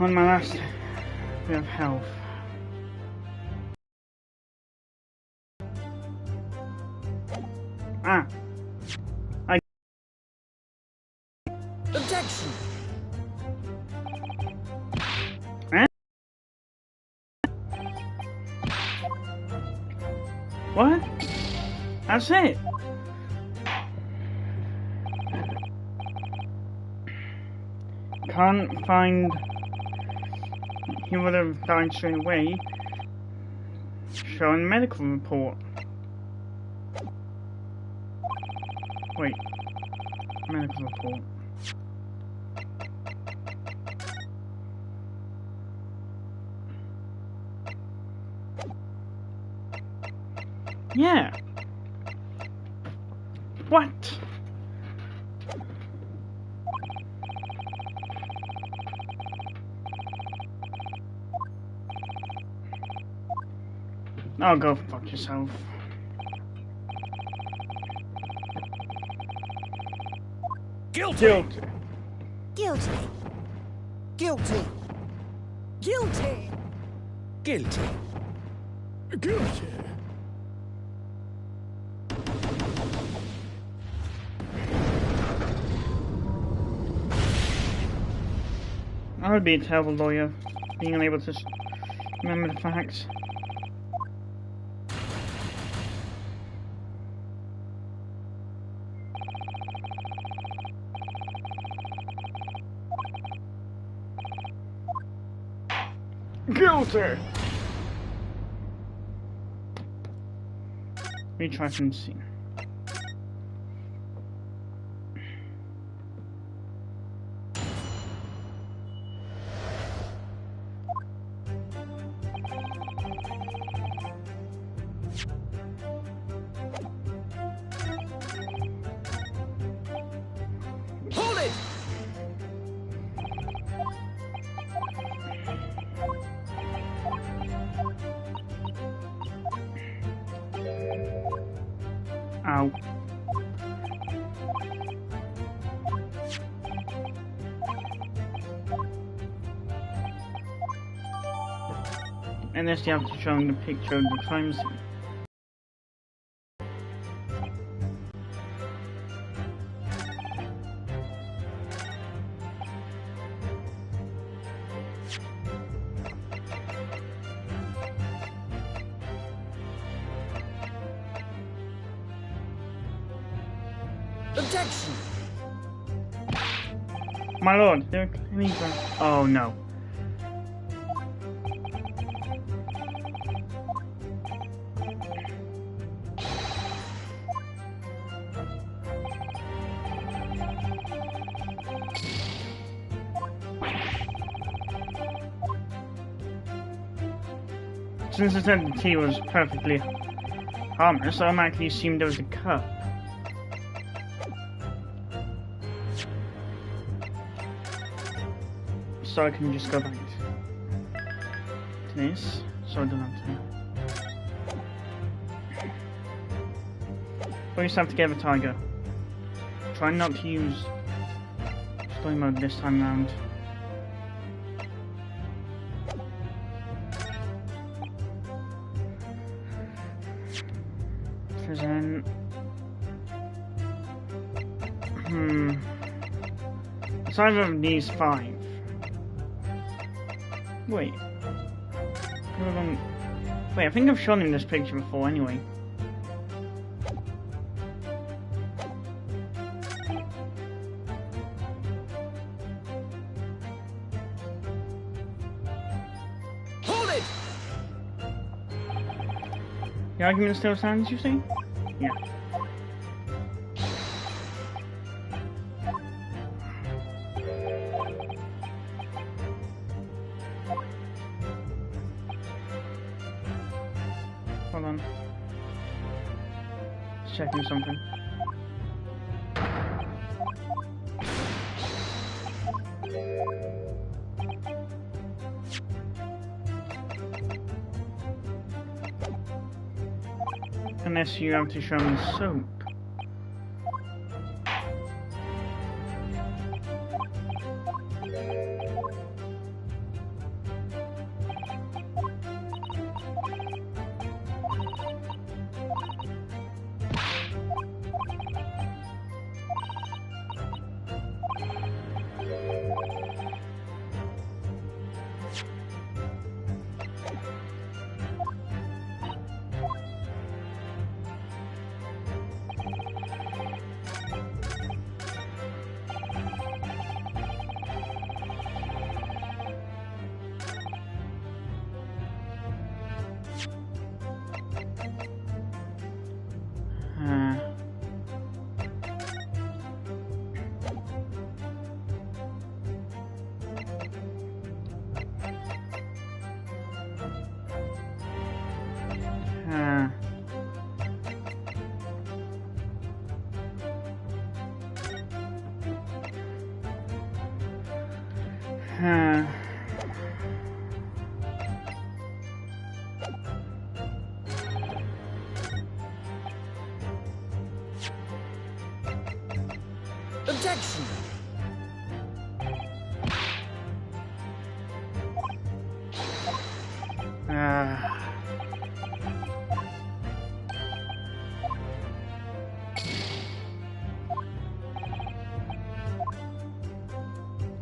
On my last bit of health. Ah. Objection! Eh? What? That's it? Can't find... He would have died straight away. Showing medical report. Wait. Medical report. Yeah. What? Oh, go fuck yourself. Guilty! Guilty. Guilty! Guilty. Guilty! Guilty. I would be a terrible lawyer, being unable to remember the facts. Guilty! Retry from the scene. Hold it! Ow. Unless you have to show them the picture of the crime scene. Objection! My lord, there are any... Oh no. Since I said the tea was perfectly harmless, I automatically assumed there was a cup. So I can just go back to this, so I don't have to. Put yourself together, Tiger. Try not to use story mode this time round. Present. It's either of these 5. Wait. Wait, I think I've shown him this picture before anyway. Hold it! The argument still stands, you see? Yeah. Hold on. Just checking something. Unless you have to show me soap. Objection!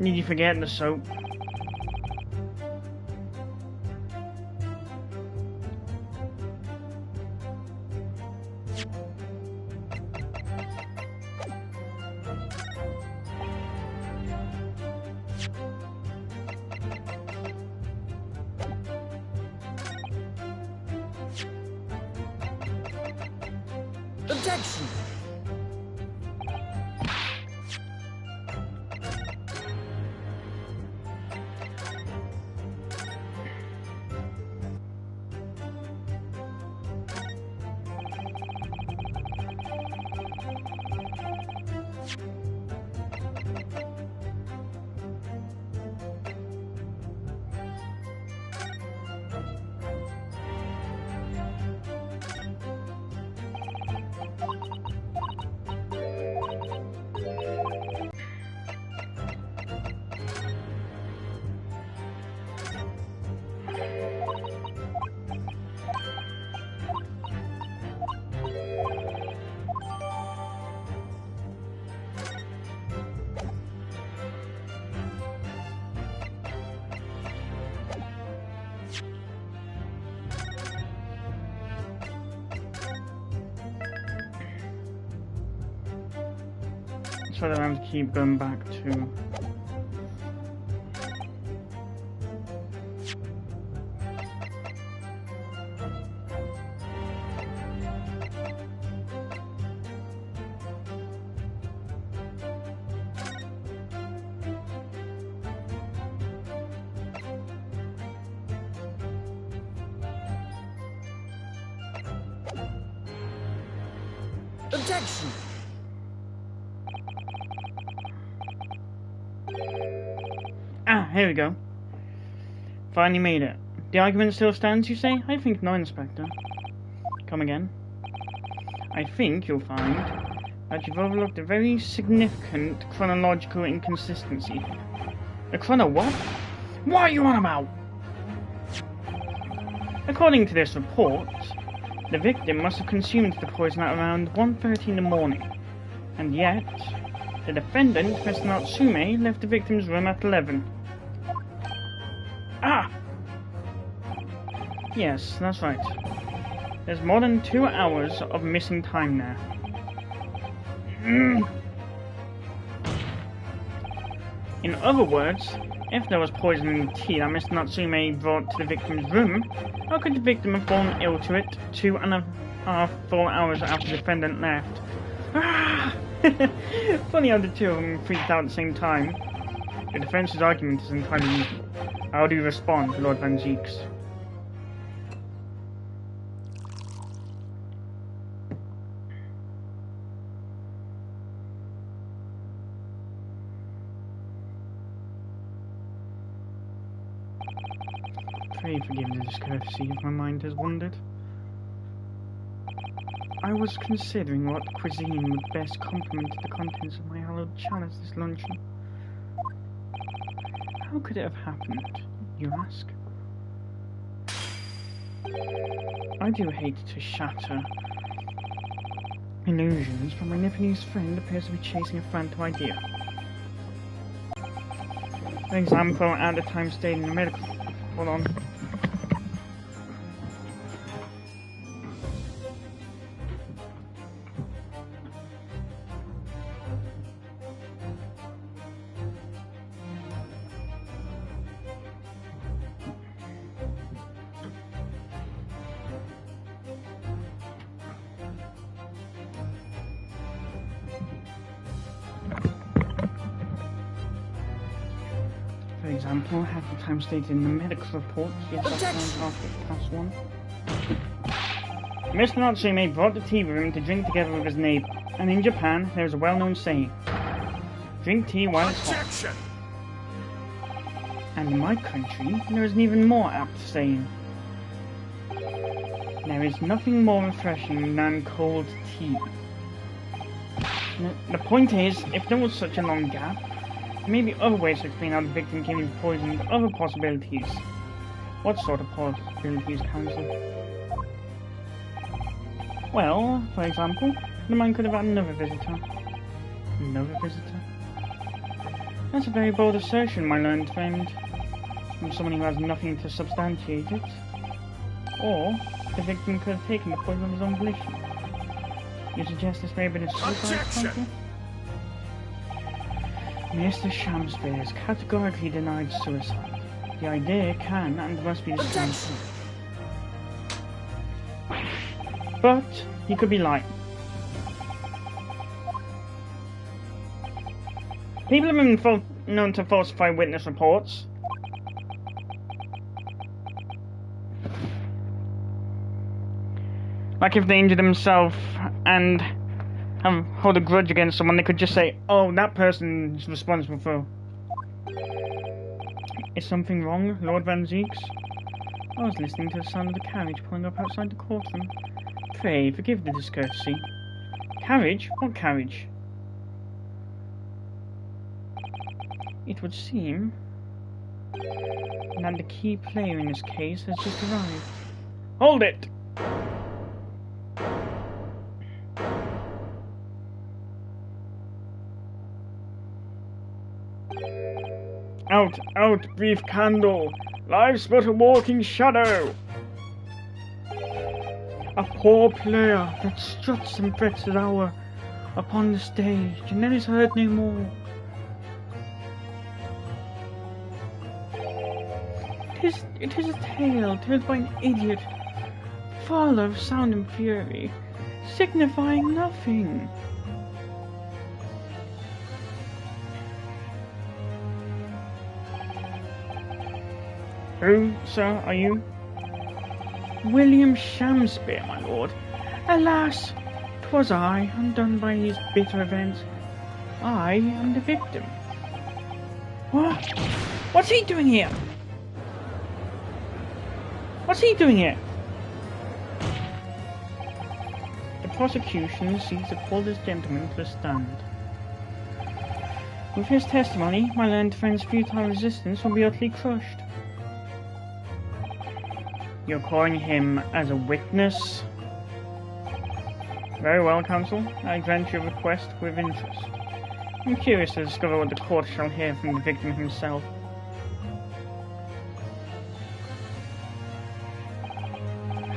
Need you forget the soap? Objection! So that I have to keep going back to. Objection! Ah, here we go. Finally made it. The argument still stands, you say? I think not, Inspector. Come again. I think you'll find that you've overlooked a very significant chronological inconsistency. A chrono what? What are you on about? According to this report, the victim must have consumed the poison at around 1:30 in the morning. And yet, the defendant, Mr. Natsume, left the victim's room at 11. Ah! Yes, that's right. There's more than 2 hours of missing time there. In other words, if there was poison in the tea that Mr. Natsume brought to the victim's room, how could the victim have fallen ill to it 2.5 full hours after the defendant left? Ah! Funny how the two of them freaked out at the same time. The defense's argument is entirely reasonable. How do you respond, Lord Van Zieks? Pray forgive the discourtesy if my mind has wandered. I was considering what cuisine would best complement the contents of my hallowed chalice this luncheon. How could it have happened, you ask? I do hate to shatter illusions, but my Nipponese friend appears to be chasing a phantom idea. For example, at the time stated in the medical... Hold on. For example, at the time stated in the medical report, yes, that's around 1:30. Mr. Natsume brought the tea with him to drink together with his neighbor, and in Japan there is a well-known saying, drink tea while it's hot. Objection! And in my country, there is an even more apt saying. There is nothing more refreshing than cold tea. The point is, if there was such a long gap, there may be other ways to explain how the victim came to be poisoned, other possibilities. What sort of possibilities, Counsel? Well, for example, the man could have had another visitor. Another visitor? That's a very bold assertion, my learned friend. From someone who has nothing to substantiate it. Or, the victim could have taken the poison of his own volition. You suggest this may have been a suicide, Counsel? Mr. Shamspeare has categorically denied suicide. The idea can and must be discounted. But he could be lying. People have been known to falsify witness reports. Like if they injured themselves and hold a grudge against someone, they could just say, "Oh, that person's responsible for." Is something wrong, Lord Van Zeeks? I was listening to the sound of the carriage pulling up outside the courtroom. Pray, forgive the discourtesy. Carriage? What carriage? It would seem that the key player in this case has just arrived. Hold it! Out, out, brief candle! Life's but a walking shadow! A poor player that struts and frets his hour upon the stage, and then is heard no more. It is a tale told by an idiot, full of sound and fury, signifying nothing. Who, sir, are you? William Shamspeare, my lord. Alas, 'twas I, undone by these bitter events. I am the victim. What? What's he doing here? What's he doing here? The prosecution seeks to call this gentleman to the stand. With his testimony, my learned friend's futile resistance will be utterly crushed. You're calling him as a witness? Very well, Counsel. I grant your request with interest. I'm curious to discover what the court shall hear from the victim himself.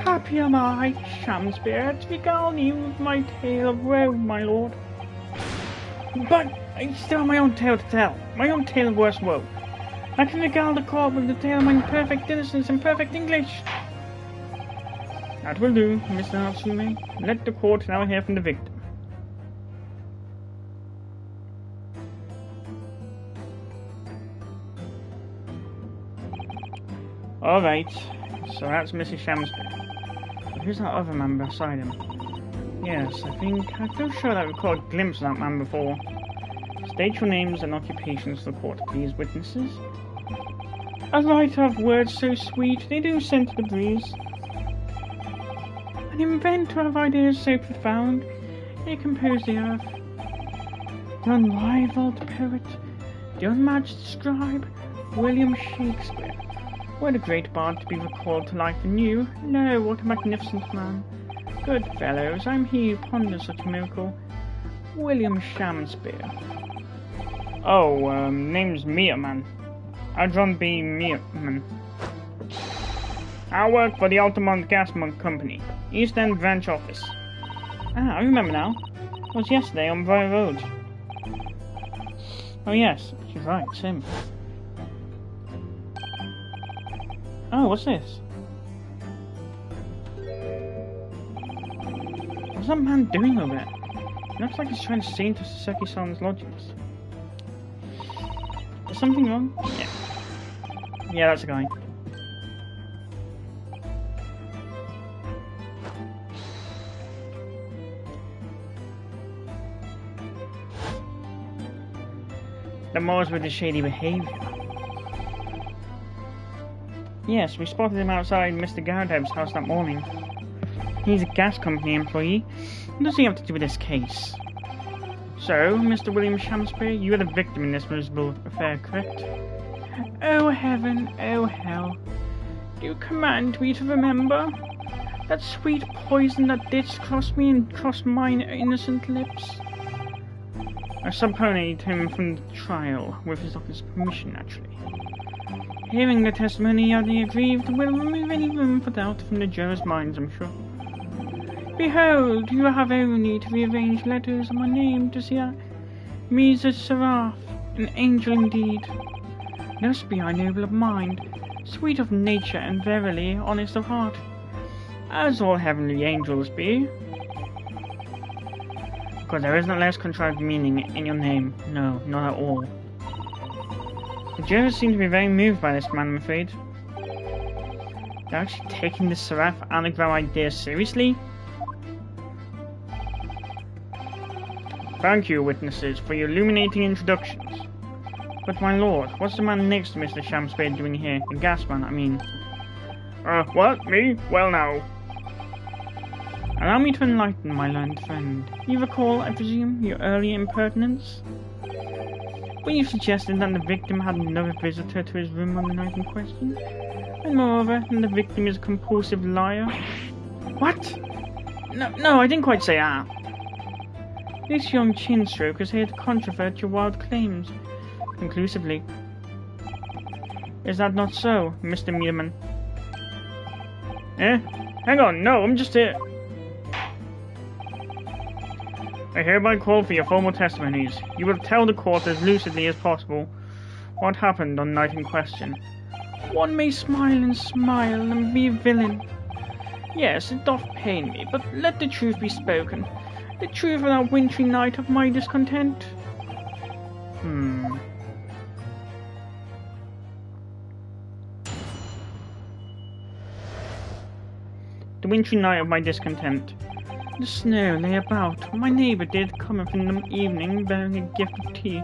Happy am I, Shamspeare, to regale you with my tale of woe, my lord. But I still have my own tale to tell, my own tale of worse woe. I can regale the court with the tale of my perfect innocence and perfect English. That will do, Mr. Natsume. Let the court now hear from the victim. Alright, so that's Mrs. Shamspeare. But who's that other man beside him? Yes, I feel sure that I recalled a glimpse of that man before. State your names and occupations for the court, please, witnesses. A writer of words so sweet, they do scent the breeze. An inventor of ideas so profound, they compose the earth. The unrivaled poet, the unmatched scribe, William Shakespeare. What a great bard to be recalled to life anew. No, what a magnificent man. Good fellows, I'm he who ponders such a miracle. William Shamspeare. Oh, name's Meerman. Adron B. Meerman. I work for the Altamont Gas Company, East End Branch Office. Ah, I remember now. It was yesterday on Briar Road. Oh yes, she's right, it's him. Oh, what's this? What's that man doing over there? It looks like he's trying to see into Saseki-san's lodgings. Is something wrong? Yeah. Yeah, that's a guy. The Moors with his shady behaviour. Yes, we spotted him outside Mr. Gardeb's house that morning. He's a gas company employee. What does he have to do with this case? So, Mr. William Shamsbury, you are the victim in this miserable affair, correct? Oh heaven, oh hell. Do you command me to remember? That sweet poison that did cross me and cross mine innocent lips. I subpoenaed him from the trial, with his officer's permission, naturally. Hearing the testimony of the aggrieved will remove any room for doubt from the jurors' minds, I'm sure. Behold, you have only to rearrange letters of my name to see me as a seraph, an angel indeed. Thus be I noble of mind, sweet of nature, and verily honest of heart, as all heavenly angels be. Because there is no less contrived meaning in your name. No, not at all. The jurors seem to be very moved by this man, I'm afraid. They're actually taking this seraph anagram idea seriously? Thank you, witnesses, for your illuminating introductions. But my lord, what's the man next to Mr. Shamsbury doing here? The gas man, I mean. What? Me? Well now. Allow me to enlighten my learned friend. You recall, I presume, your earlier impertinence? When you suggested that the victim had another visitor to his room on the night in question? And moreover, that the victim is a compulsive liar? What? No, I didn't quite say that. This young chin-stroke is here to controvert your wild claims, conclusively. Is that not so, Mr. Meerman? Hang on, no, I'm just here. I hereby call for your formal testimonies. You will tell the court as lucidly as possible what happened on the night in question. One may smile and be a villain. Yes, it doth pain me, but let the truth be spoken. The truth of that wintry night of my discontent. The wintry night of my discontent. The snow lay about. My neighbour did come up in the evening bearing a gift of tea.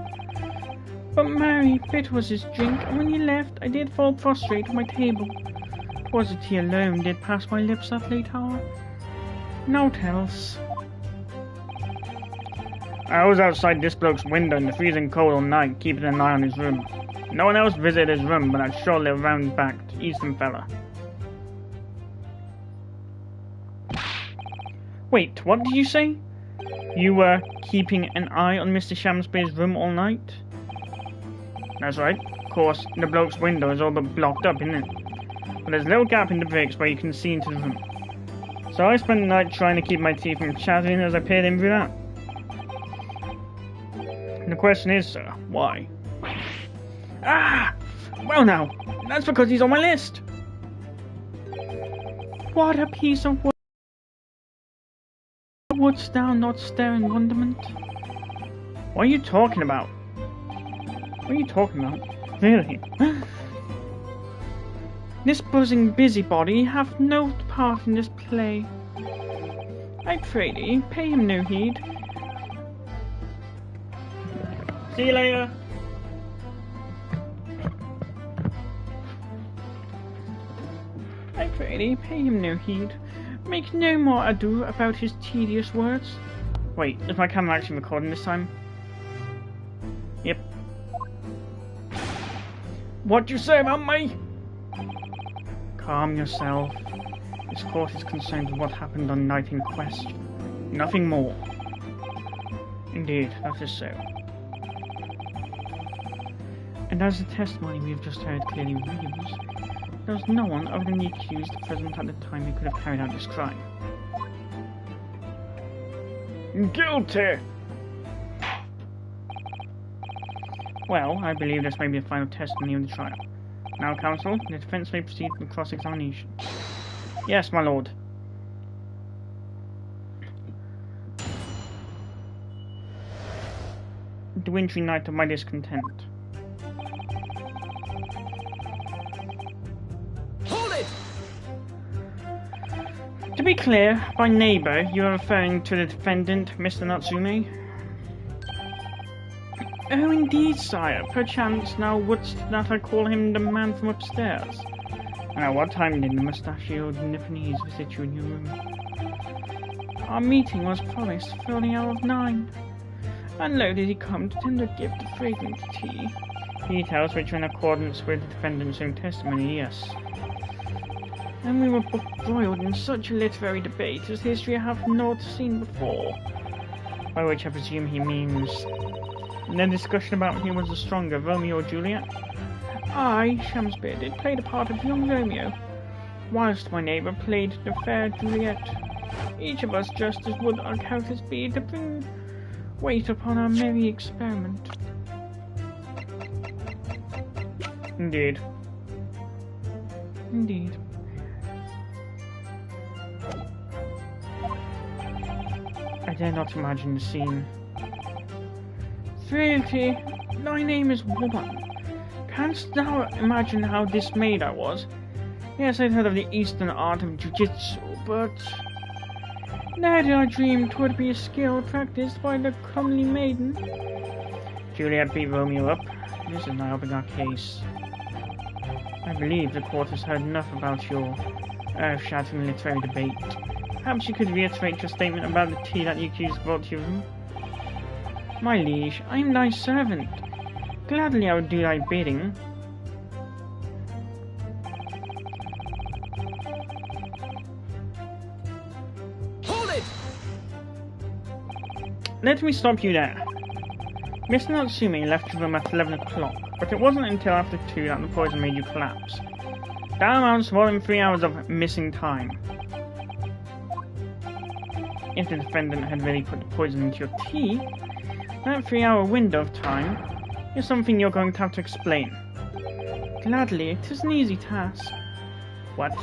But marry, bitter was his drink, and when he left, I did fall prostrate on my table. 'Twas the tea alone did pass my lips that late hour. Naught else. I was outside this bloke's window in the freezing cold all night, keeping an eye on his room. No one else visited his room but that short little round-backed Eastern fella. Wait, what did you say? You were keeping an eye on Mr. Shamsbury's room all night? That's right. Of course, the bloke's window is all but blocked up, isn't it? But there's a little gap in the bricks where you can see into the room. So I spent the night trying to keep my teeth from chattering as I peered in through that. And the question is, sir, why? Well now, that's because he's on my list! What a piece of work! Wouldst thou not stare in wonderment? What are you talking about? What are you talking about? Really? This buzzing busybody hath no part in this play. I pray thee, pay him no heed. See you later. I pray thee, pay him no heed. Make no more ado about his tedious words. Wait, is my camera actually recording this time? Yep. What do you say about me? Calm yourself. This court is concerned with what happened on the night in question. Nothing more. Indeed, that is so. And as the testimony we have just heard clearly reveals, there was no one other than the accused present at the time who could have carried out this crime. Guilty! Well, I believe this may be the final testimony of the trial. Now, counsel, the defence may proceed with cross-examination. Yes, my lord. The wintry night of my discontent. Hold it! To be clear, by neighbour, you are referring to the defendant, Mr. Natsume? Oh, indeed, sire. Perchance now wouldst that I call him the man from upstairs. And at what time did the mustachioed Nipponese visit you in your room? Our meeting was promised for the hour of 9. And lo, did he come to tender a gift of fragrant tea? Details which are in accordance with the defendant's own testimony, yes. And we were broiled in such a literary debate as history hath not seen before. By which I presume he means the discussion about who was the stronger, Romeo or Juliet. I, Shamspeare, did play the part of young Romeo, whilst my neighbour played the fair Juliet. Each of us just as would our characters be to bring weight upon our merry experiment. Indeed. Indeed. I dare not imagine the scene. Frailty, thy name is woman. Canst thou imagine how dismayed I was? Yes, I'd heard of the Eastern art of jiu-jitsu, but ne'er did I dream 'twould be a skill practiced by the comely maiden. Juliet beat Romeo up. This is now helping our case. I believe the court has heard enough about your earth-shattering literary debate. Perhaps you could reiterate your statement about the tea that the accused brought to your room? My liege, I am thy servant. Gladly I would do thy bidding. Hold it! Let me stop you there. Mr. Natsume left your room at 11 o'clock, but it wasn't until after 2 that the poison made you collapse. That amounts to more than 3 hours of missing time. If the defendant had really put the poison into your tea, that 3-hour window of time is something you're going to have to explain. Gladly, it is an easy task. What?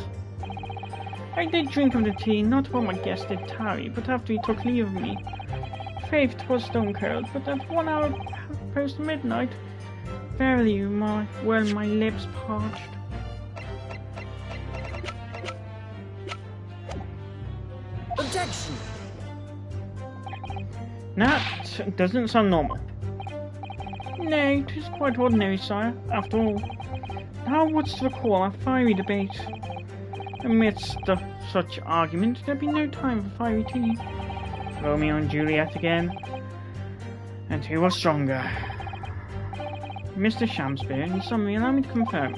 I did drink of the tea, not while my guest did tarry, but after he took leave of me. Faith, 'twas stone cold, but at 1 hour post midnight, verily my lips parched. Objection! That doesn't sound normal. Nay, 'tis quite ordinary, sire. After all, thou wouldst recall our fiery debate. Amidst of such argument, there'd be no time for fiery tea. Romeo and Juliet again. And who was stronger? Mr. Shamspeare, in summary, allow me to confirm.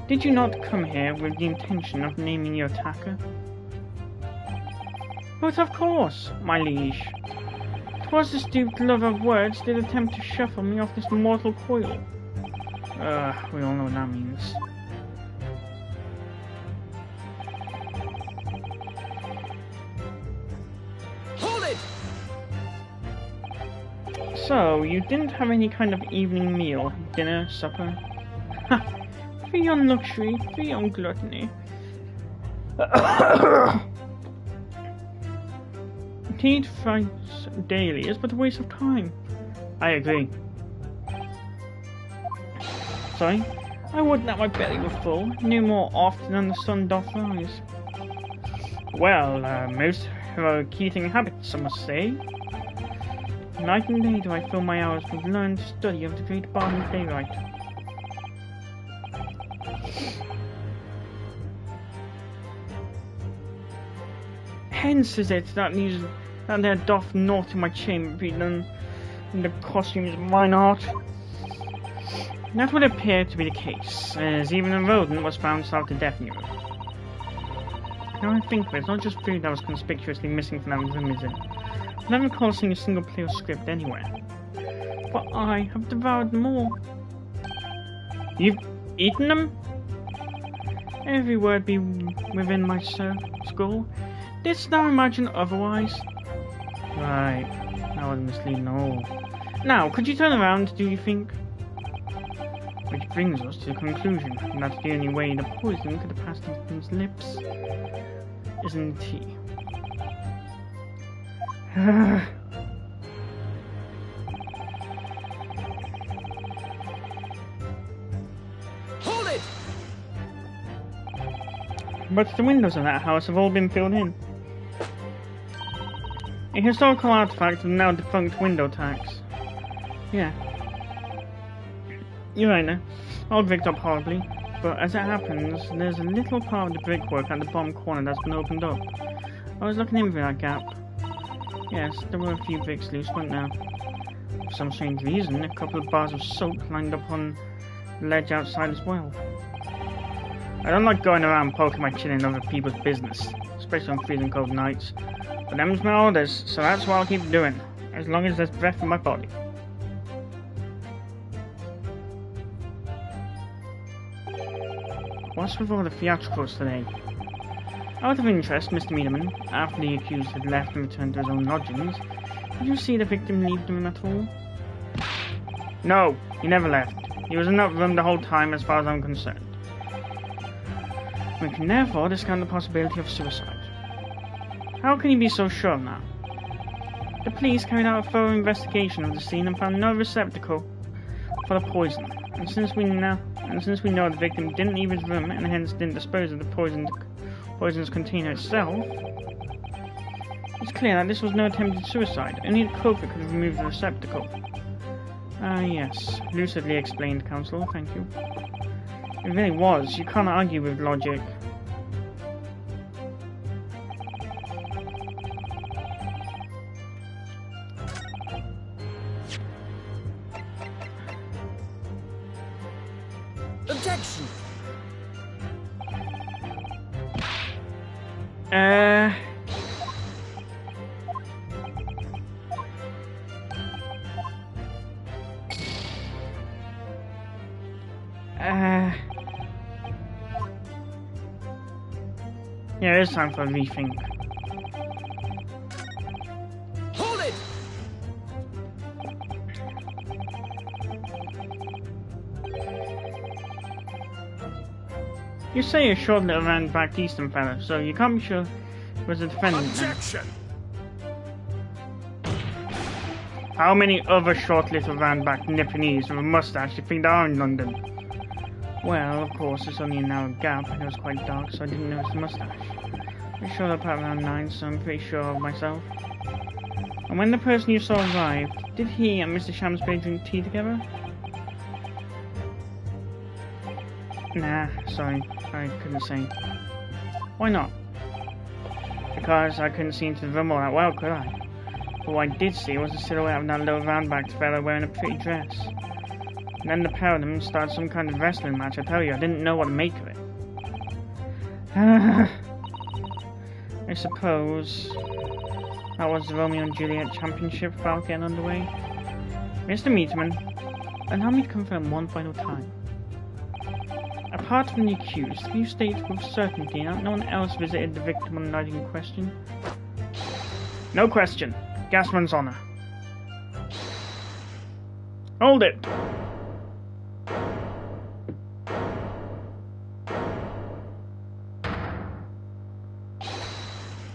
Did you not come here with the intention of naming your attacker? But of course, my liege. 'Twas the stooped lover of words did attempt to shuffle me off this mortal coil. We all know what that means. Hold it! So, you didn't have any kind of evening meal, dinner, supper? Ha! Fee on luxury, fee on gluttony. To eat thrice daily is but a waste of time. I agree. Sorry? I would that my belly were full, no more often than the sun doth rise. Well, most heroic eating habits, I must say. Night and day do I fill my hours with learned study of the great Barney playwright. Hence is it that there doth naught in my chamber be done in the costumes of mine art. That would appear to be the case, as even a rodent was found starved to death in your room. Now I think of it, it's not just food that was conspicuously missing from that room, is it? I never recall seeing a single play or script anywhere. But I have devoured them all. You've eaten them? Every word be within my skull. Didst thou imagine otherwise? Right, that was misleading all. Now, could you turn around, do you think? Which brings us to the conclusion that the only way the poison could have passed into his lips is in the tea. Hold it! But the windows of that house have all been filled in. A historical artifact of the now defunct window tax. Yeah. You're right now. I'll rigged up horribly. but as it happens, there's a little part of the brickwork at the bottom corner that's been opened up. I was looking in through that gap. Yes, there were a few bricks loose, weren't there? For some strange reason, a couple of bars of soap lined up on the ledge outside as well. I don't like going around poking my chin in other people's business, especially on freezing cold nights. But them's my orders, so that's what I'll keep doing, as long as there's breath in my body. What's with all the theatricals today? Out of interest, Mr. Meaderman, after the accused had left and returned to his own lodgings, did you see the victim leave the room at all? No, he never left. He was in that room the whole time as far as I'm concerned. We can therefore discount the possibility of suicide. How can you be so sure now? The police carried out a thorough investigation of the scene and found no receptacle for the poison. And since we know the victim didn't leave his room and hence didn't dispose of the poison's container itself, it's clear that this was no attempted suicide. Only the culprit could have removed the receptacle. Ah, yes. Lucidly explained, Counsel. Thank you. It really was. You can't argue with logic. Objection! Yeah, it's time for a rethink. Hold it! You say a short little round back Eastern fella, so you can't be sure it was a defendant then. Objection! How many other short little round back Nipponese with a mustache do you think there are in London? Well, of course, it's only a narrow gap and it was quite dark, so I didn't notice the mustache. I showed up at around 9, so I'm pretty sure of myself. And when the person you saw arrived, did he and Mr. Shamsbury drink tea together? Nah, sorry, I couldn't say. Why not? Because I couldn't see into the room all that well, could I? But what I did see was the silhouette of that little round-backed fella wearing a pretty dress. And then the pair of them started some kind of wrestling match. I tell you, I didn't know what to make of it. I suppose that was the Romeo and Juliet Championship bout getting underway. Mr. Meaterman, allow me to confirm one final time. Apart from the accused, can you state with certainty that no one else visited the victim on the night in question? No question. Gasman's honor. Hold it!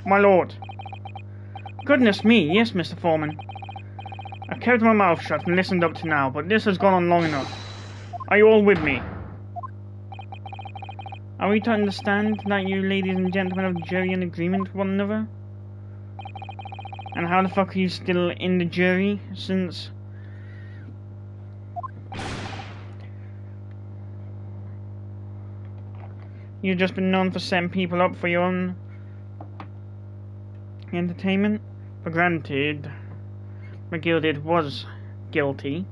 My lord. Goodness me, yes, Mr. Foreman. I've kept my mouth shut and listened up to now, but this has gone on long enough. Are you all with me? Are we to understand that you ladies and gentlemen of the jury in agreement with one another? And how the fuck are you still in the jury, since... you've just been known for setting people up for your own entertainment? For granted, McGilded was guilty.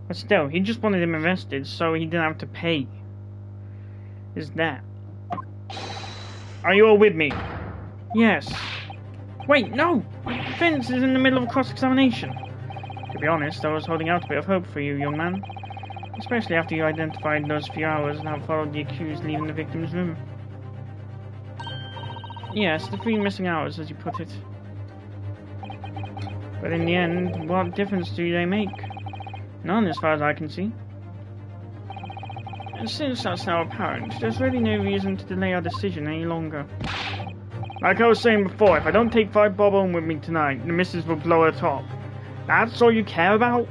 But still, he just wanted him arrested so he didn't have to pay. Is that? Are you all with me? Yes. Wait, no! The defense is in the middle of a cross-examination. To be honest, I was holding out a bit of hope for you, young man. Especially after you identified those few hours and how followed the accused leaving the victim's room. Yes, the 3 missing hours, as you put it. But in the end, what difference do they make? None, as far as I can see. And since that's now apparent, there's really no reason to delay our decision any longer. Like I was saying before, if I don't take 5 bob home with me tonight, the missus will blow her top. That's all you care about?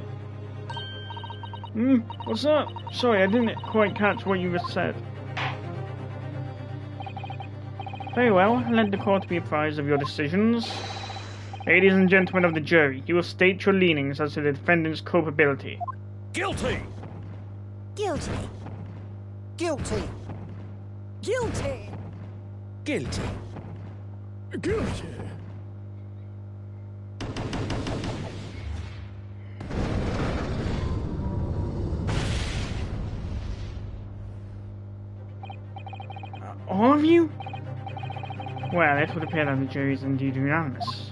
What's that? Sorry, I didn't quite catch what you just said. Very well, I'll let the court be apprised of your decisions. Ladies and gentlemen of the jury, you will state your leanings as to the defendant's culpability. Guilty! Guilty. Guilty. Guilty. Guilty. Guilty. All of you? Well, it would appear that the jury is indeed unanimous.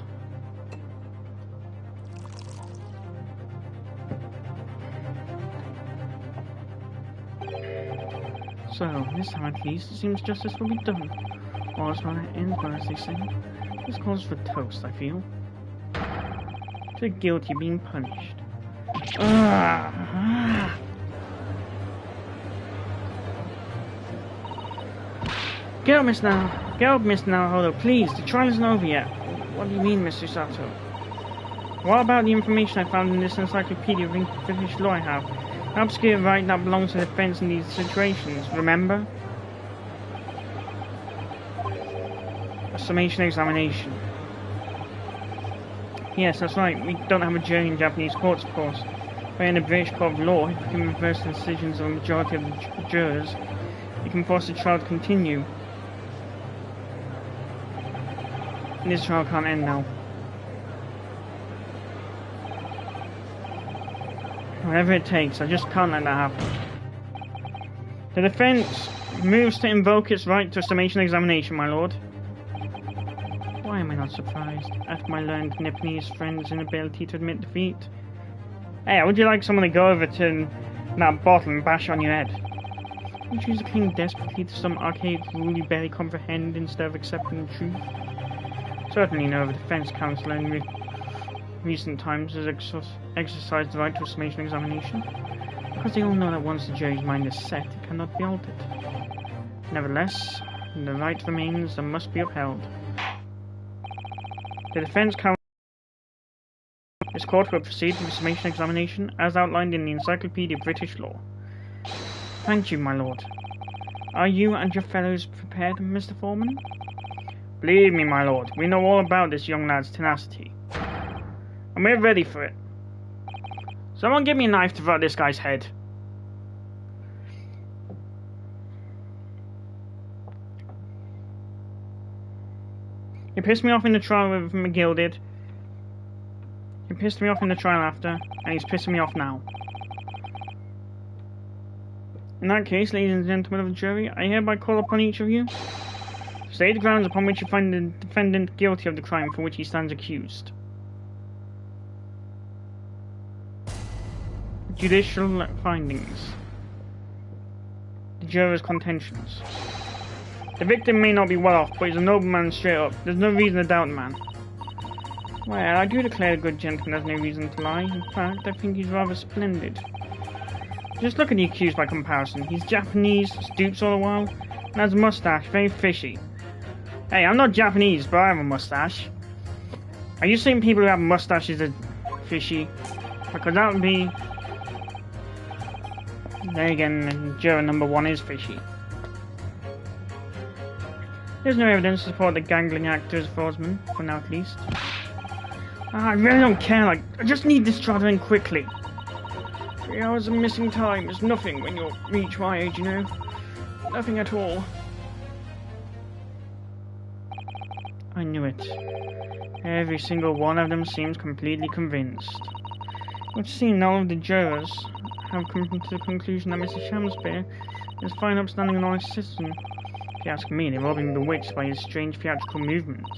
So, this time at least, it seems justice will be done. All's well that ends well, as they say. This calls for toast, I feel. To the guilty being punished. Get up, Miss Now. Get up, Miss Naruhodo, please. The trial isn't over yet. What do you mean, Mr. Sato? What about the information I found in this encyclopedia of British law I have? An obscure right that belongs to the defense in these situations, remember? A summation examination. Yes, that's right. We don't have a jury in Japanese courts, of course. But in a British court of law, if we can reverse the decisions of a majority of the jurors, we can force the trial to continue. And this trial can't end now. Whatever it takes, I just can't let that happen. The defense moves to invoke its right to a summation examination, my lord. Why am I not surprised at my learned Nipponese friend's inability to admit defeat? Hey, would you like someone to go over to that bottle and bash on your head? You choose to cling desperately to some archaic rule you barely comprehend instead of accepting the truth? Certainly no defense counsel in recent times has exercised the right to a summation examination, because they all know that once the jury's mind is set, it cannot be altered. Nevertheless, the right remains and must be upheld. The defense counsel is court will proceed with the summation examination as outlined in the Encyclopedia of British Law. Thank you, my lord. Are you and your fellows prepared, Mr. Foreman? Believe me, my lord, we know all about this young lad's tenacity. And we're ready for it. Someone give me a knife to cut this guy's head. He pissed me off in the trial with McGill did. He pissed me off in the trial after, and he's pissing me off now. In that case, ladies and gentlemen of the jury, I hereby call upon each of you to state the grounds upon which you find the defendant guilty of the crime for which he stands accused. Judicial findings. The jurors' contentions. The victim may not be well off, but he's a nobleman straight up. There's no reason to doubt the man. Well, I do declare the good gentleman has no reason to lie. In fact, I think he's rather splendid. Just look at the accused by comparison. He's Japanese, stoops all the while, and has a mustache, very fishy. Hey, I'm not Japanese, but I have a mustache. Are you saying people who have mustaches are fishy? Because that would be... There again, juror number 1 is fishy. There's no evidence to support the gangling actor as Forsman, for now at least. I really don't care, I just need this trial to end quickly. 3 hours of missing time is nothing when you reach my age, you know. Nothing at all. I knew it. Every single one of them seems completely convinced. Which seems all of the jurors have come to the conclusion that Mr. Shamspeare is a fine, upstanding and honest citizen. If you ask me, they've all been bewitched by his strange theatrical movements.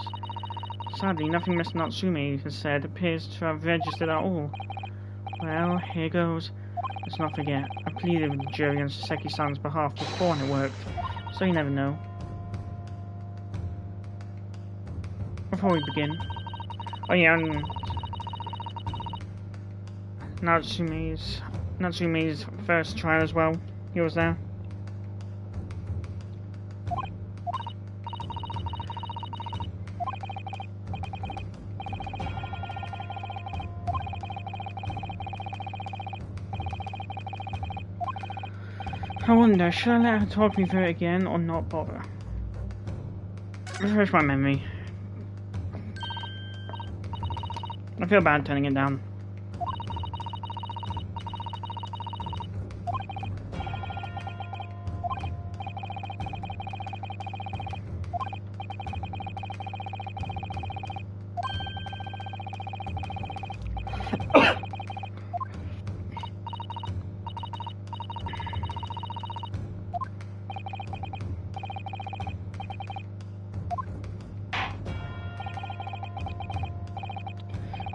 Sadly, nothing Mr. Natsume has said appears to have registered at all. Well, here goes. Let's not forget, I pleaded with the jury on Saseki-san's behalf before and it worked, so you never know. Before we begin... Oh yeah, and... Natsume's first trial as well. He was there. I wonder, should I let her talk me through it again or not bother? Refresh my memory. I feel bad turning it down.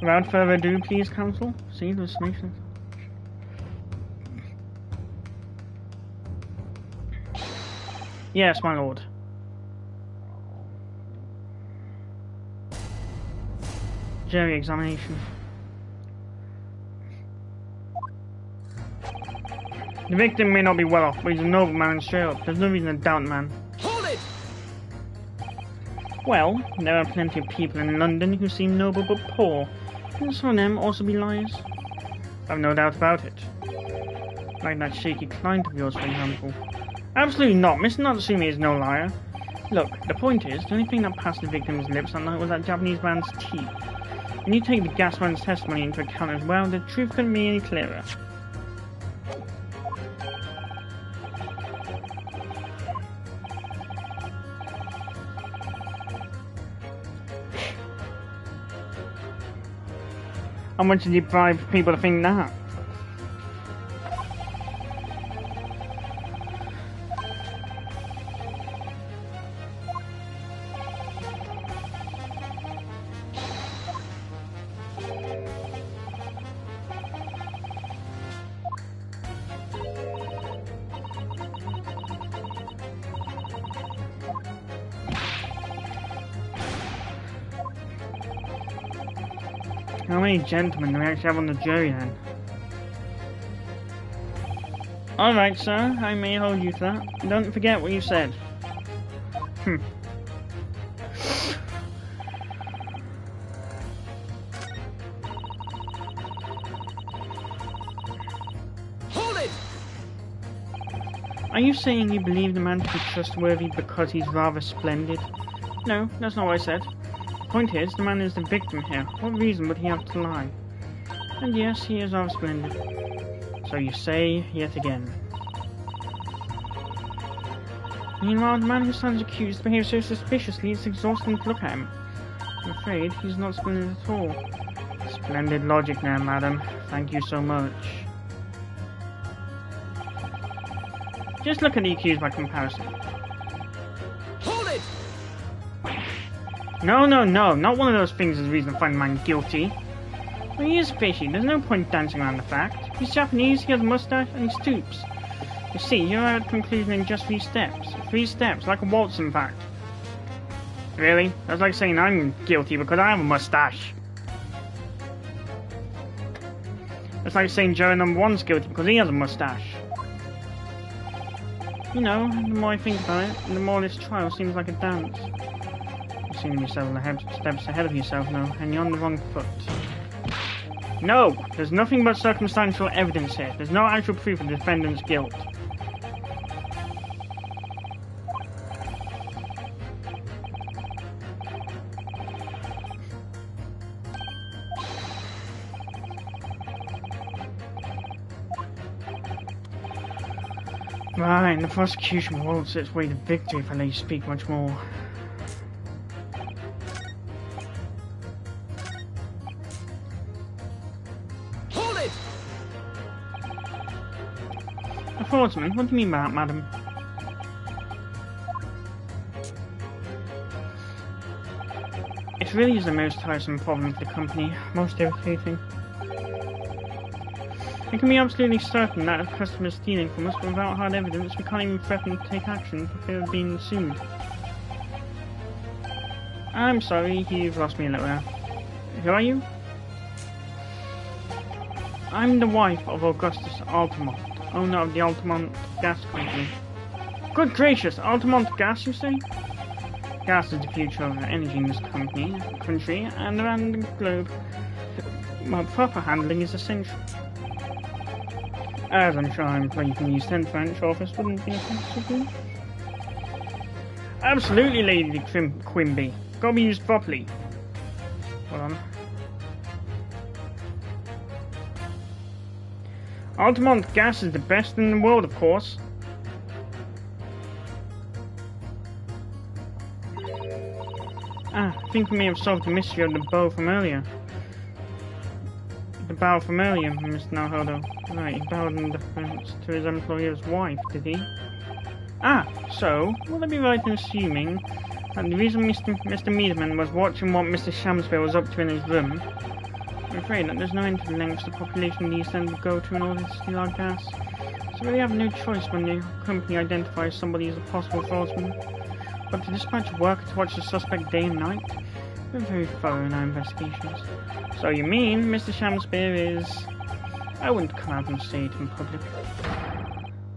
Without further ado, please, counsel, see the summation. Yes, my lord. Jury examination. The victim may not be well off, but he's a nobleman and straight up. There's no reason to doubt, man. Hold it! Well, there are plenty of people in London who seem noble but poor. Can some of them also be liars? I've no doubt about it. Like that shaky client of yours, for example. Absolutely not. Mr. Natsumi is no liar. Look, the point is, the only thing that passed the victim's lips that night was that Japanese man's teeth. When you take the gas man's testimony into account as well, the truth couldn't be any clearer. How much did you bribe people to think that? How many gentlemen do we actually have on the jury then? Alright, sir, I may hold you to that. Don't forget what you said. Hold it! Are you saying you believe the man to be trustworthy because he's rather splendid? No, that's not what I said. The point is, the man is the victim here. What reason would he have to lie? And yes, he is rather splendid. So you say, yet again. Meanwhile, the man who stands accused behaves so suspiciously it's exhausting to look at him. I'm afraid he's not splendid at all. Splendid logic now, madam. Thank you so much. Just look at the accused by comparison. Hold it! No, not one of those things is reason to find the man guilty. Well, he is fishy, there's no point dancing around the fact. He's Japanese, he has a mustache, and he stoops. You see, you're at a conclusion in just 3 steps. 3 steps, like a waltz in fact. Really? That's like saying I'm guilty because I have a mustache. It's like saying Joe number 1's guilty because he has a mustache. You know, the more I think about it, the more this trial seems like a dance. You seem to be several steps ahead of yourself now, and you're on the wrong foot. No! There's nothing but circumstantial evidence here. There's no actual proof of the defendant's guilt. Right, the prosecution will its way to victory if I let you speak much more. Hold it! A fraudman? What do you mean by that, madam? It really is the most tiresome problem for the company, most irritating. We can be absolutely certain that a customer is stealing from us, but without hard evidence, we can't even threaten to take action for fear of being sued. I'm sorry, you've lost me a little there. Who are you? I'm the wife of Augustus Altamont, owner of the Altamont Gas Company. Good gracious, Altamont Gas, you say? Gas is the future of energy in this country, and around the globe. Well, proper handling is essential. As I'm sure I'm playing from the East End French office wouldn't be offensive. Absolutely, Lady Quimby. Gotta be used properly. Hold on. Altamont Gas is the best in the world, of course. I think we may have solved the mystery of the bow from earlier. The bow from earlier, Mr. Naohodo. Right, he bowed in defense to his employer's wife, did he? Ah, so, will I be right in assuming that the reason Mr. Meaderman was watching what Mr. Shamsville was up to in his room I'm afraid that there's no end to the lengths the population in the East End will go to in order to steal our gas. So we have no choice when the company identifies somebody as a possible fraudster. But to dispatch work to watch the suspect day and night, we're very thorough in our investigations. So you mean Mr. Shamspeare is... I wouldn't come out and say it in public.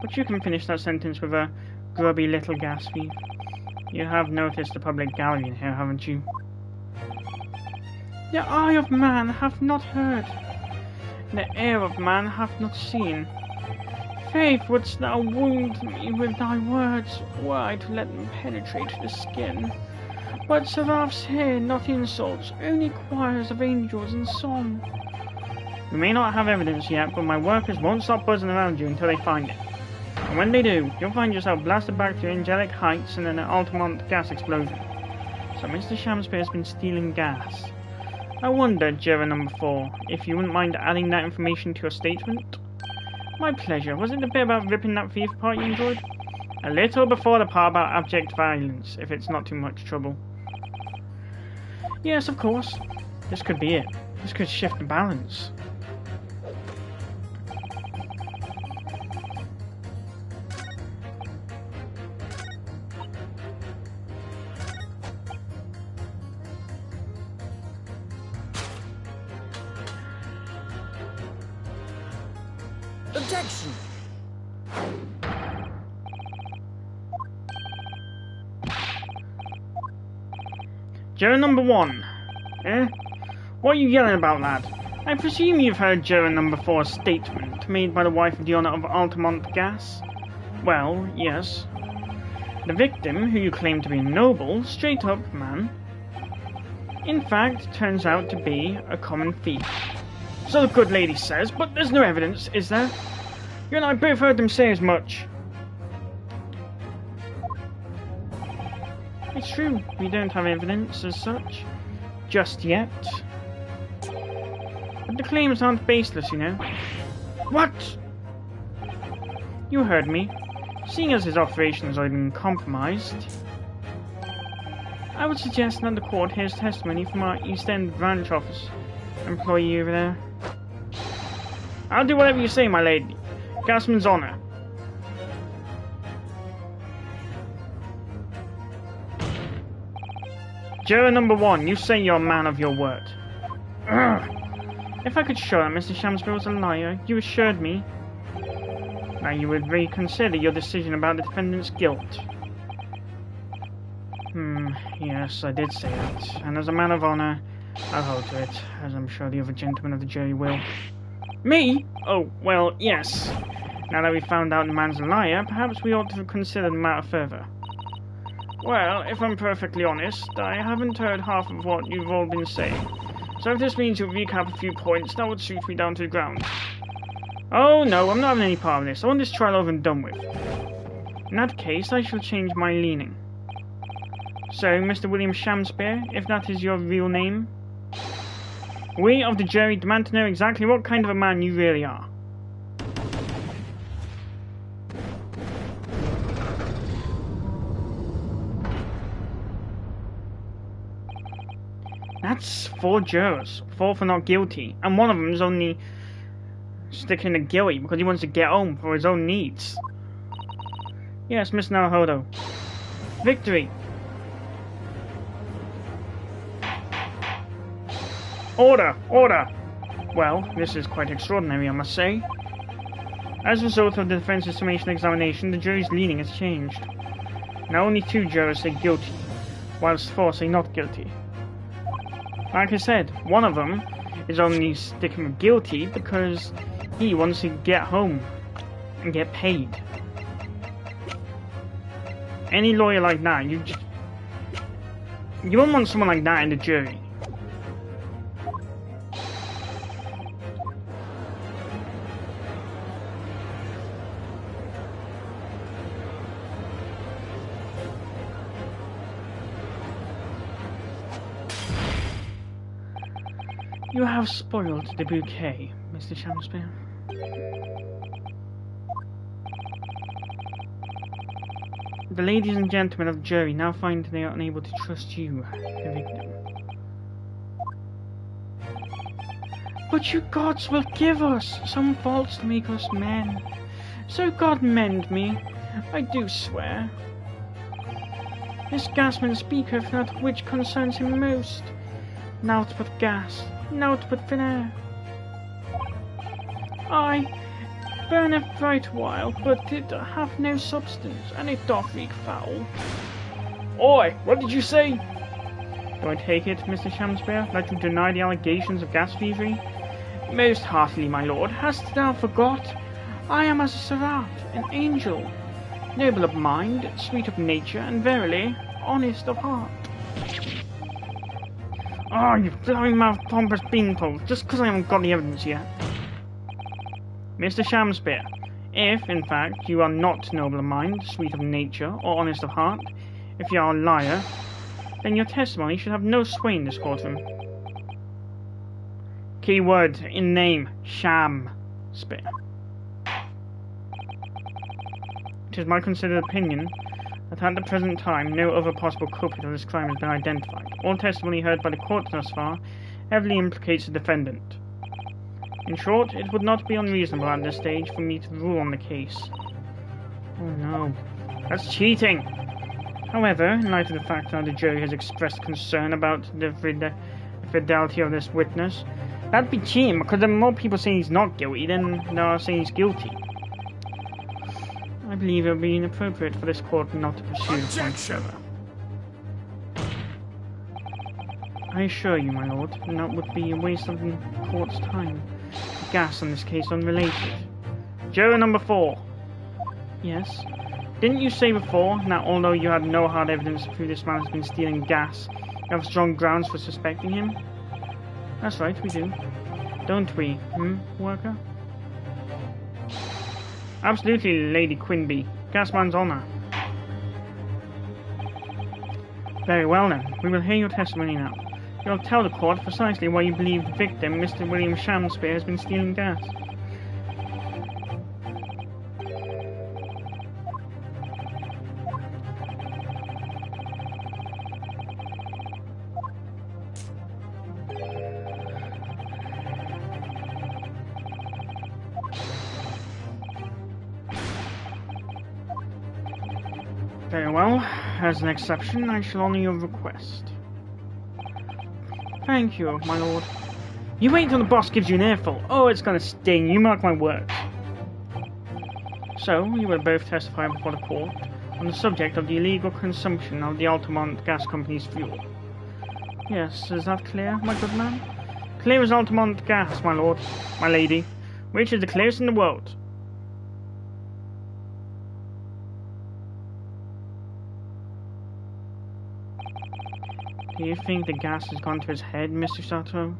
But you can finish that sentence with a grubby little gas thief. You have noticed the public gallery in here, haven't you? The eye of man hath not heard, the ear of man hath not seen. Faith, wouldst thou wound me with thy words, were I to let them penetrate the skin. But seraphs hear not insults, only choirs of angels and song. We may not have evidence yet, but my workers won't stop buzzing around you until they find it. And when they do, you'll find yourself blasted back to angelic heights and an Altamont gas explosion. So Mr. Shamspeare has been stealing gas. I wonder, Juror number 4, if you wouldn't mind adding that information to your statement? My pleasure. Was it the bit about ripping that thief apart you enjoyed? A little before the part about abject violence, if it's not too much trouble. Yes, of course. This could be it. This could shift the balance. Objection! Juror number 1. Eh? What are you yelling about, lad? I presume you've heard Juror number 4's statement made by the wife of the owner of Altamont Gas? Well, yes. The victim, who you claim to be a noble, straight up man, in fact, turns out to be a common thief. So the good lady says, but there's no evidence, is there? You and I both heard them say as much. It's true, we don't have evidence as such. Just yet. But the claims aren't baseless, you know. What? You heard me. Seeing as his operations are being compromised, I would suggest that the court hears testimony from our East End branch office employee over there. I'll do whatever you say, my lady. Gasman's honour. Juror number 1, you say you're a man of your word. Ugh. If I could show that Mr. Shamspeare was a liar, you assured me that you would reconsider your decision about the defendant's guilt. Yes, I did say that. And as a man of honour, I'll hold to it, as I'm sure the other gentlemen of the jury will. Me? Oh, well, yes. Now that we've found out the man's a liar, perhaps we ought to consider the matter further. Well, if I'm perfectly honest, I haven't heard half of what you've all been saying. So if this means you'll recap a few points, that would suit me down to the ground. Oh no, I'm not having any part of this. I want this trial over and done with. In that case, I shall change my leaning. So, Mr. William Shamspeare, if that is your real name, we of the jury demand to know exactly what kind of a man you really are. That's 4 jurors, 4 for not guilty, and one of them is only sticking to Gilly because he wants to get home for his own needs. Yes, Miss Naruhodo. Victory! Order! Order! Well, this is quite extraordinary, I must say. As a result of the defense's summation examination, the jury's leaning has changed. Now only 2 jurors say guilty, whilst 4 say not guilty. Like I said, one of them is only sticking with guilty because he wants to get home and get paid. Any lawyer like that, you won't want someone like that in the jury. You have spoiled the bouquet, Mr. Shamspeare. The ladies and gentlemen of the jury now find they are unable to trust you, the victim. But you gods will give us some faults to make us men. So God mend me, I do swear. This gasman speaketh that which concerns him most. Naught but gas, naught but thin air. Aye, burneth right while, but it hath no substance, and it doth reek foul. Oi, what did you say? Do I take it, Mr. Shamspeare, that you deny the allegations of gas thievery? Most heartily, my lord. Hast thou forgot? I am as a seraph, an angel, noble of mind, sweet of nature, and verily, honest of heart. Ah, you flowing-mouthed pompous beanpole, just 'cause I haven't got the evidence yet. Mr. Shamspeare, if, in fact, you are not noble of mind, sweet of nature, or honest of heart, if you are a liar, then your testimony should have no sway in this courtroom. Key word in name, Shamspeare. It is my considered opinion that at the present time no other possible culprit of this crime has been identified. All testimony heard by the court thus far heavily implicates the defendant. In short, it would not be unreasonable at this stage for me to rule on the case. Oh no, that's cheating! However, in light of the fact that the jury has expressed concern about the fidelity of this witness, that'd be cheating because there are more people saying he's not guilty than there are saying he's guilty. I believe it would be inappropriate for this court not to pursue the point further. I assure you, my lord, that would be a waste of the court's time. The gas in this case unrelated. Juror number 4. Yes? Didn't you say before that although you had no hard evidence to prove this man has been stealing gas, you have strong grounds for suspecting him? That's right, we do. Don't we, worker? Absolutely, Lady Quinby. Gasman's honour. Very well then, we will hear your testimony now. You'll tell the court precisely why you believe the victim, Mr. William Shamspeare, has been stealing gas. Very well. As an exception, I shall honour your request. Thank you, my lord. You wait until the boss gives you an earful. Oh, it's gonna sting, you mark my words. So, you will both testify before the court on the subject of the illegal consumption of the Altamont Gas Company's fuel. Yes, is that clear, my good man? Clear as Altamont gas, my lord, my lady, which is the clearest in the world. Do you think the gas has gone to his head, Mr. Sato?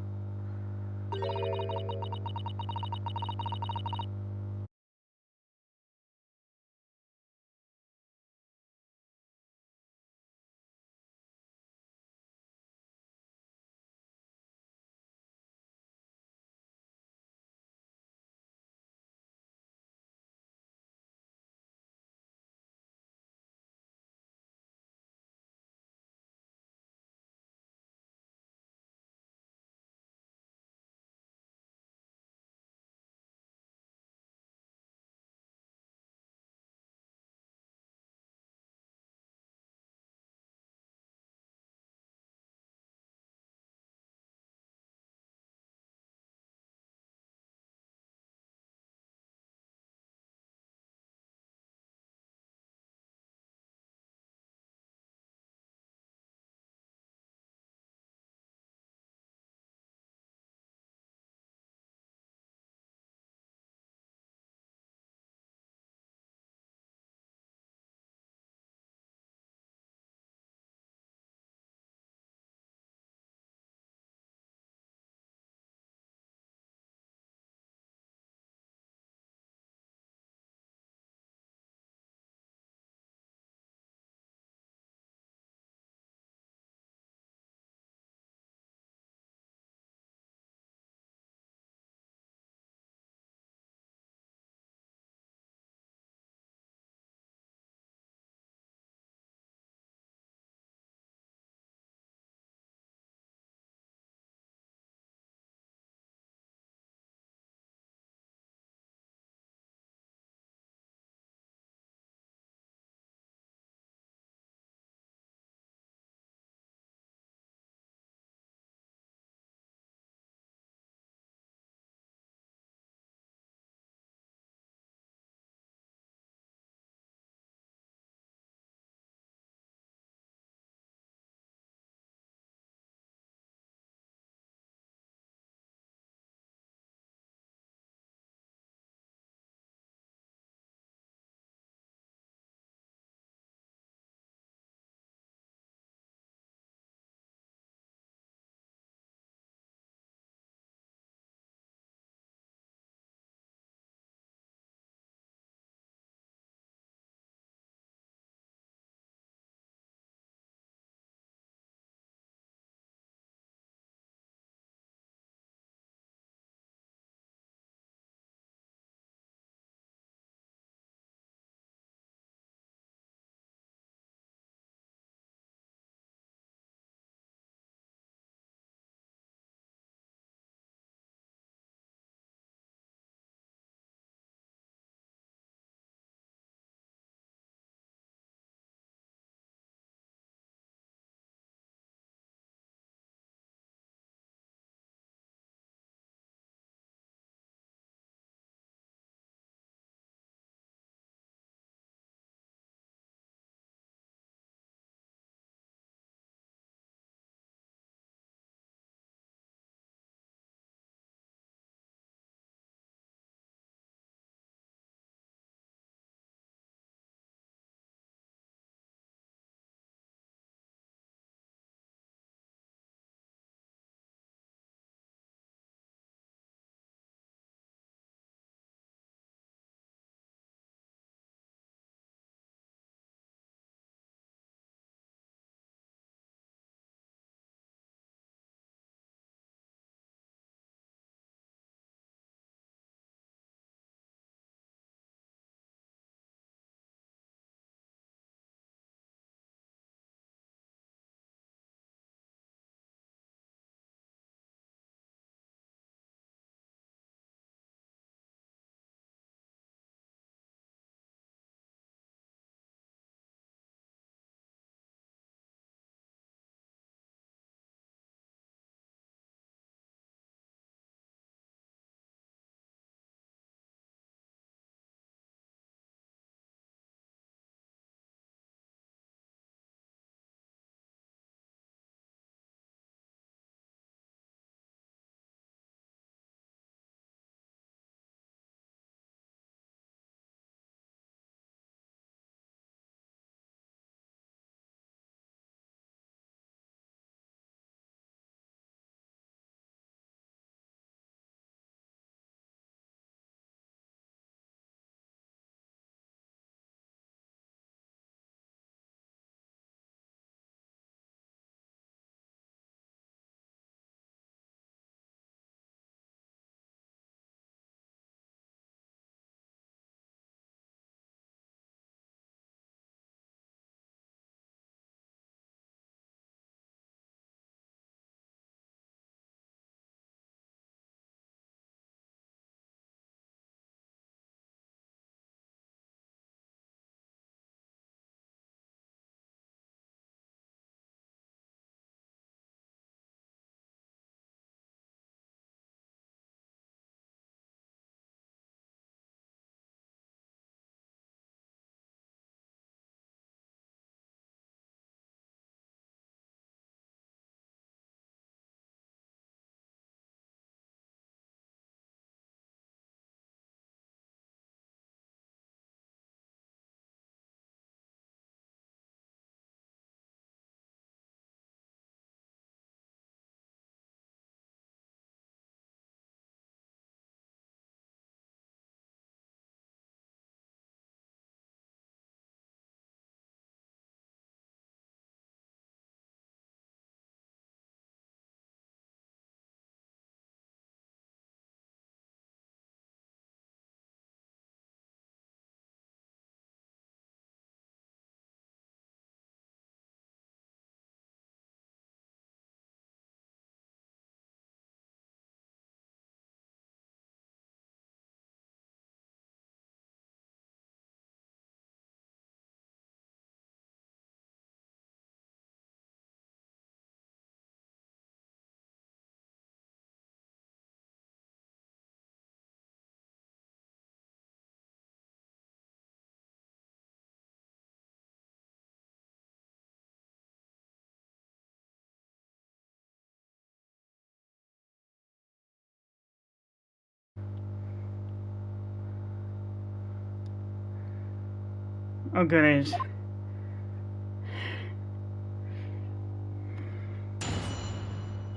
Oh, good it is.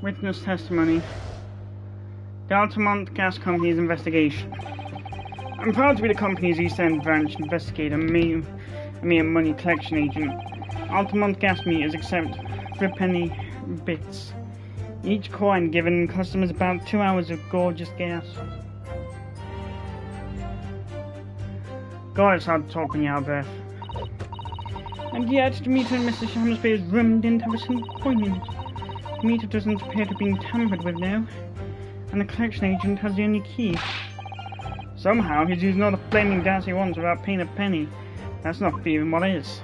Witness testimony. The Altamont Gas Company's investigation. I'm proud to be the company's East End branch investigator, a mere money collection agent. Altamont gas meters accept 3-penny bits. Each coin given customers about 2 hours of gorgeous gas. God, it's hard to talk when you're out of breath. And yet, the meter in Mr. Shamsbury's room didn't have a single coin in it. The meter doesn't appear to have been tampered with now, and the collection agent has the only key. Somehow, he's using all the flaming gas he wants without paying a penny. That's not even what is.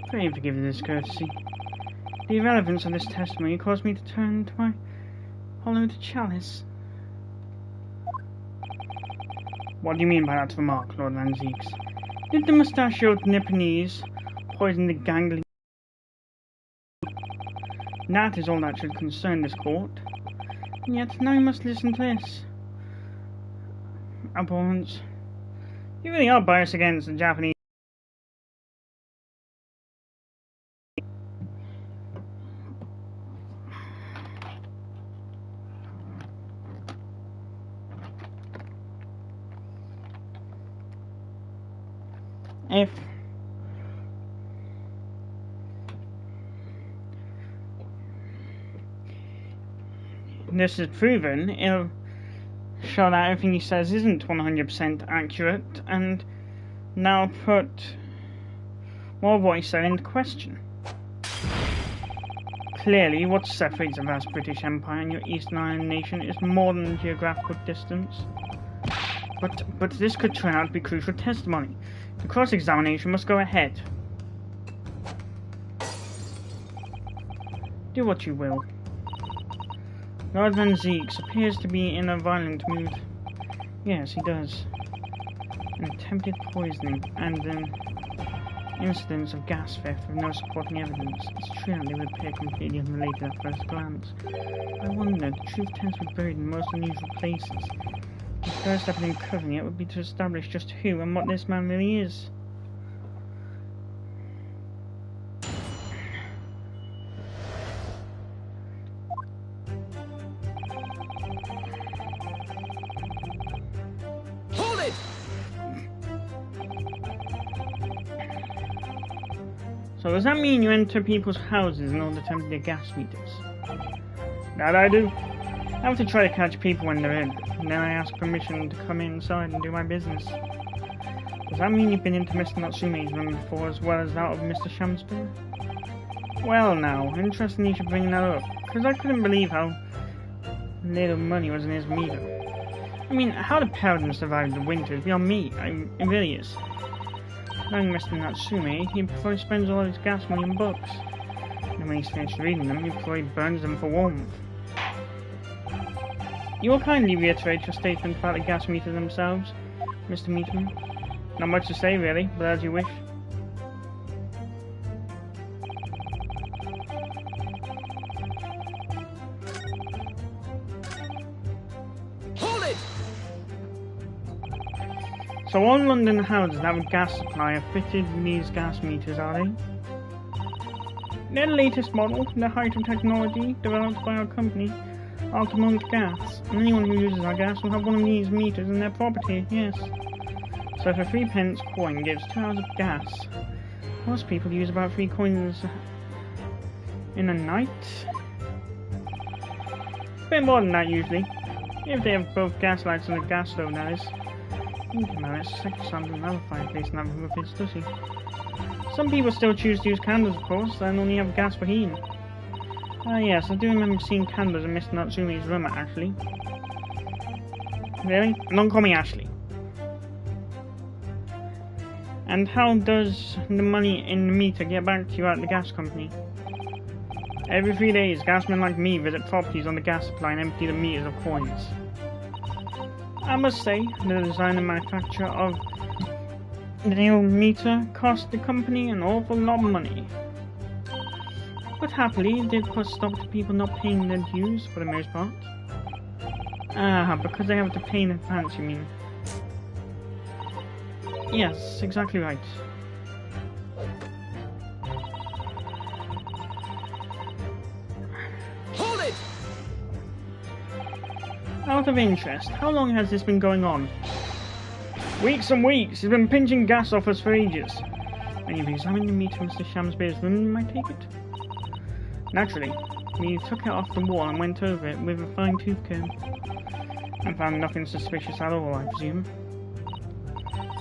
Pray forgive the discourtesy. The irrelevance of this testimony caused me to turn to my hollowed chalice. What do you mean by that remark, Lord Van Zieks? Did the mustachioed Nipponese poison the gangling? That is all that should concern this court. And yet, now you must listen to this. Abhorrence. You really are biased against the Japanese. If this is proven, it'll show that everything he says isn't 100% accurate, and now put more of what he said into question. Clearly, what separates the vast British Empire and your Eastern Island nation is more than geographical distance. But this could turn out to be crucial testimony. The cross-examination must go ahead. Do what you will. Lord Van Zieks appears to be in a violent mood. Yes, he does. An attempted poisoning and an incidence of gas theft with no supporting evidence. It's true that they would appear completely unrelated at first glance. I wonder, the truth tends to be buried in most unusual places. The first step in uncovering it would be to establish just who and what this man really is. Hold it! So does that mean you enter people's houses in order to empty their gas meters? That I do. I have to try to catch people when they're in, and then I ask permission to come inside and do my business. Does that mean you've been into Mr. Natsume's room before as well as that of Mr. Shamsbury? Well now, interesting you should bring that up, because I couldn't believe how little money was in his meter. I mean, how the Paladin survived the winter is beyond me, it really is. Knowing Mr. Natsume, he probably spends all his gas money in books. And when he's finished reading them, he probably burns them for warmth. You will kindly reiterate your statement about the gas meters themselves, Mr. Meatman. Not much to say, really, but as you wish. Hold it! So all London houses that have gas supply are fitted with these gas meters, are they? They're the latest model, the height of technology developed by our company, Altamont Gas, and anyone who uses our gas will have one of these meters in their property, yes. So if a 3-pence coin gives 2 hours of gas, most people use about 3 coins in a night. A bit more than that usually, if they have both gas lights and a gas stove, that is. Think about it, it's like something another fireplace and have a roof, does he? Some people still choose to use candles, of course, and only have gas for heating. Yes, I do remember seeing candles in Mr. Natsume's room, actually. Really? Don't call me Ashley. And how does the money in the meter get back to you at the gas company? Every 3 days, gasmen like me visit properties on the gas supply and empty the meters of coins. I must say, the design and manufacture of the new meter cost the company an awful lot of money. But happily, it did put a stop to people not paying their dues for the most part. Ah, because they have to pay in advance, you mean? Yes, exactly right. Hold it! Out of interest, how long has this been going on? Weeks and weeks. He's been pinching gas off us for ages. And you've examined the meter in Mr. Shamsbury's room, I take it? Naturally. We took it off the wall and went over it with a fine-tooth comb. And found nothing suspicious at all, I presume?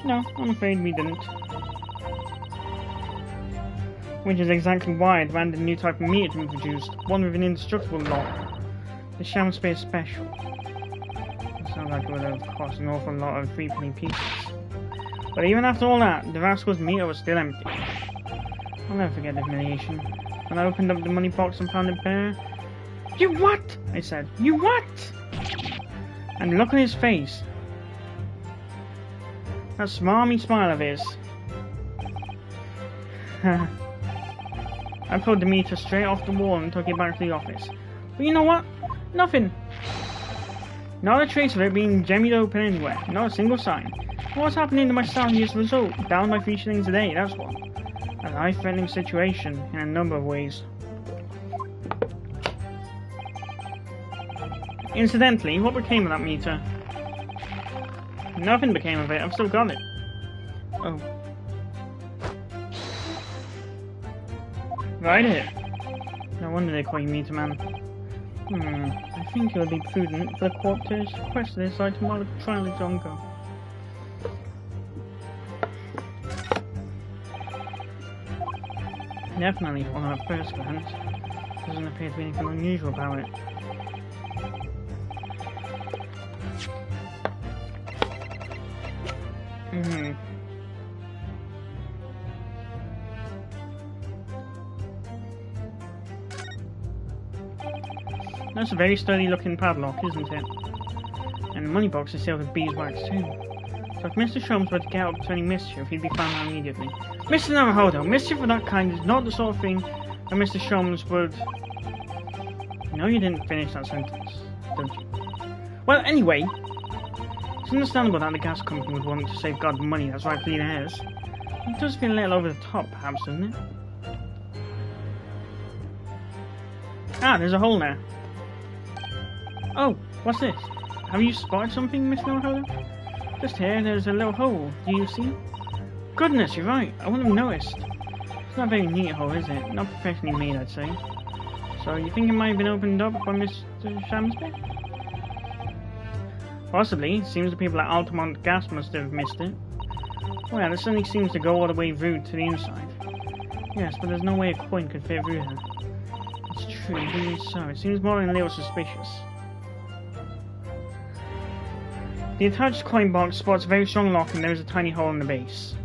No, I'm afraid we didn't. Which is exactly why I demanded a new type of meter to be produced, one with an indestructible lock. The Shamsbury Special. It sounds like it would have cost an awful lot of 3-penny pieces. But even after all that, the rascal's meter was still empty. I'll never forget the humiliation. When I opened up the money box and found it bare. "You what?" I said. "You what?" And look on his face. That smarmy smile of his. I pulled the meter straight off the wall and took it back to the office. But you know what? Nothing. Not a trace of it being jemmied open anywhere. Not a single sign. What's happening to my salary as a result? Down by 3 shillings a day, that's what. A life-threatening situation in a number of ways. Incidentally, what became of that meter? Nothing became of it. I've still got it. Oh. Right here. No wonder they call you Meter Man. I think it would be prudent for the court to request this item while the trial is ongoing. Definitely, on our first glance, doesn't appear to be anything unusual about it. That's a very sturdy looking padlock, isn't it? And the money box is sealed with beeswax too. So if Mr. Sholmes were to get up to any mischief, he'd be found out immediately. Mr. Naruhodo, mischief of that kind is not the sort of thing that Mr. Sholmes would... No, you didn't finish that sentence, don't you? Well, anyway, it's understandable that the gas company would want to safeguard the money that's rightfully theirs. It does feel a little over the top, perhaps, doesn't it? Ah, there's a hole there. Oh, what's this? Have you spotted something, Mr. Naruhodo? Just here, there's a little hole. Do you see? Goodness, you're right. I wouldn't have noticed. It's not a very neat hole, is it? Not professionally made, I'd say. So, you think it might have been opened up by Mr. Shamsbury? Possibly. Seems the people at Altamont Gas must have missed it. Well, it certainly seems to go all the way through to the inside. Yes, but there's no way a coin could fit through here. It's true, indeed so. It seems more than a little suspicious. The attached coin box spots a very strong lock and there is a tiny hole in the base.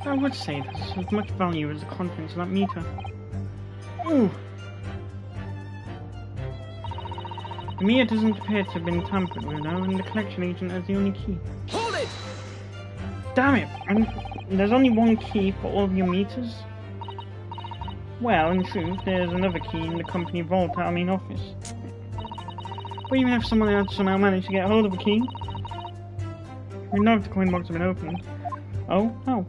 I would say this is as much value as the contents of that meter. Ooh! The meter doesn't appear to have been tampered with though, and the collection agent has the only key. Hold it! Damn it! And there's only one key for all of your meters? Well, in truth, there's another key in the company vault at our main office. But even if someone had somehow managed to get hold of a key, we know if the coin box had been opened. Oh, no.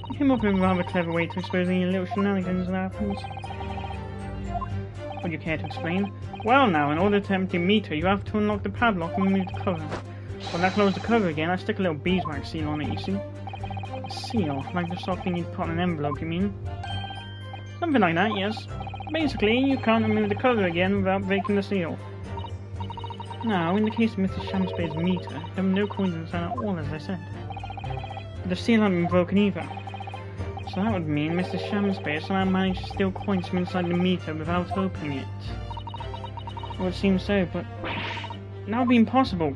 You came up with a rather clever way to expose any little shenanigans that happens. Would you care to explain? Well now, in order to empty a meter, you have to unlock the padlock and remove the cover. When I close the cover again, I stick a little beeswax seal on it, you see? A seal? Like the sort of thing you'd put in an envelope, you mean? Something like that, yes. Basically, you can't remove the cover again without breaking the seal. Now, in the case of Mr. Shamsbury's meter, there were no coins inside at all, as I said. But the seal hadn't been broken either. So that would mean Mr. Shamsbury somehow managed to steal coins from inside the meter without opening it. It would seem so, but that would be impossible.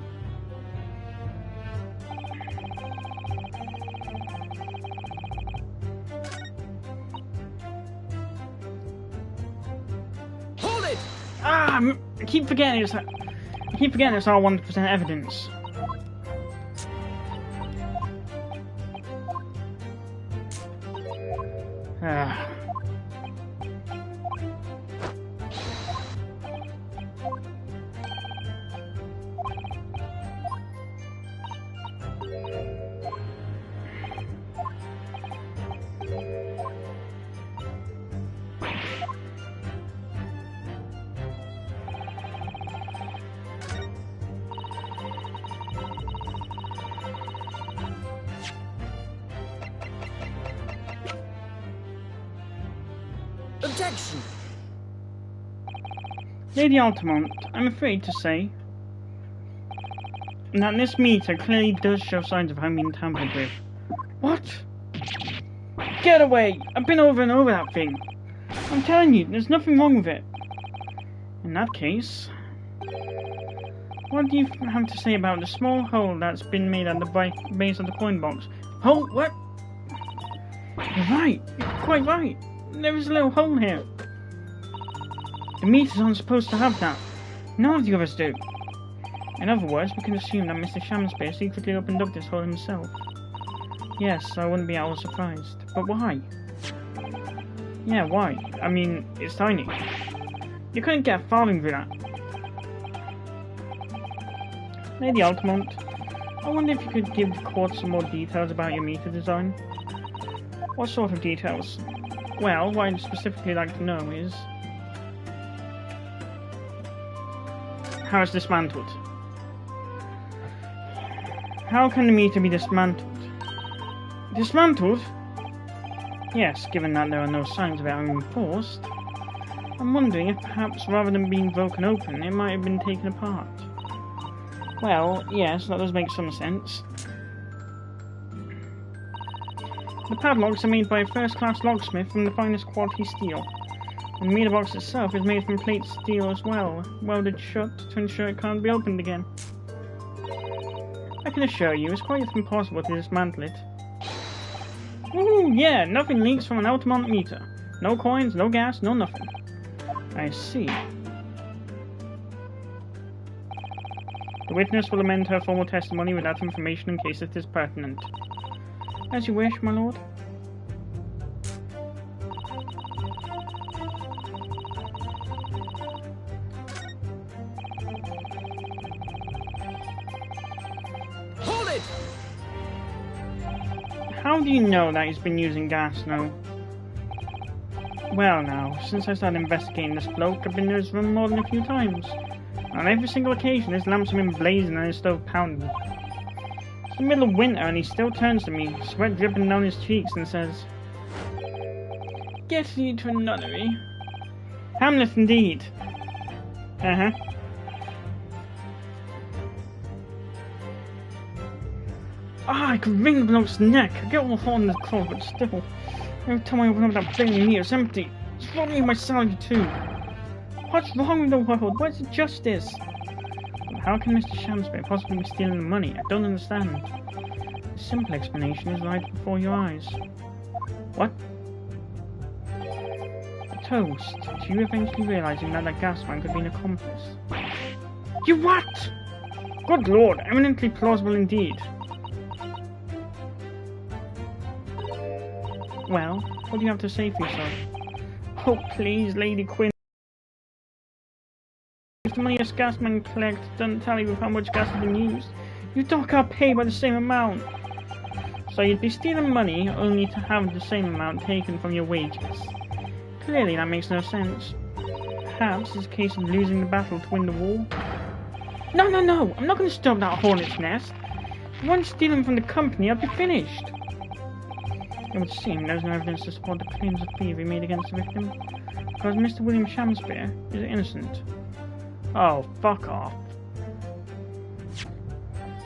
Hold it! Ah! I keep forgetting it's all 100% evidence. Ah. Objection! Lady Altamont, I'm afraid to say that this meter clearly does show signs of having been tampered with. What? Get away! I've been over and over that thing. I'm telling you, there's nothing wrong with it. In that case, what do you have to say about the small hole that's been made at the base of the coin box? Hole? What? You're right. You're quite right. There is a little hole here. The meters aren't supposed to have that. None of the others do. In other words, we can assume that Mr. Shamspeare secretly opened up this hole himself. Yes, I wouldn't be at all surprised. But why? Yeah, why? I mean, it's tiny. You couldn't get a farthing through that. Lady Altamont, I wonder if you could give the court some more details about your meter design. What sort of details? Well, what I'd specifically like to know is how it's dismantled. How can the meter be dismantled? Dismantled? Yes, given that there are no signs of it having been forced. I'm wondering if perhaps rather than being broken open, it might have been taken apart. Well, yes, that does make some sense. The padlocks are made by a first-class locksmith from the finest quality steel. And the meter box itself is made from plate steel as well, welded shut to ensure it can't be opened again. I can assure you, it's quite impossible to dismantle it. Ooh, yeah, nothing leaks from an Altamont meter. No coins, no gas, no nothing. I see. The witness will amend her formal testimony with that information in case it is pertinent. As you wish, my lord. Hold it! How do you know that he's been using gas now? Well now, since I started investigating this bloke, I've been in his room more than a few times. On every single occasion, his lamps have been blazing and his stove pounding. It's the middle of winter and he still turns to me, sweat dripping down his cheeks, and says, "Get thee to a nunnery." Hamlet indeed. Uh-huh. Ah, I could wring the bloke's neck. I get all hot in the cold, but still, every time I open up that blaming meter, it's empty. It's robbing me of my salary too. What's wrong with the world? Where's the justice? How can Mr. Shamspeare possibly be stealing the money? I don't understand. The simple explanation is right before your eyes. What? A toast to you eventually realizing that that gas man could be an accomplice. You what? Good lord, eminently plausible indeed. Well, what do you have to say for yourself? Oh please, Lady Quinn. If the money a gasman collects doesn't tally with how much gas has been used, you dock our pay by the same amount. So you'd be stealing money only to have the same amount taken from your wages. Clearly that makes no sense. Perhaps it's a case of losing the battle to win the war. No, I'm not going to stop that hornet's nest. Once stealing from the company, I'll be finished. It would seem there's no evidence to support the claims of thievery made against the victim, because Mr. William Shamspeare is innocent. Oh, fuck off.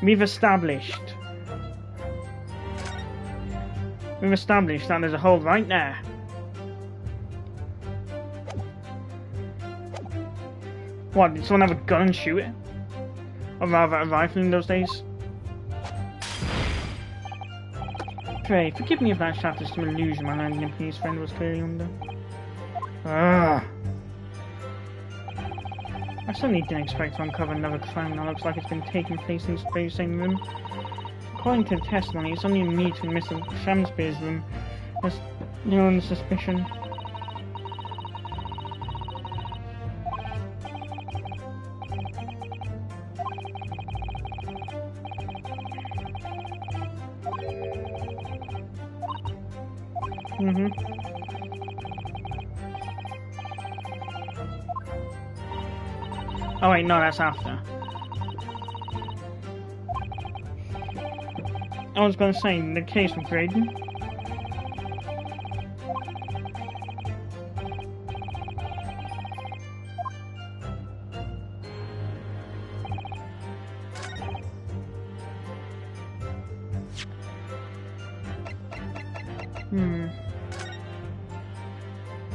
We've established that there's a hole right there. What, did someone have a gun and shoot it? Or rather, a rifle in those days? Pray, forgive me if that shatters some illusion my Nepalese friend was clearly under. Ugh. I certainly didn't expect to uncover another crime that looks like it's been taking place in this very same room. According to the testimony, it's only a meter in Mr. Shamspeare's room No one's suspicion. Mm-hmm. Oh wait, no, that's after. I was gonna say, the case with Graydon.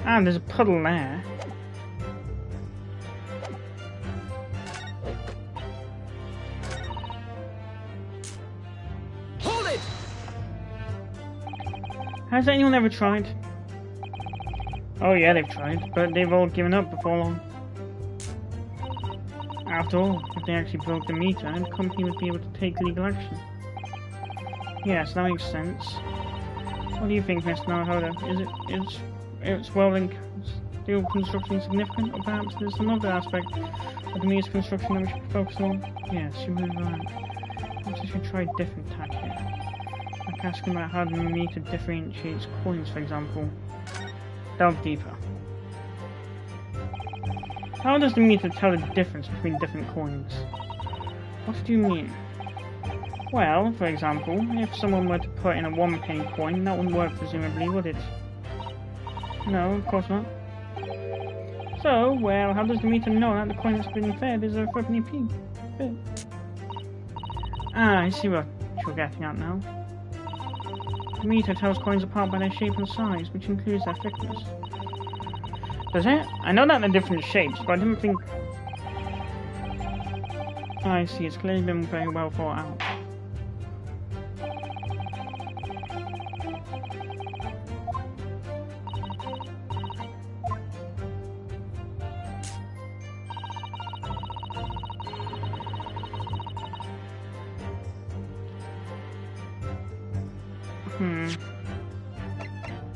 Ah, there's a puddle there. Hold it! Has anyone ever tried? Oh yeah, they've tried, but they've all given up before long. After all, if they actually broke the meter, the company would be able to take legal action. Yes, that makes sense. What do you think, Mr. Naruhodo? Is welding steel construction significant, or perhaps there's another aspect of the meter's construction that we should focus on? Yes, you're really right. Perhaps I should try a different tack here. Like asking about how the meter differentiates coins, for example. Delve deeper. How does the meter tell the difference between different coins? What do you mean? Well, for example, if someone were to put in a 1-penny coin, that wouldn't work presumably, would it? No, of course not. So, well, how does the meter know that the coin that's been fed is a 4-penny bit? Ah, I see what you're getting at now. The meter tells coins apart by their shape and size, which includes their thickness. Does it? I know that they're different shapes, but I didn't think... I see, it's clearly been very well thought out.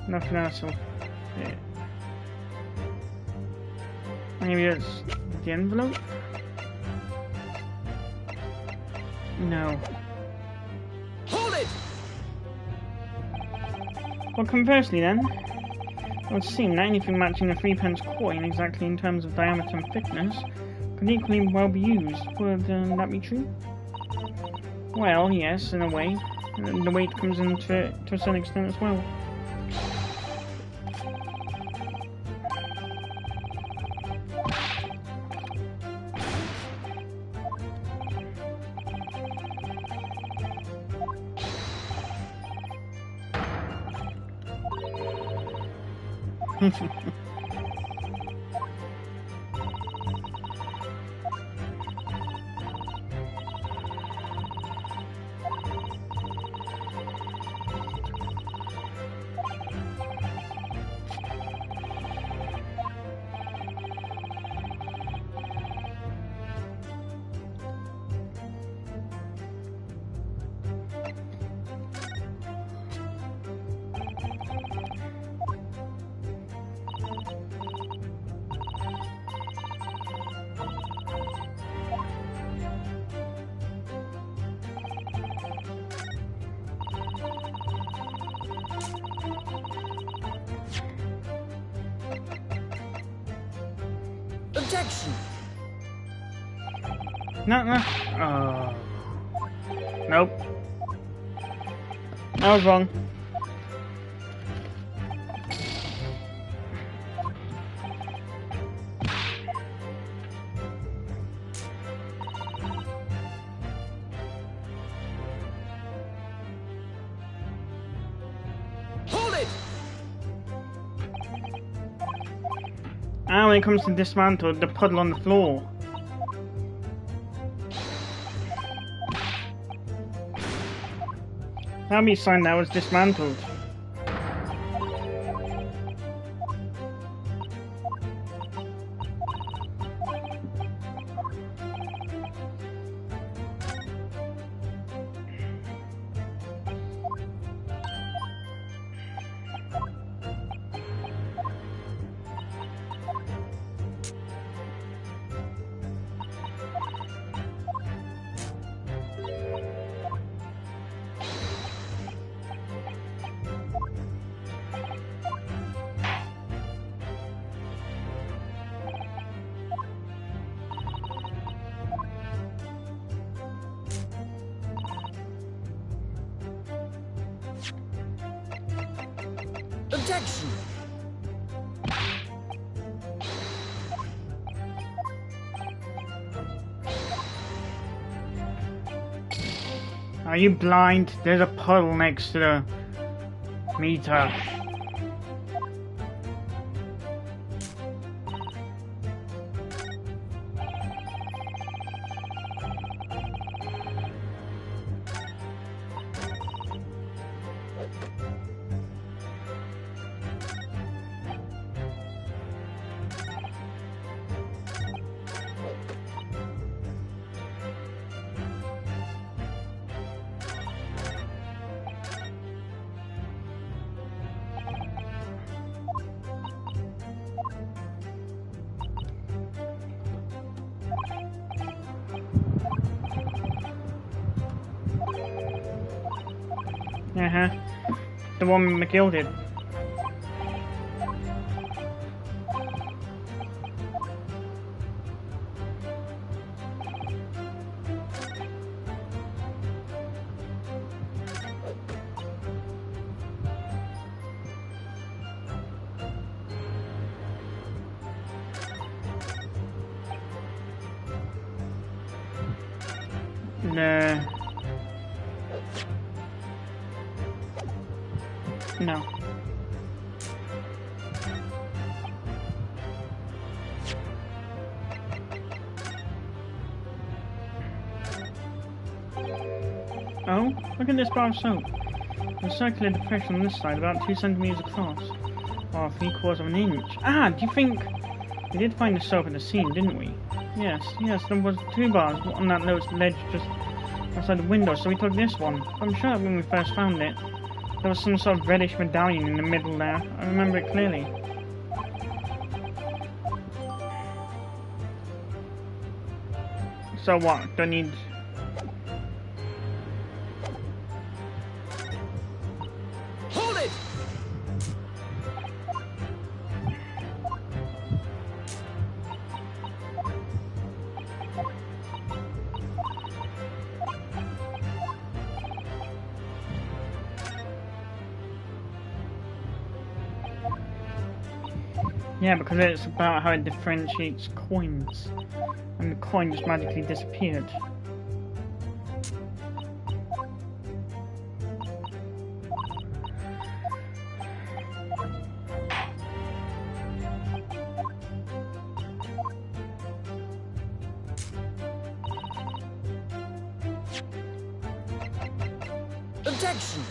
Nothing else will fit. Maybe it's the envelope? No. Hold it! Well, conversely then, it would seem that anything matching a 3-pence coin exactly in terms of diameter and thickness could equally well be used. Would that be true? Well, yes, in a way. The weight comes into it to a certain extent as well. Objection! No. Nope. I was wrong. Hold it! Ah, when it comes to dismantle, the puddle on the floor. That'll be a sign that was dismantled. Objection! Are you blind? There's a puddle next to the meter. Uh-huh. The one McGill did. No. No. Oh, look at this bar of soap. There's a circular depression on this side, about 2 centimeters across. Or 3/4 of an inch. Ah, do you think... We did find the soap at the scene, didn't we? Yes, there was 2 bars on that low ledge just outside the window, so we took this one. I'm sure that when we first found it, there was some sort of reddish medallion in the middle there. I remember it clearly. So what? Do I need... Hold it! Yeah, because it's about how it differentiates coins. And the coin just magically disappeared. Objection!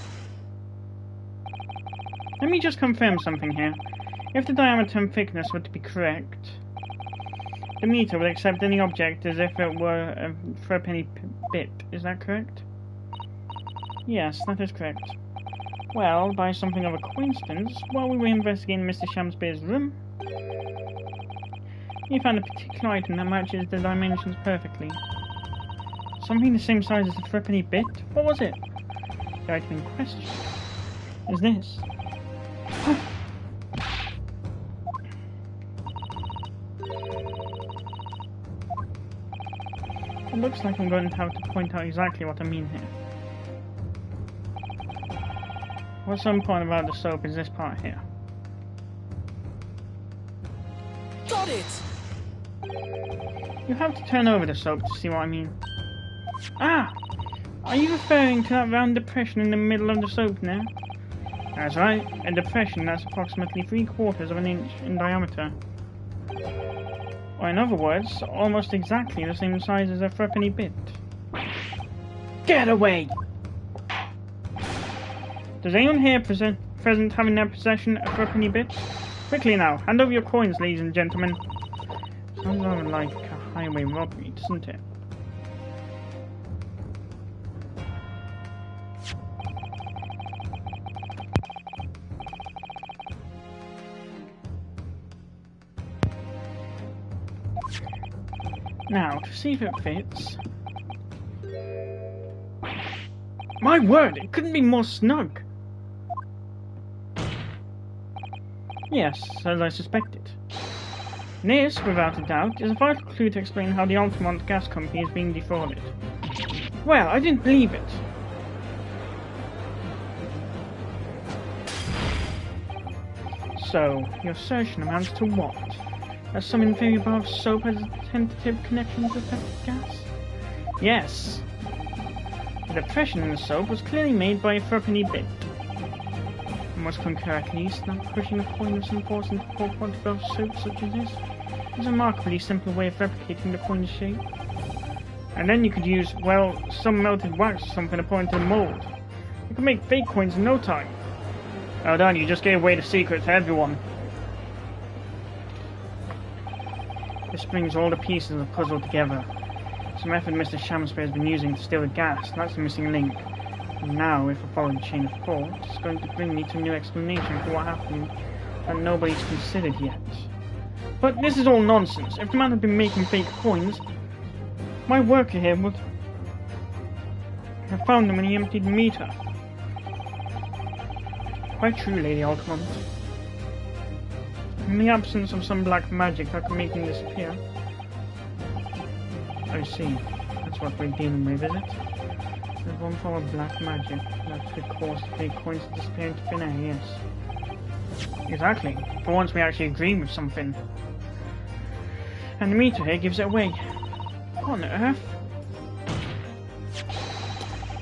Let me just confirm something here. If the diameter and thickness were to be correct, the meter would accept any object as if it were a threepenny bit. Is that correct? Yes, that is correct. Well, by something of a coincidence, while we were investigating Mr. Shamspeare's room, we found a particular item that matches the dimensions perfectly. Something the same size as a threepenny bit? What was it? The item in question is this. It looks like I'm going to have to point out exactly what I mean here. What's so important about the soap is this part here. Got it! You have to turn over the soap to see what I mean. Ah! Are you referring to that round depression in the middle of the soap now? That's right, a depression that's approximately 3/4 of an inch in diameter. Or in other words, almost exactly the same size as a threepenny bit. Get away! Does anyone here present have in their possession a threepenny bit? Quickly now, hand over your coins, ladies and gentlemen. Sounds rather like a highway robbery, doesn't it? Now, to see if it fits... My word, it couldn't be more snug! Yes, as I suspected. This, without a doubt, is a vital clue to explain how the Altamont Gas Company is being defrauded. Well, I didn't believe it. So, your assertion amounts to what? That some inferior bar of soap has a tentative connection to peptic gas? Yes. The depression in the soap was clearly made by a threepenny bit. I must concur at least, not pushing a coin of some force into a poor quantity of soap such as this. It's a remarkably simple way of replicating the coin's shape. And then you could use, well, some melted wax or something to pour into the mold. You could make fake coins in no time. Well done, you just gave away the secret to everyone. This brings all the pieces of the puzzle together. It's a method Mr. Shamspeare has been using to steal the gas. That's the missing link. And now, if I follow the chain of thought, it's going to bring me to a new explanation for what happened that nobody's considered yet. But this is all nonsense. If the man had been making fake coins, my worker here would have found them when he emptied the meter. Quite true, Lady Altamont. In the absence of some black magic that could make them disappear. I see. That's what we're dealing with, is it? There's one form of black magic that could cause the fake coins to disappear into thin air, yes. Exactly. For once we actually agree with something. And the meter here gives it away. What on earth?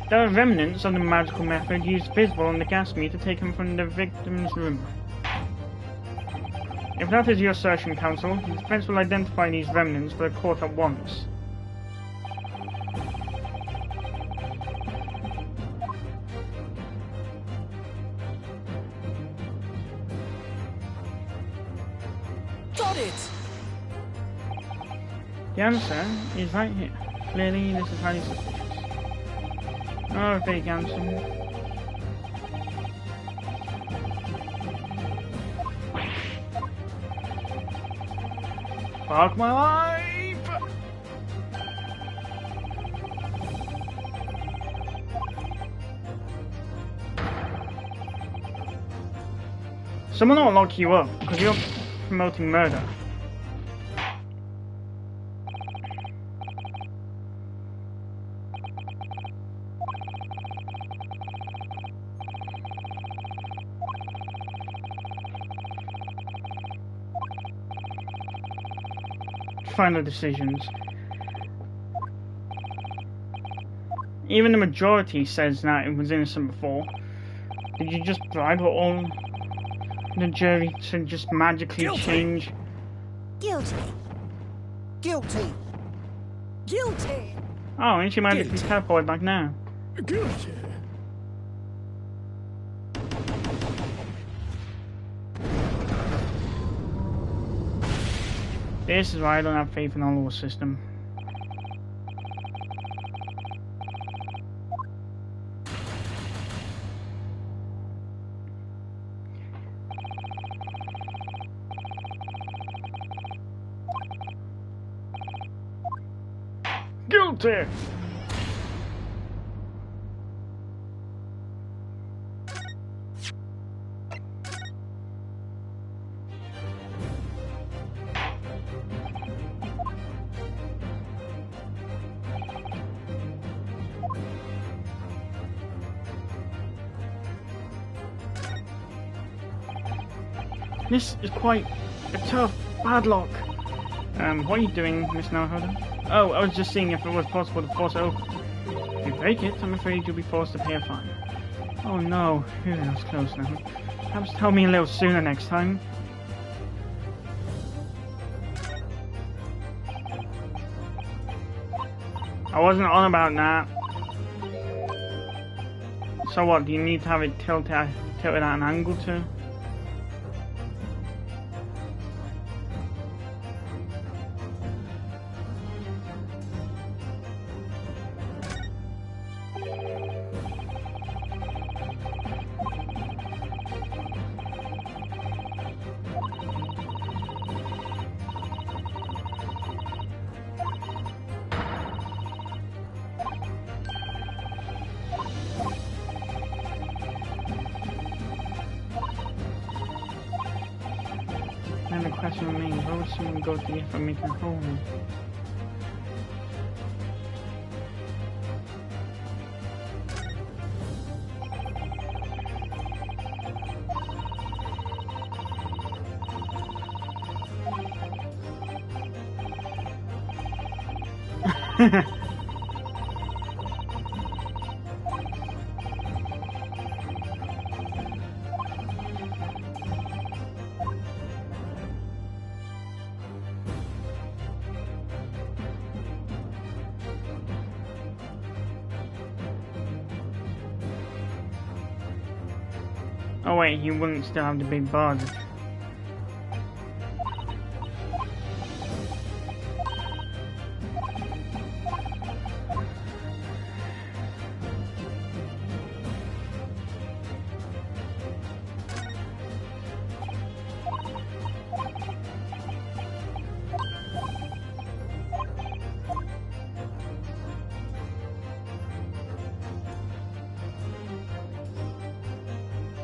There are remnants of the magical method used visible on the gas meter taken from the victim's room. If that is your assertion, Counsel, the defense will identify these remnants for the court at once. Got it! The answer is right here. Clearly, this is highly suspicious. Oh, fake answer. Fuck my life! Someone will lock you up because you're promoting murder. Final decisions. Even the majority says that it was innocent before. Did you just bribe all the jury to just magically change? Guilty. Guilty. Guilty. Oh, and she magically teleported back now. Guilty. This is why I don't have faith in our law system. Guilty! This is quite a tough padlock. What are you doing, Miss Naohoda? Oh, I was just seeing if it was possible to force it open. If you break it, I'm afraid you'll be forced to pay a fine. Oh no, phew, that was close now. Perhaps tell me a little sooner next time. I wasn't on about that. So what, do you need to have it tilted at an angle too? And the question remains, why would someone go to the effort of making a hole in it? Oh wait, he wouldn't still have the big bars.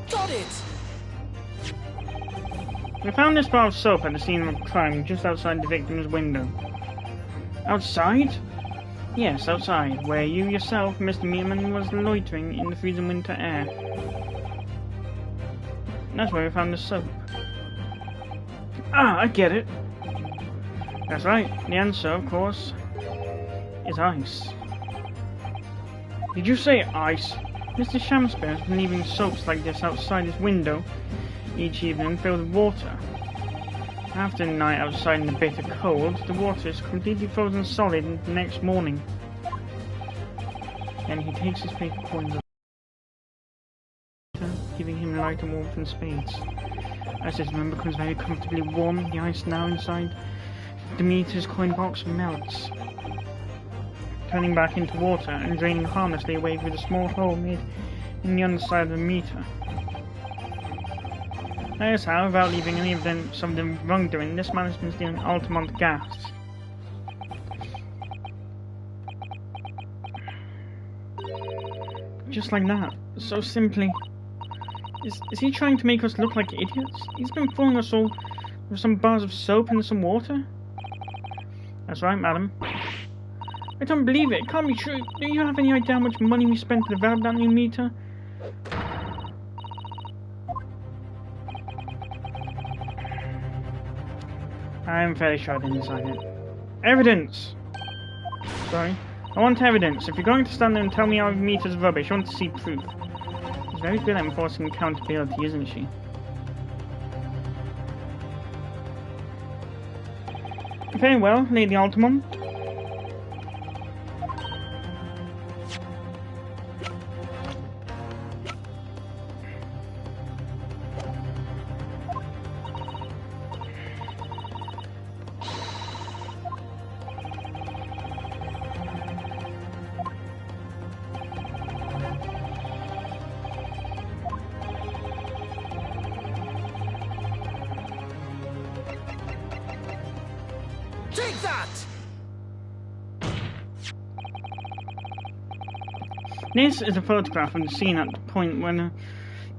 Got it! We found this bar of soap at the scene of crime just outside the victim's window. Outside? Yes, outside, where you yourself, Mr. Meerman, was loitering in the freezing winter air. That's where we found the soap. Ah, I get it. That's right. The answer, of course, is ice. Did you say ice? Mr. Shamspeare has been leaving soaps like this outside his window each evening filled with water. After the night outside in the bitter cold, the water is completely frozen solid the next morning. Then he takes his paper coins up, giving him light and warmth and spades. As his room becomes very comfortably warm, the ice now inside the meter's coin box melts, turning back into water and draining harmlessly away through the small hole made in the underside of the meter. That is how, without leaving any evidence of the wrongdoing, this man has been stealing Altamont gas. Just like that. So simply. Is he trying to make us look like idiots? He's been fooling us all with some bars of soap and some water? That's right, madam. I don't believe it. It can't be true. Do you have any idea how much money we spent to develop that new meter? I'm fairly sure I didn't sign it. Evidence! Sorry. I want evidence. If you're going to stand there and tell me our meter's rubbish, I want to see proof. She's very good at enforcing accountability, isn't she? Very well, Lady Altamont. Take that! This is a photograph of the scene at the point when the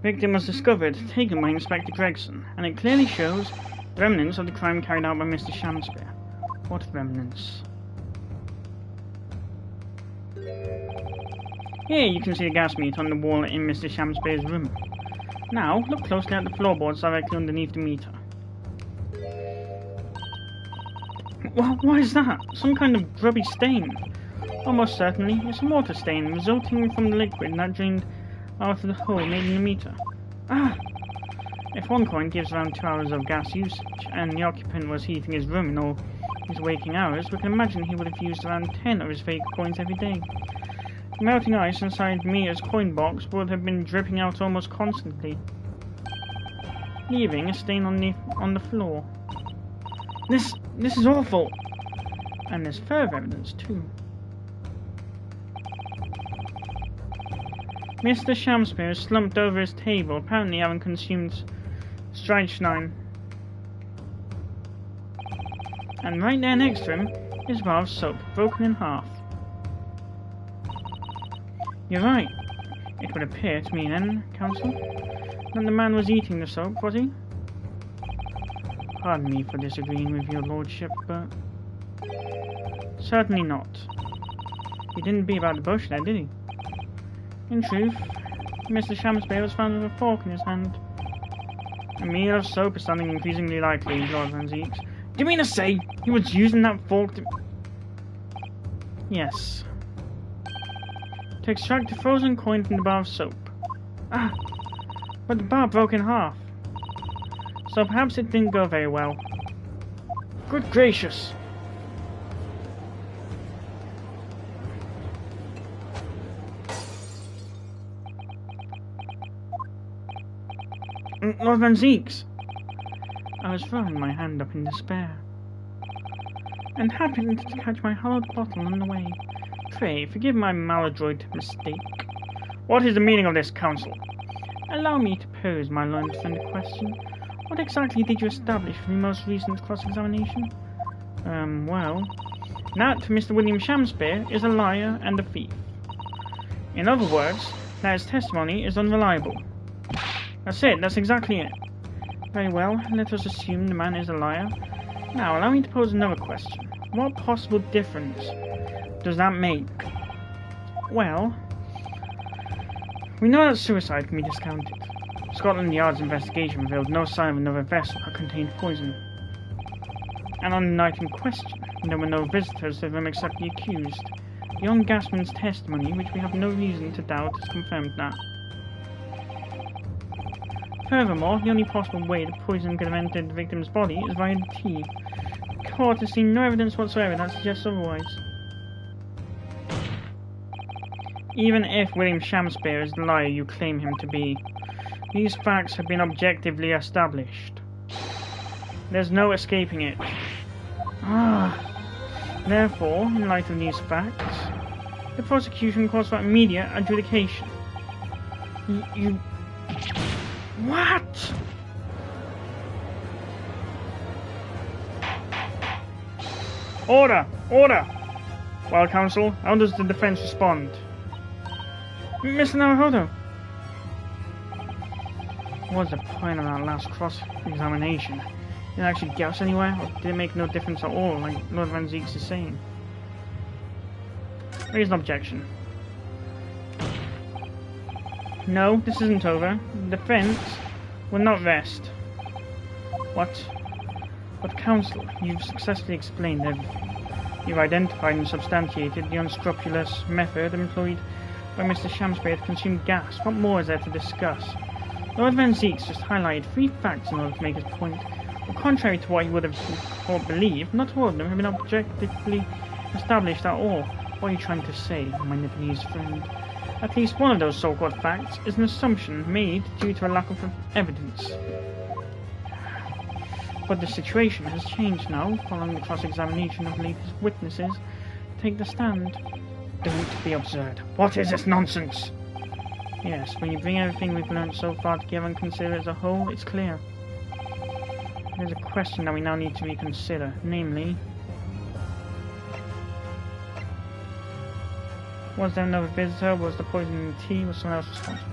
victim was discovered, taken by Inspector Gregson, and it clearly shows the remnants of the crime carried out by Mr. Shamspeare. What remnants? Here you can see the gas meter on the wall in Mr. Shamspeare's room. Now, look closely at the floorboards directly underneath the meter. What is that? Some kind of grubby stain. Almost certainly, it's a water stain resulting from the liquid that drained out of the hole made in the meter. Ah! If one coin gives around 2 hours of gas usage, and the occupant was heating his room in all his waking hours, we can imagine he would have used around 10 of his fake coins every day. The melting ice inside Mia's coin box would have been dripping out almost constantly, leaving a stain on the floor. This is awful! And there's further evidence too. Mr. Shamspeare is slumped over his table, apparently having consumed strychnine. And right there next to him is a bar of soap, broken in half. You're right. It would appear to me then, Counsel, that the man was eating the soap, was he? Pardon me for disagreeing with your lordship, but... certainly not. He didn't beat about the bush there, did he? In truth, Mr. Shamspeare was found with a fork in his hand. A meal of soap is something increasingly likely, Lord Van Zeeks. Do you mean to say he was using that fork to... Yes. To extract a frozen coin from the bar of soap. Ah! But the bar broke in half. So perhaps it didn't go very well. Good gracious! Lord Van Zieks! I was throwing my hand up in despair, and happened to catch my hollowed bottle on the way. Pray, forgive my maladroit mistake. What is the meaning of this, Counsel? Allow me to pose my learned friend a question. What exactly did you establish from your most recent cross-examination? Well, that Mr. William Shamspeare is a liar and a thief. In other words, that his testimony is unreliable. That's it, that's exactly it. Very well, let us assume the man is a liar. Now, allow me to pose another question. What possible difference does that make? Well, we know that suicide can be discounted. Scotland Yard's investigation revealed no sign of another vessel that contained poison. And on the night in question, there were no visitors to the room except the accused. The young gasman's testimony, which we have no reason to doubt, has confirmed that. Furthermore, the only possible way the poison could have entered the victim's body is via the tea. The court has seen no evidence whatsoever that suggests otherwise. Even if William Shamspeare is the liar you claim him to be, these facts have been objectively established. There's no escaping it. Therefore, in light of these facts, the prosecution calls for immediate adjudication. You... What? Order! Order! Well, Counsel, how does the defense respond? Mr. Naruhodo! What's the point of that last cross-examination? Did it actually get us anywhere, or did it make no difference at all, like Lord Van Zieks is saying? Raise an objection. No, this isn't over. The defense will not rest. What? But, Counsel, you've successfully explained everything. You've identified and substantiated the unscrupulous method employed by Mr. Shamspeare to consume gas. What more is there to discuss? Lord Van Zieks just highlighted 3 facts in order to make his point. But contrary to what he would have believed, not all of them have been objectively established at all. What are you trying to say, my Nepalese friend? At least one of those so-called facts is an assumption made due to a lack of evidence. But the situation has changed now, following the cross-examination of latest witnesses to take the stand. Don't be absurd. What is this nonsense? Yes, when you bring everything we've learned so far together and consider it as a whole, it's clear. There's a question that we now need to reconsider, namely... Was there another visitor? Was the poison in the tea? Was someone else responsible?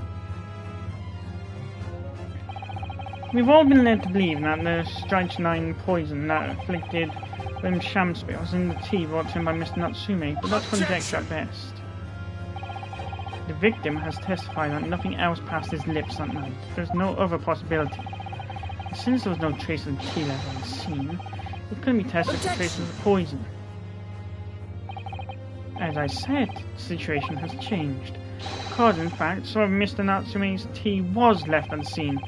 We've all been led to believe that the strychnine poison that afflicted William Shamspeare was in the tea brought to him by Mr. Natsume, but that's conjecture at best. The victim has testified that nothing else passed his lips that night. There's no other possibility. And since there was no trace of the tea left on the scene, it couldn't be tested for traces of the poison. As I said, the situation has changed. Because, in fact, some of Mr. Natsume's tea was left on the scene,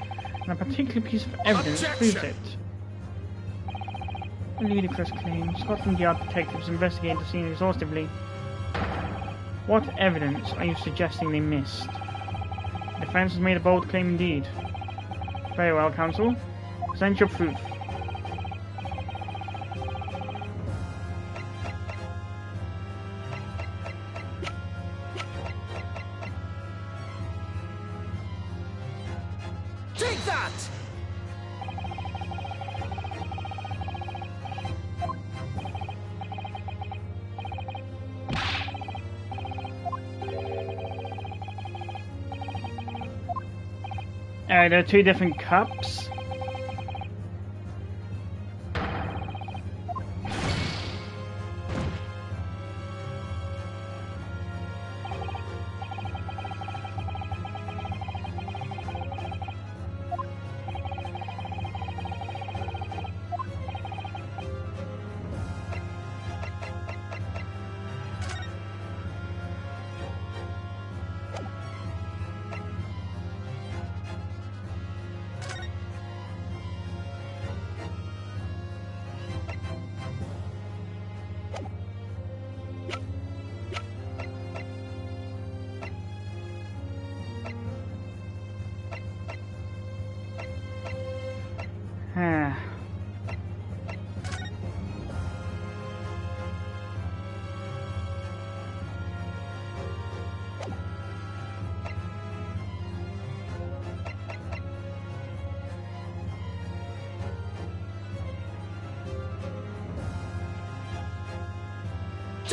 and a particular piece of evidence proves it. A ludicrous claim. Scotland Yard detectives investigated the scene exhaustively. What evidence are you suggesting they missed? The defense has made a bold claim indeed. Very well, Counsel. Present your proof. Take that! There are 2 different cups.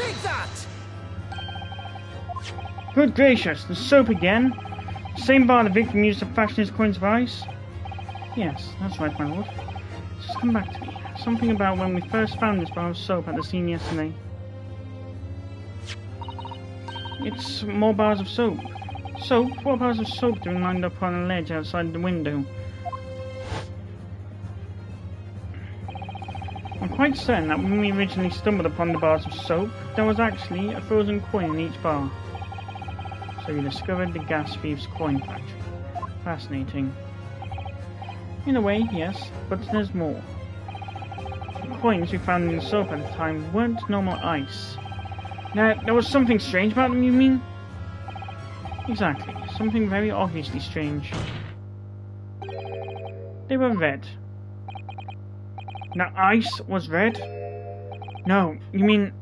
Take that! Good gracious, the soap again? The same bar the victim used to fashion his coins of ice? Yes, that's right, my lord. Just come back to me. Something about when we first found this bar of soap at the scene yesterday. It's more bars of soap. Soap? 4 bars of soap that were lined up on a ledge outside the window. I'm quite certain that when we originally stumbled upon the bars of soap, there was actually a frozen coin in each bar. So we discovered the gas thief's coin factory. Fascinating. In a way, yes, but there's more. The coins we found in the soap at the time weren't normal ice. Now, there was something strange about them, you mean? Exactly. Something very obviously strange. They were red. Now, ice was red? No, you mean...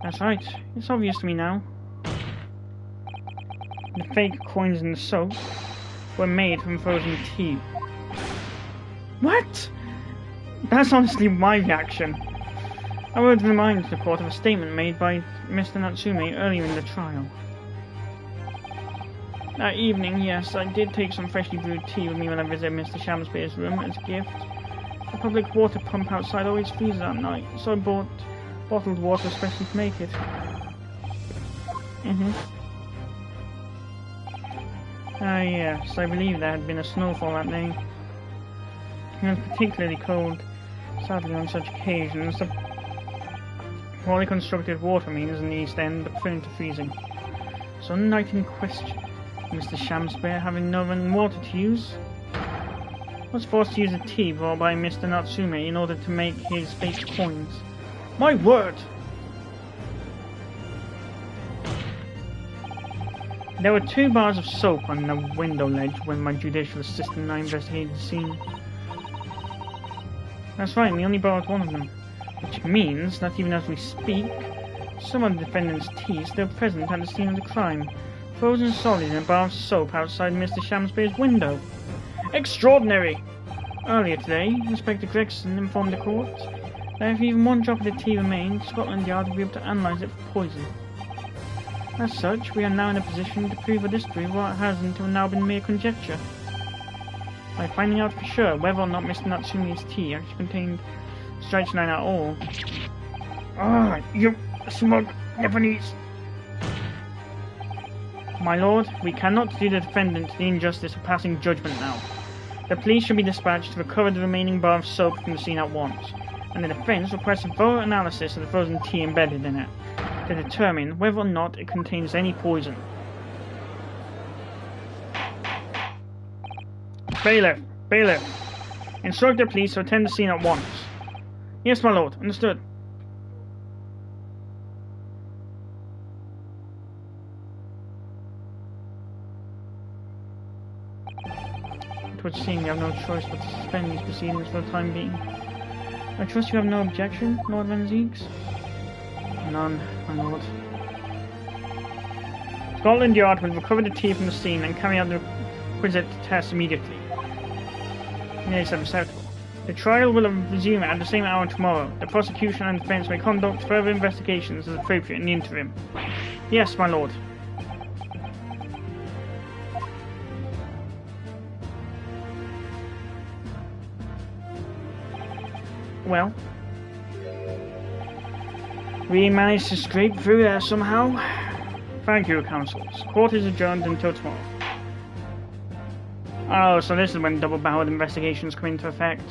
That's right. It's obvious to me now. The fake coins in the soap were made from frozen tea. What? That's honestly my reaction. I would remind the court of a statement made by Mr. Natsume earlier in the trial. That evening, yes, I did take some freshly brewed tea with me when I visited Mr. Shamspeare's room as a gift. The public water pump outside always freezes at night, so I bought bottled water especially to make it. Yes, I believe there had been a snowfall that day. It was particularly cold. Sadly, on such occasions, the poorly constructed water mains in the East End were prone to freezing. So on the night in question, Mr. Shamspere, having no running water to use, was forced to use a tea brought by Mr. Natsume in order to make his fake coins. My word! There were 2 bars of soap on the window ledge when my judicial assistant and I investigated the scene. That's right, we only borrowed 1 of them, which means that even as we speak, some of the defendant's tea is still present at the scene of the crime, frozen solid in a bar of soap outside Mr. Shamspeare's window. Extraordinary! Earlier today, Inspector Gregson informed the court that if even 1 drop of the tea remained, Scotland Yard would be able to analyse it for poison. As such, we are now in a position to prove or disprove what has until now been mere conjecture. By finding out for sure whether or not Mr. Natsume's tea actually contained strychnine at all. Ah, you smug Japanese! My lord, we cannot do the defendant the injustice of passing judgment now. The police should be dispatched to recover the remaining bar of soap from the scene at once, and the defense requests a thorough analysis of the frozen tea embedded in it, to determine whether or not it contains any poison. Bailiff! Bailiff! Instruct the police to attend the scene at once. Yes, my lord. Understood. It would seem we have no choice but to suspend these proceedings for the time being. I trust you have no objection, Lord Van Zieks? None, my lord. Scotland Yard will recover the tea from the scene and carry out the requisite tests immediately. Yes, acceptable. The trial will resume at the same hour tomorrow. The prosecution and defence may conduct further investigations as appropriate in the interim. Yes, my lord. Well, we managed to scrape through there somehow. Thank you, counsels. Court is adjourned until tomorrow. Oh, so this is when double-barreled investigations come into effect.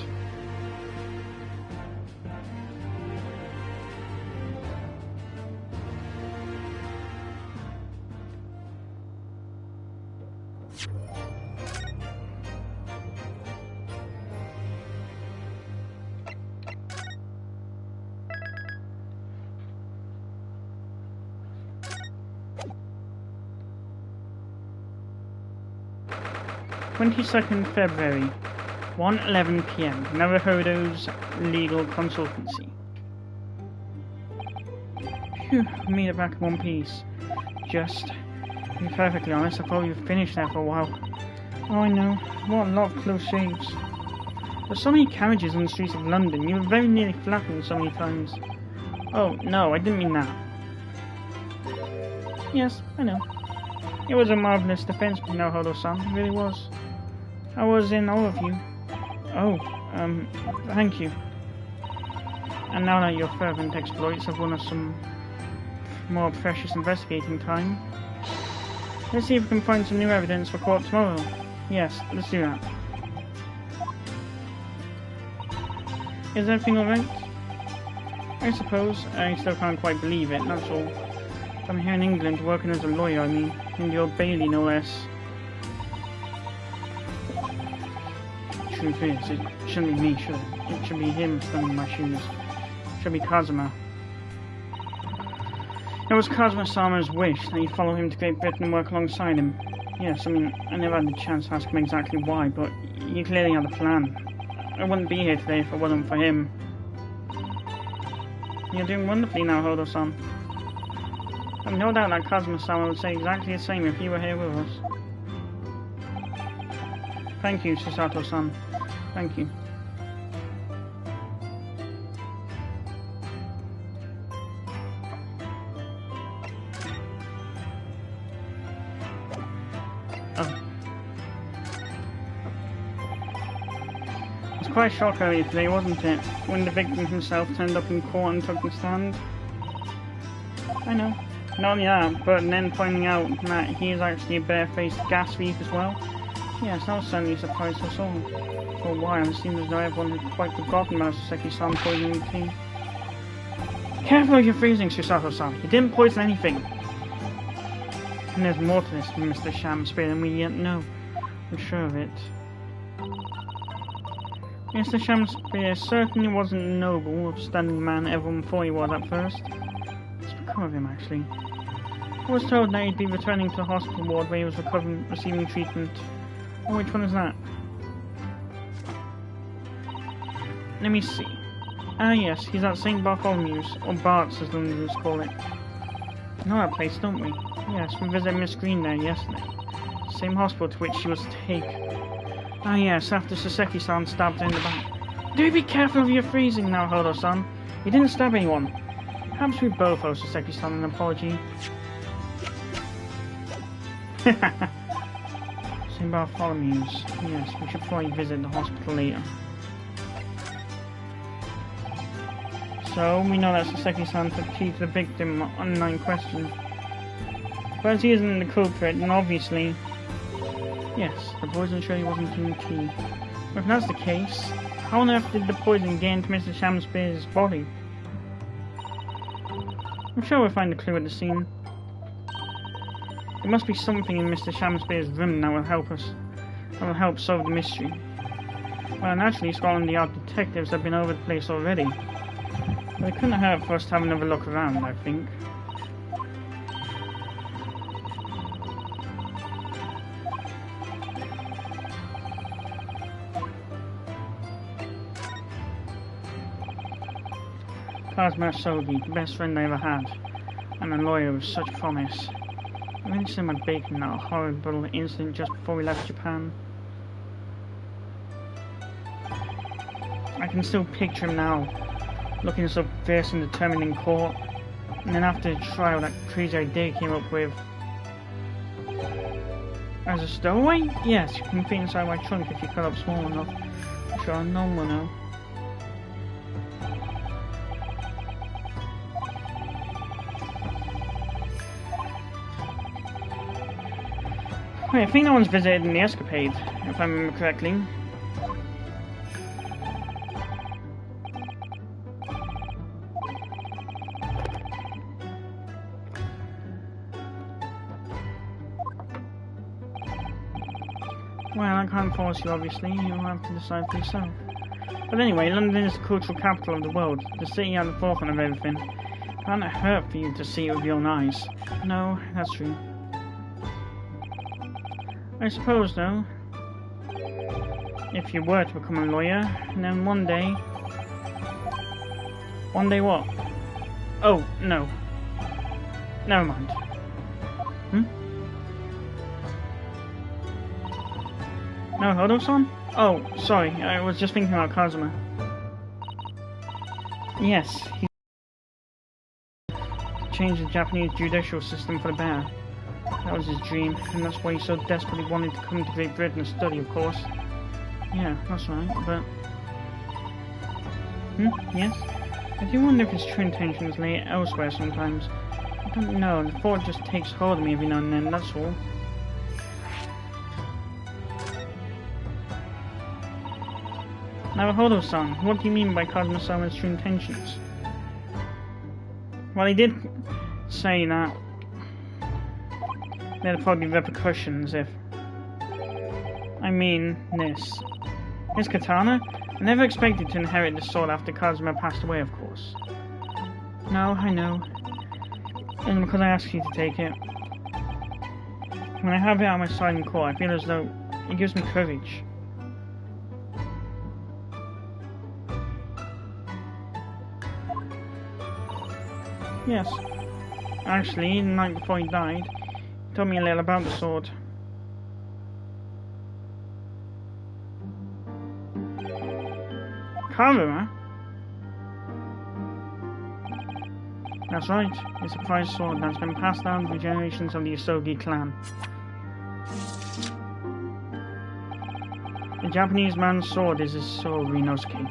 February 1:11 PM. Naruhodo's legal consultancy. Phew, made it back in one piece. Just, to be perfectly honest, I thought we were finished there for a while. Oh, I know. What a lot of close shaves. There's so many carriages on the streets of London. You were very nearly flattened so many times. Oh, no, I didn't mean that. Yes, I know. It was a marvelous defense, Naruhodo-san. It really was. I was in awe of you. Oh, thank you. And now that your fervent exploits have won us some more precious investigating time, let's see if we can find some new evidence for court tomorrow. Yes, let's do that. Is everything alright? I suppose. I still can't quite believe it, that's all. I'm here in England working as a lawyer, I mean, in the Old Bailey, no less. Truth is, it shouldn't be me, should it? It should be him standing in my shoes. It should be Kazuma. It was Kazuma-sama's wish that he follow him to Great Britain and work alongside him. Yes, I mean, I never had the chance to ask him exactly why, but he clearly had a plan. I wouldn't be here today if it wasn't for him. You're doing wonderfully now, Hodo-san. I've no doubt that Kazuma-sama would say exactly the same if you were here with us. Thank you, Susato-san. Thank you. Oh. It was quite a shock earlier today, wasn't it? When the victim himself turned up in court and took the stand. I know. Not only that, but then finding out that he is actually a barefaced gas thief as well. Yes, that was certainly a surprise to us all. For a while, it seemed as though everyone had quite forgotten about Saseki-san poisoning the tea. Careful of your freezing, Susato-san. He didn't poison anything. And there's more to this, Mr. Shamspear, than we yet know. I'm sure of it. Mr. Shamspear certainly wasn't a noble, upstanding man everyone thought he was at first. What's become of him, actually? I was told that he'd be returning to the hospital ward where he was receiving treatment. Oh, which one is that? Let me see. Ah yes, he's at St. Bartholomew's, or Bart's as Londoners call it. We know that place, don't we? Yes, we visited Miss Green there yesterday. Same hospital to which she was taken. Ah yes, after Saseki-san stabbed her in the back. Do be careful of your freezing now, Hodo-san. He didn't stab anyone. Perhaps we both owe Saseki-san an apology. St. Bartholomew's. Yes, we should probably visit the hospital later. So, we know that Saseki-san took tea to the victim on 9 questions. But as he isn't the culprit, then obviously... Yes, the poison surely wasn't in the tea. But if that's the case, how on earth did the poison get into Mr. Shamspear's body? I'm sure we'll find a clue at the scene. There must be something in Mr. Shamspear's room that will help us. That will help solve the mystery. Well, naturally, Scotland Yard detectives have been over the place already. But it couldn't hurt for us to have another look around, I think. Kazuma Sogi, the best friend I ever had, and a lawyer with such promise. I really seen my bacon in that horrible incident just before we left Japan. I can still picture him now, looking so fierce and determined in court, and then after the trial that crazy idea he came up with. As a stowaway? Yes, you can fit inside my trunk if you cut up small enough. I'm sure no one will know. Wait, I think no one's visited in the escapade, if I remember correctly. Well, I can't force you, obviously. You'll have to decide for yourself. But anyway, London is the cultural capital of the world, the city at the forefront of everything. It can't hurt for you to see it with your own eyes. No, that's true. I suppose, though, if you were to become a lawyer, then one day... One day what? Oh, no. Never mind. No, Hodo-san? Oh, sorry, I was just thinking about Kazuma. Yes, change the Japanese judicial system for the better. That was his dream, and that's why he so desperately wanted to come to Great Britain and study, of course. Yeah, that's right, but... Yes? I do wonder if his true intentions lay elsewhere sometimes. I don't know, the thought just takes hold of me every now and then, that's all. Now, Hodo-san, what do you mean by Kazuma-sama's true intentions? Well, he did say that there'd probably be repercussions if... I mean, this. His katana? I never expected to inherit the sword after Kazuma passed away, of course. No, I know. And because I asked you to take it. When I have it at my side in court, I feel as though it gives me courage. Yes. Actually, the night before he died, he told me a little about the sword. Kazuma? That's right, it's a prized sword that's been passed down through generations of the Yosogi clan. The Japanese man's sword is his soul, Rinosuke.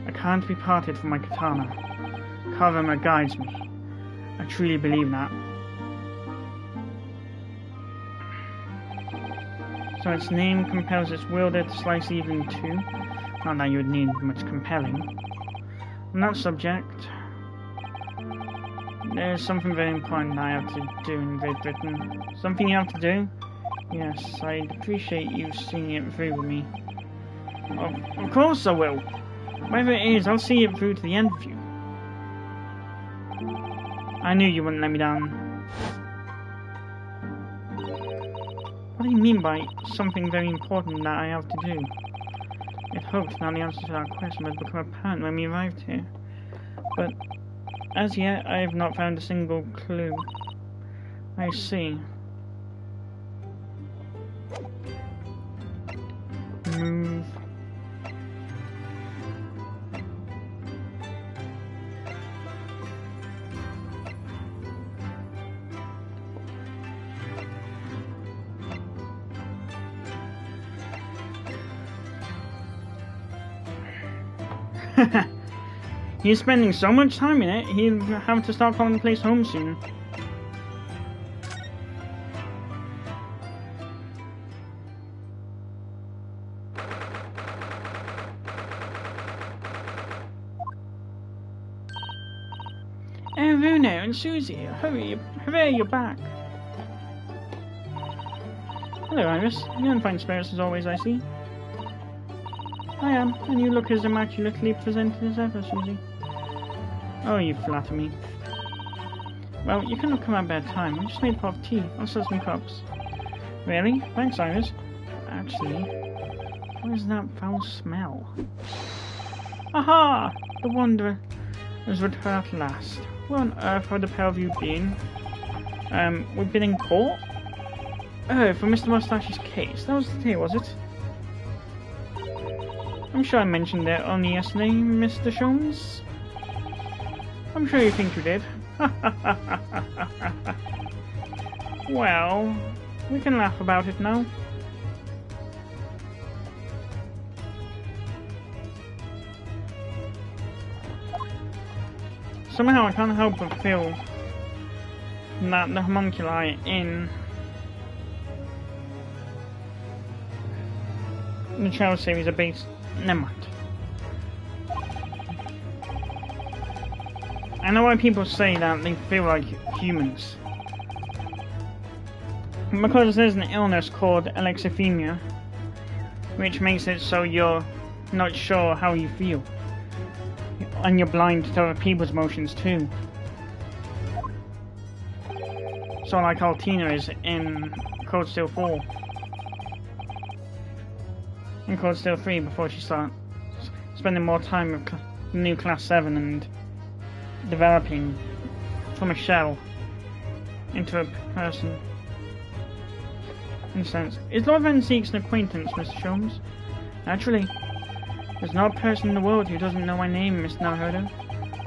I can't be parted from my katana. Kazuma guides me. I truly believe that. So its name compels its wielder to slice evil in two. Not that you would need much compelling. On that subject, there's something very important I have to do in Great Britain. Something you have to do? Yes, I'd appreciate you seeing it through with me. Of course I will. Whatever it is, I'll see it through to the end of you. I knew you wouldn't let me down. What do you mean by something very important that I have to do? I'd hoped now the answer to that question would become apparent when we arrived here. But as yet, I have not found a single clue. I see. Move. He's spending so much time in it, he'll have to start calling the place home soon. Oh, Bruno and Susie, hurry, you're back. Hello, Iris. You're in fine spirits as always, I see. I am, and you look as immaculately presented as ever, Susie. Oh, you flatter me. Well, you couldn't have come at a bad time. I just made a pot of tea. I'll serve some cups. Really? Thanks, Iris. Actually, what is that foul smell? Aha! The Wanderer has returned at last. Where on earth have the pair of you been? We've been in court? Oh, for Mr. Mustache's case. That was the day, was it? I'm sure I mentioned it only yesterday, Mr. Sholmes. I'm sure you think you did. Well, we can laugh about it now. Somehow I can't help but feel that the homunculi in the Child series are based... Never mind. I know why people say that they feel like humans. Because there's an illness called alexithymia, which makes it so you're not sure how you feel. And you're blind to other people's emotions too. So like Altina is in Cold Steel 4. In Cold Steel 3 before she starts spending more time with the new Class 7 and developing from a shell into a person. In a sense. Is Lord Van Seeks an acquaintance, Mr. Sholmes? Naturally. There's not a person in the world who doesn't know my name, Mr. Naruhodo.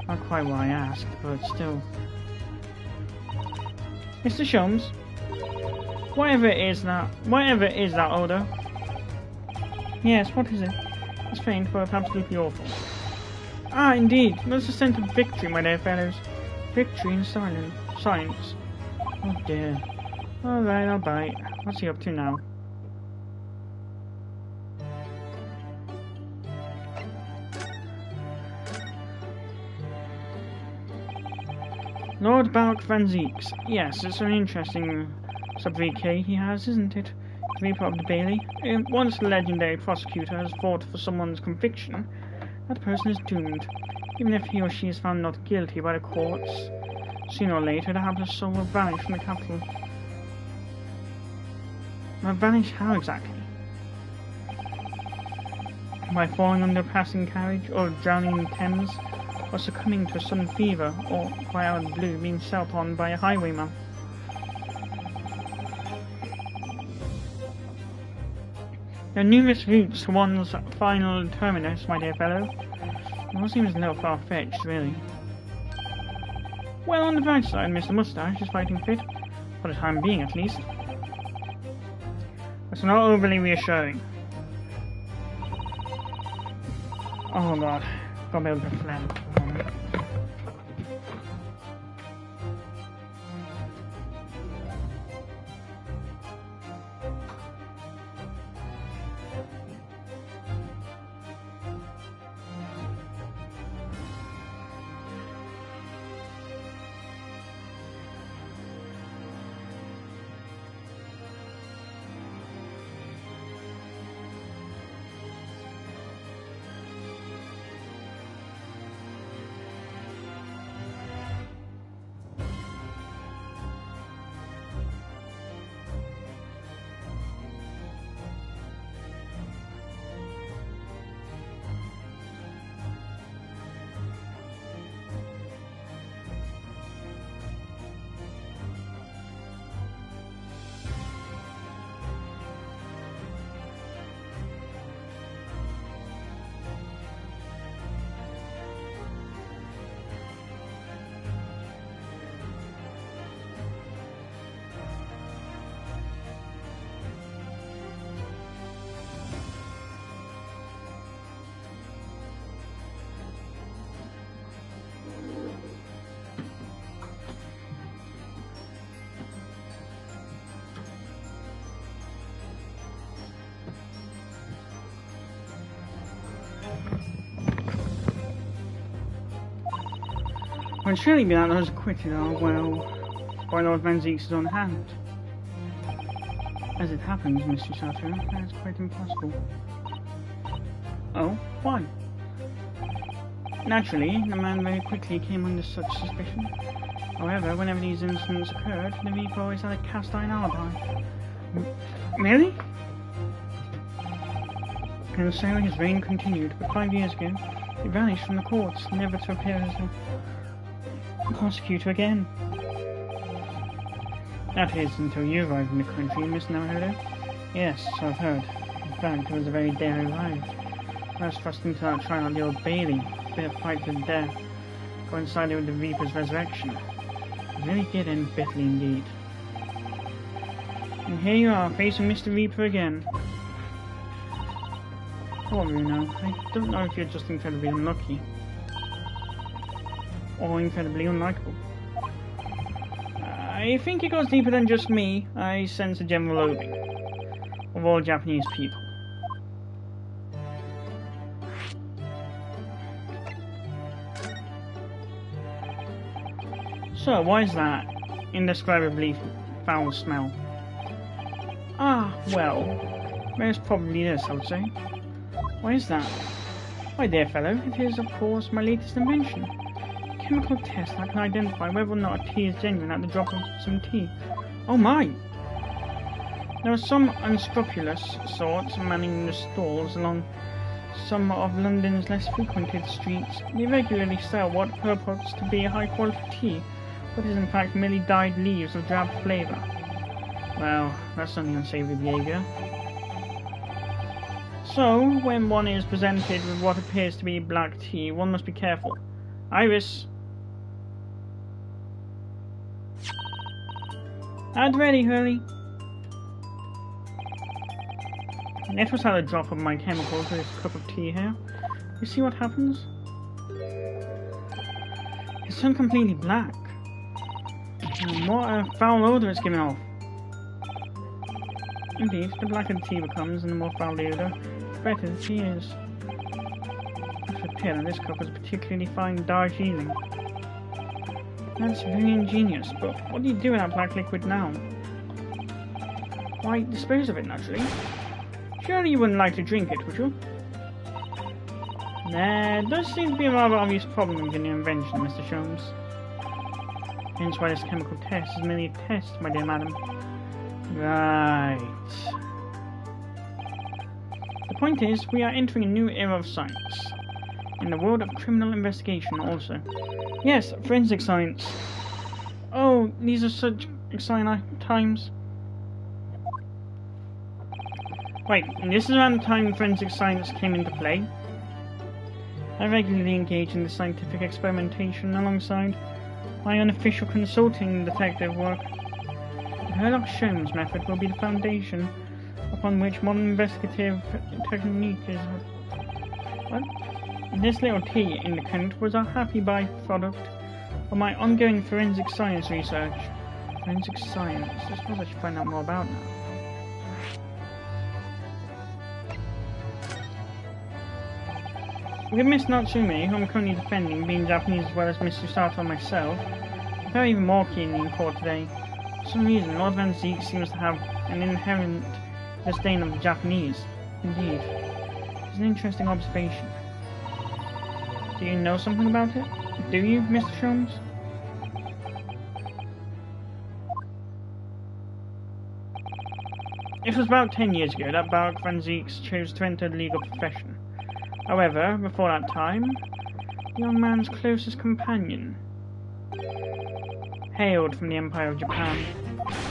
Not quite what I asked, but still. Mr. Sholmes? Whatever it is that odor. Yes, what is it? It's faint, but absolutely awful. Ah, indeed. That's the scent of victory, my dear fellows. Victory in silence. Oh dear. Alright, I'll bite. What's he up to now? Lord Balk Van Zeeks. Yes, it's an interesting sobriquet he has, isn't it? Reaper of the Bailey. Once the legendary prosecutor has fought for someone's conviction, that person is doomed. Even if he or she is found not guilty by the courts, sooner or later the hapless soul will vanish from the capital. Now vanish how exactly? By falling under a passing carriage, or drowning in the Thames, or succumbing to a sudden fever, or by out of the blue being set upon by a highwayman. There are numerous routes to one's final terminus, my dear fellow. It all seems a little far-fetched, really. Well, on the bright side, Mr. Moustache is fighting fit. For the time being, at least. That's not overly reassuring. Oh god. Got me a bit of phlegm. Well, surely be that those acquitted are, well, by Lord Van Zeeks' own hand. As it happens, Mr. Sato, that is quite impossible. Oh, why? Naturally, the man very quickly came under such suspicion. However, whenever these incidents occurred, the Reaper always had a cast-iron alibi. Really? And so his reign continued, but 5 years ago, he vanished from the courts, never to appear as a prosecutor again. That is, until you arrived in the country, Miss Naruhodo. Yes, I've heard. In fact, it was the very day I arrived. I was thrust into that trial at the Old Bailey, a bit of fight to the death, coincided with the Reaper's resurrection. It really did end bitterly indeed. And here you are, facing Mr. Reaper again. Poor Runo, I don't know if you're just incredibly unlucky, or incredibly unlikable. I think it goes deeper than just me. I sense a general loathing of all Japanese people. So, why is that indescribably foul smell? Ah, well, there's probably this, I would say. Why is that? My dear fellow, it is, of course, my latest invention. A chemical test that can identify whether or not a tea is genuine at the drop of some tea. Oh my! There are some unscrupulous sorts manning the stalls along some of London's less frequented streets. They regularly sell what purports to be a high-quality tea, but is in fact merely dyed leaves of drab flavour. Well, that's only unsavoury behaviour. So, when one is presented with what appears to be black tea, one must be careful. Iris! Ad ready, Hurley. Let us add a drop of my chemical to this cup of tea here. You see what happens? It's turned completely black. And what a foul odour it's giving off. Indeed, the blacker the tea becomes and the more foul the odour, the better the tea is. It would appear that this cup was particularly fine Darjeeling. That's very ingenious, but what do you do with that black liquid now? Why, dispose of it naturally. Surely you wouldn't like to drink it, would you? There does seem to be a rather obvious problem with your new invention, Mr. Sholmes. Hence why this chemical test is merely a test, my dear madam. Right. The point is, we are entering a new era of science. In the world of criminal investigation also. Yes, forensic science. Oh, these are such exciting times. Wait, this is around the time forensic science came into play. I regularly engage in the scientific experimentation alongside my unofficial consulting detective work. The Herlock-Sholmes method will be the foundation upon which modern investigative technique is... What? This little tea indicant was a happy byproduct of my ongoing forensic science research. Forensic science? I suppose I should find out more about now. With Miss Natsume, whom I'm currently defending, being Japanese as well as Miss Susato and myself, I felt even more keenly in court today. For some reason, Lord Van Zeke seems to have an inherent disdain of the Japanese. Indeed. It's an interesting observation. Do you know something about it? Do you, Mr. Sholmes? It was about 10 years ago that Baruch Van Zeke chose to enter the legal profession. However, before that time, the young man's closest companion hailed from the Empire of Japan.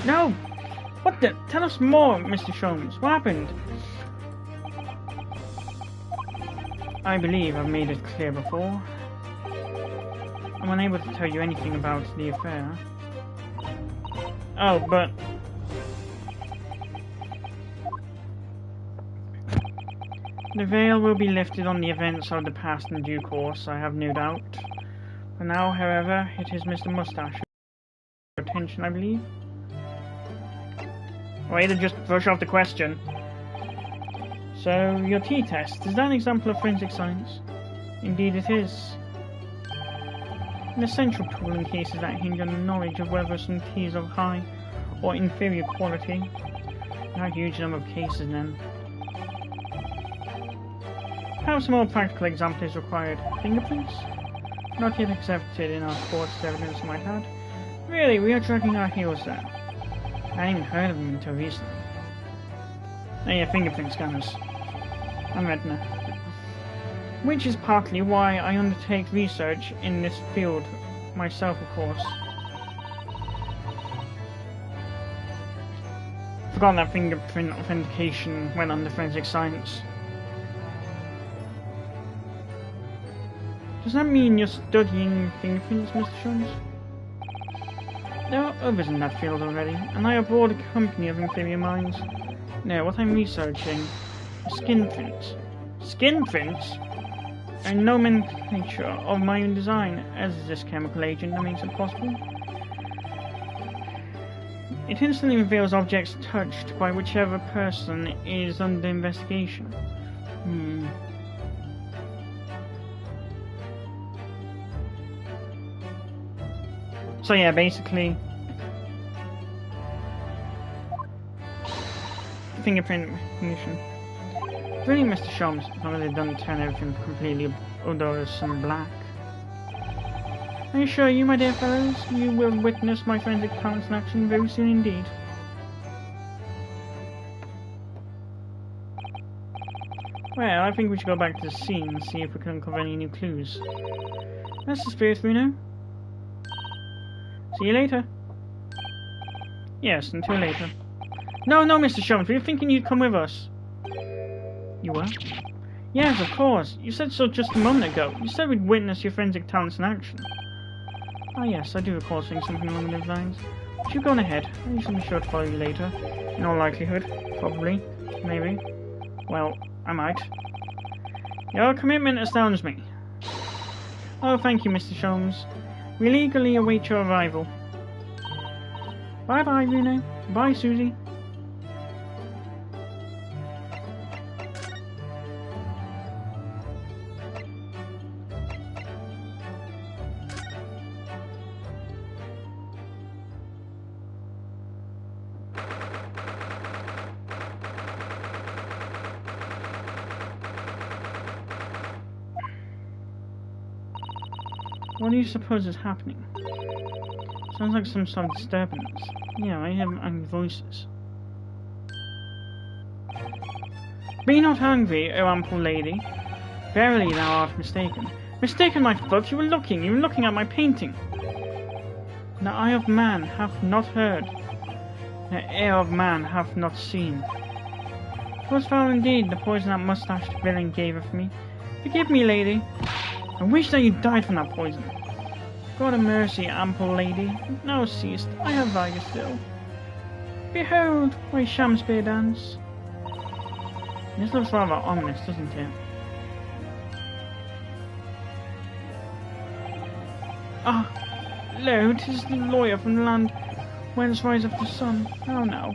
No! What the? Tell us more, Mr. Sholmes. What happened? I believe I've made it clear before. I'm unable to tell you anything about the affair. Oh, but... the veil will be lifted on the events of the past in due course, I have no doubt. For now, however, it is Mr. Mustache. Attention, I believe. Way to just brush off the question. So, your tea test, is that an example of forensic science? Indeed it is. An essential tool in cases that hinge on the knowledge of whether some tea is of high or inferior quality. Not a huge number of cases then. Perhaps a more practical example is required. Fingerprints? Not yet accepted in our courts as evidence I might add. Really, we are dragging our heels there. I hadn't even heard of them until recently. Oh yeah, fingerprint scanners. And retina. Which is partly why I undertake research in this field myself, of course. Forgot that fingerprint authentication went under forensic science. Does that mean you're studying fingerprints, Mr. Sholmes? There are others in that field already, and I abhor the company of inferior minds. No, what I'm researching are skin prints. Skin prints? A nomenclature of my own design, as is this chemical agent that makes it possible. It instantly reveals objects touched by whichever person is under investigation. So yeah, basically, fingerprint recognition. Really, Mr. Sholmes, as long as it doesn't turn everything completely odorous and black. I assure you, my dear fellows, you will witness my forensic talents in action very soon indeed. Well, I think we should go back to the scene and see if we can uncover any new clues. That's the spirit, Bruno. See you later. Yes, until later. No, Mr. Sholmes, we were thinking you'd come with us. You were? Yes, of course. You said so just a moment ago. You said we'd witness your forensic talents in action. Ah yes, I do recall saying something along those lines. But you go on ahead. I shall be sure to follow you later. In all likelihood. Probably. Maybe. Well, I might. Your commitment astounds me. Oh, thank you, Mr. Sholmes. We'll eagerly await your arrival. Bye-bye, Rune. Bye, Susie. What do you suppose is happening? Sounds like some sort of disturbance. Yeah, I hear angry voices. Be not angry, O ample lady. Verily thou art mistaken. Mistaken, my foot, you were looking at my painting. The eye of man hath not heard, the ear of man hath not seen. 'Twas foul indeed, the poison that mustached villain gave of me. Forgive me, lady. I wish that you died from that poison. God have mercy, ample lady. Now ceased, I have vigor still. Behold, my Shamspear dance. This looks rather ominous, doesn't it? Ah, lo, 'tis the lawyer from the land whence riseth the sun. How now?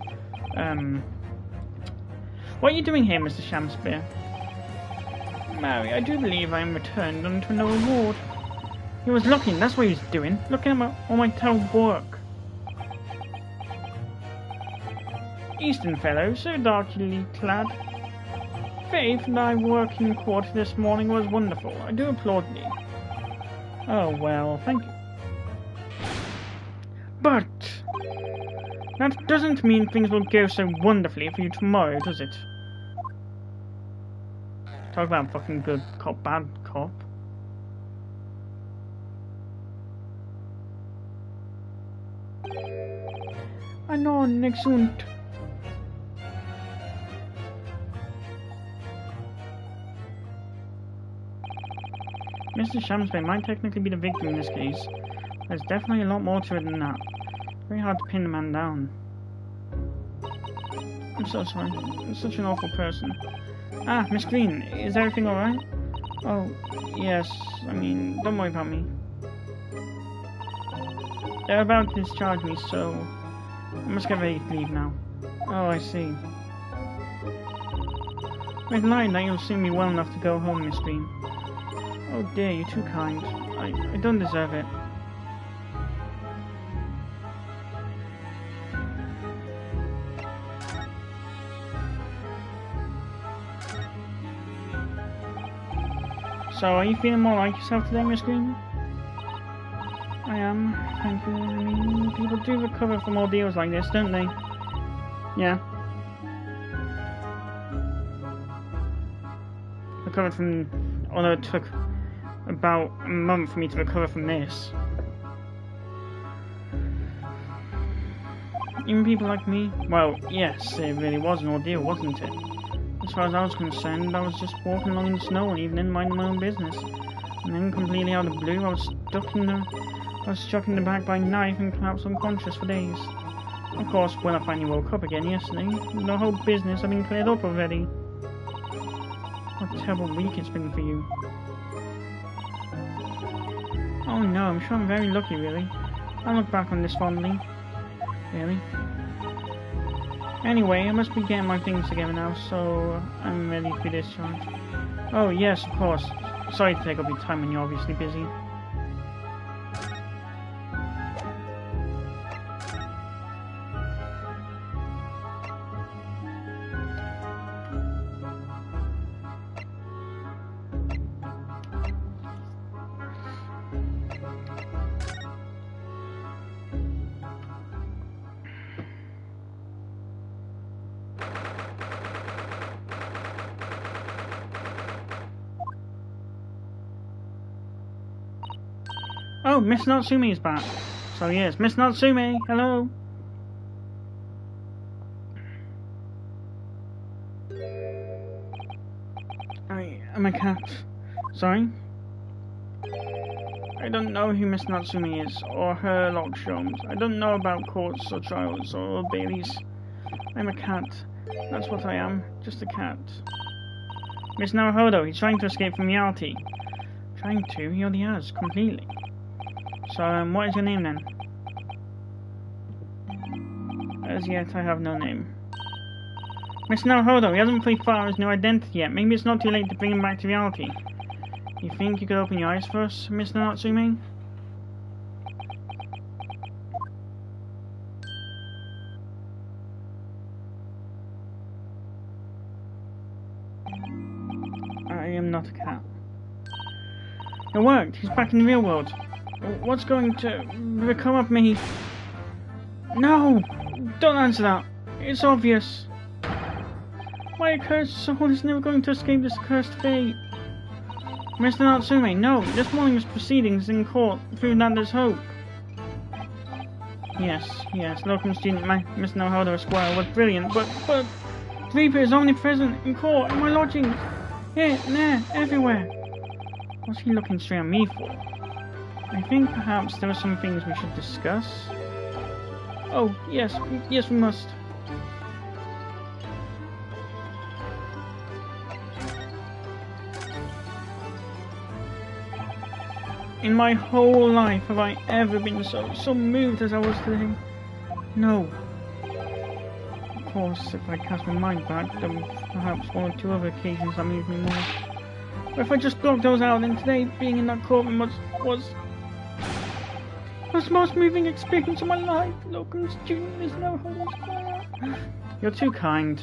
What are you doing here, Mr. Shamspear? Marry, I do believe I am returned unto no reward. He was looking, that's what he was doing. Looking at all my terrible work. Eastern fellow, so darkly clad. Faith, thy work in court this morning was wonderful. I do applaud thee. Oh well, thank you. But that doesn't mean things will go so wonderfully for you tomorrow, does it? Talk about fucking good cop, bad cop. I know, nixunt. Mr. Shamspear might technically be the victim in this case. There's definitely a lot more to it than that. It's very hard to pin the man down. I'm so sorry. I'm such an awful person. Ah, Miss Green, is everything alright? Oh, yes. I mean, don't worry about me. They're about to discharge me, so I must get ready to leave now. Oh, I see. With lying that you'll soon be well enough to go home, Miss Green. Oh dear, you're too kind. I don't deserve it. So, are you feeling more like yourself today, Miss Green? I am, thank you. I mean, people do recover from ordeals like this, don't they? Yeah. Recovered from... although it took about a month for me to recover from this. Even people like me? Well, yes, it really was an ordeal, wasn't it? As far as I was concerned, I was just walking along in the snow one evening, minding my own business. And then, completely out of the blue, I was struck in the back by a knife and collapsed unconscious for days. Of course, when I finally woke up again yesterday, the whole business had been cleared up already. What a terrible week it's been for you. Oh no, I'm sure I'm very lucky, really. I look back on this fondly. Really. Anyway, I must be getting my things together now, so I'm ready to be discharged. Oh yes, of course. Sorry to take up your time when you're obviously busy. Oh, Miss Natsume is back. So yes, Miss Natsume, hello. I'm a cat. Sorry? I don't know who Miss Natsumi is, or her Lockshomes. I don't know about courts or trials or bailies. I'm a cat. That's what I am. Just a cat. Miss Naruhodo, he's trying to escape from reality. Trying to? He already has, completely. So, what is your name then? As yet, I have no name. Miss Naruhodo, he hasn't fully thought out his new identity yet. Maybe it's not too late to bring him back to reality. You think you could open your eyes for us, Miss Natsume? I am not a cat. It worked. He's back in the real world. What's going to become of me? No! Don't answer that. It's obvious. My accursed soul is never going to escape this cursed fate. Mr. Natsume, no. This morning's proceedings in court prove that there's hope. Yes. Locum student Mr. Naruhodo Esquire was brilliant, but Reaper is omnipresent in court, in my lodgings. Here, there, everywhere. What's he looking straight at me for? I think perhaps there are some things we should discuss. Oh, yes, we must. In my whole life have I ever been so moved as I was today? No. Of course, if I cast my mind back, there were perhaps one or two other occasions that moved me more. But if I just blocked those out, then today being in that courtroom was the most moving experience of my life. Locum student is no Esquire. You're too kind.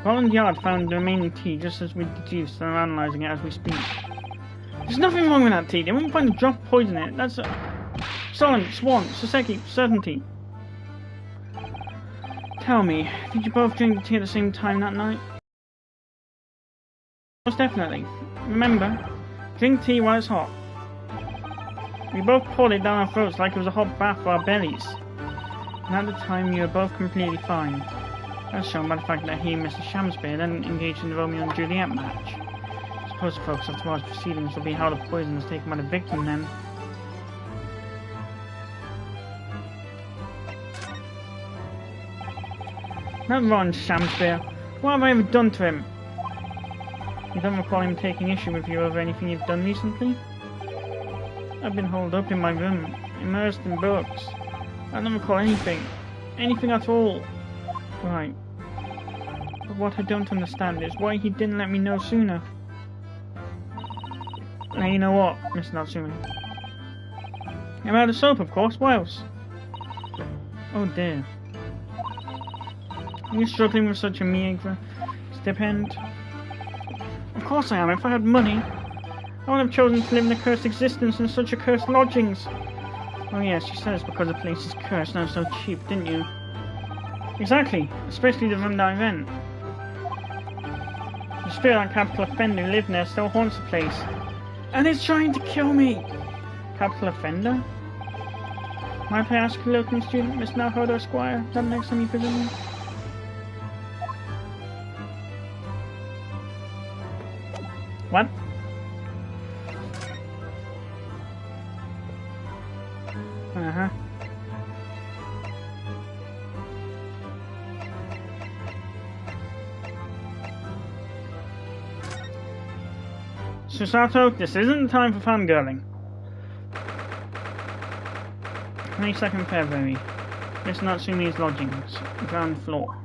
Scotland Yard found the remaining tea just as we deduced and are analysing it as we speak. There's nothing wrong with that tea. They wouldn't find a drop of poison in it. That's a... Solon, Swan, Soseki, certainty. Tell me, did you both drink the tea at the same time that night? Most definitely. Remember, drink tea while it's hot. We both poured it down our throats like it was a hot bath for our bellies. And at the time, you were both completely fine. As shown by the fact that he and Mr. Shamspeare then engaged in the Romeo and Juliet match. I suppose the focus of tomorrow's proceedings will be how the poison was taken by the victim then. That rotten Shamspeare. What have I ever done to him? You don't recall him taking issue with you over anything you've done recently? I've been holed up in my room, immersed in books. I don't recall anything. Anything at all. Right. But what I don't understand is why he didn't let me know sooner. Now you know what, Mr. Natsume. I'm out of soap, of course. What else? Oh dear. Are you struggling with such a meagre stipend? Of course I am. If I had money, I would have chosen to live in a cursed existence in such accursed lodgings. Oh yes, you said it's because the place is cursed and so cheap, didn't you? Exactly, especially the room that I rent. The spirit of that capital offender who lived there still haunts the place. And is trying to kill me! Capital offender? Might I ask a locum student, Miss Naruhodo Esquire, that next time you visit me? What? Uh-huh. Susato, this isn't the time for fangirling. 22nd February. Miss Natsume's lodgings. Ground floor.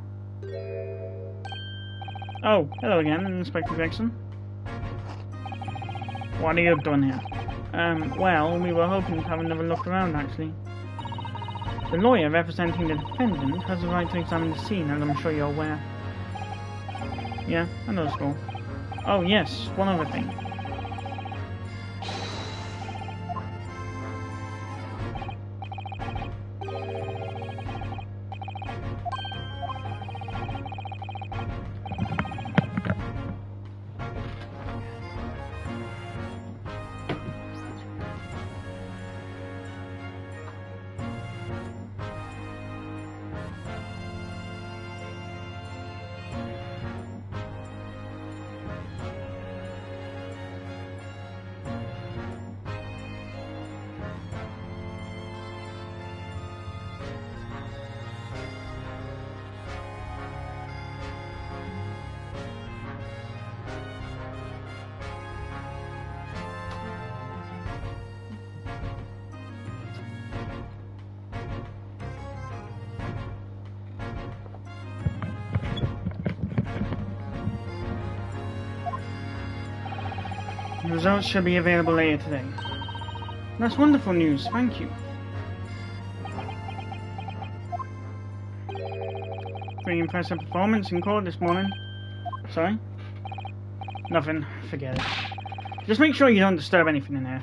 Oh, hello again, Inspector Gregson. What are you doing here? Well, we were hoping to have another look around, actually. The lawyer representing the defendant has the right to examine the scene, as I'm sure you're aware. Yeah, I know the score. Oh, yes, one other thing. results should be available later today. That's wonderful news, thank you. Pretty impressive performance in court this morning. Sorry? Nothing. Forget it. Just make sure you don't disturb anything in there.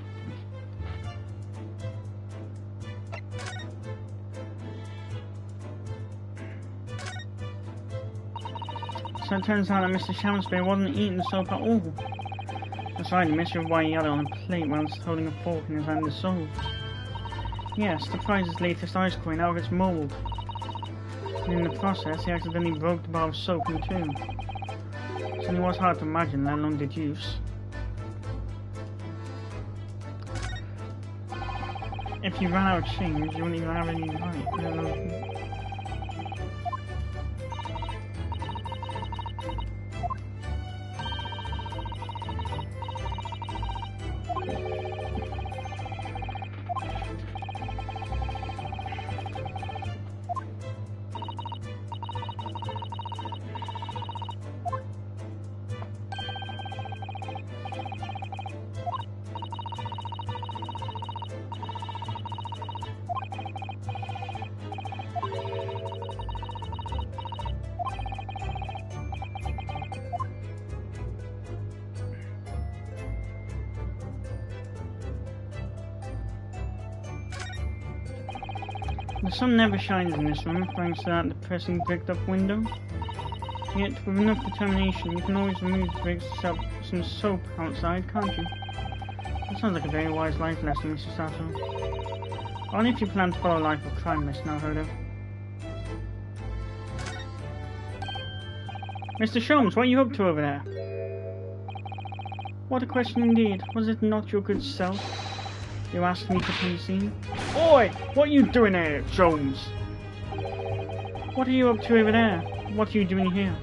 So it turns out that Mr. Shamspeare wasn't eating the soap at all. That's right, the mystery of why he had it on a plate whilst holding a fork in his hand is solved. Yes, the prize's latest ice cream out of its mould. And in the process, he accidentally broke the bar of soap in two. So it was hard to imagine, let alone deduce. If you ran out of change, you wouldn't even have any right. The sun never shines in this room thanks to that depressing bricked-up window. Yet, with enough determination, you can always remove the bricks to set up some soap outside, can't you? That sounds like a very wise life lesson, Mr. Sato. Only if you plan to follow life of crime, Miss Naruto. Mr. Sholmes, what are you up to over there? What a question indeed. Was it not your good self? You asked me to come see? Oi! What are you doing here, Jones? What are you up to over there? What are you doing here?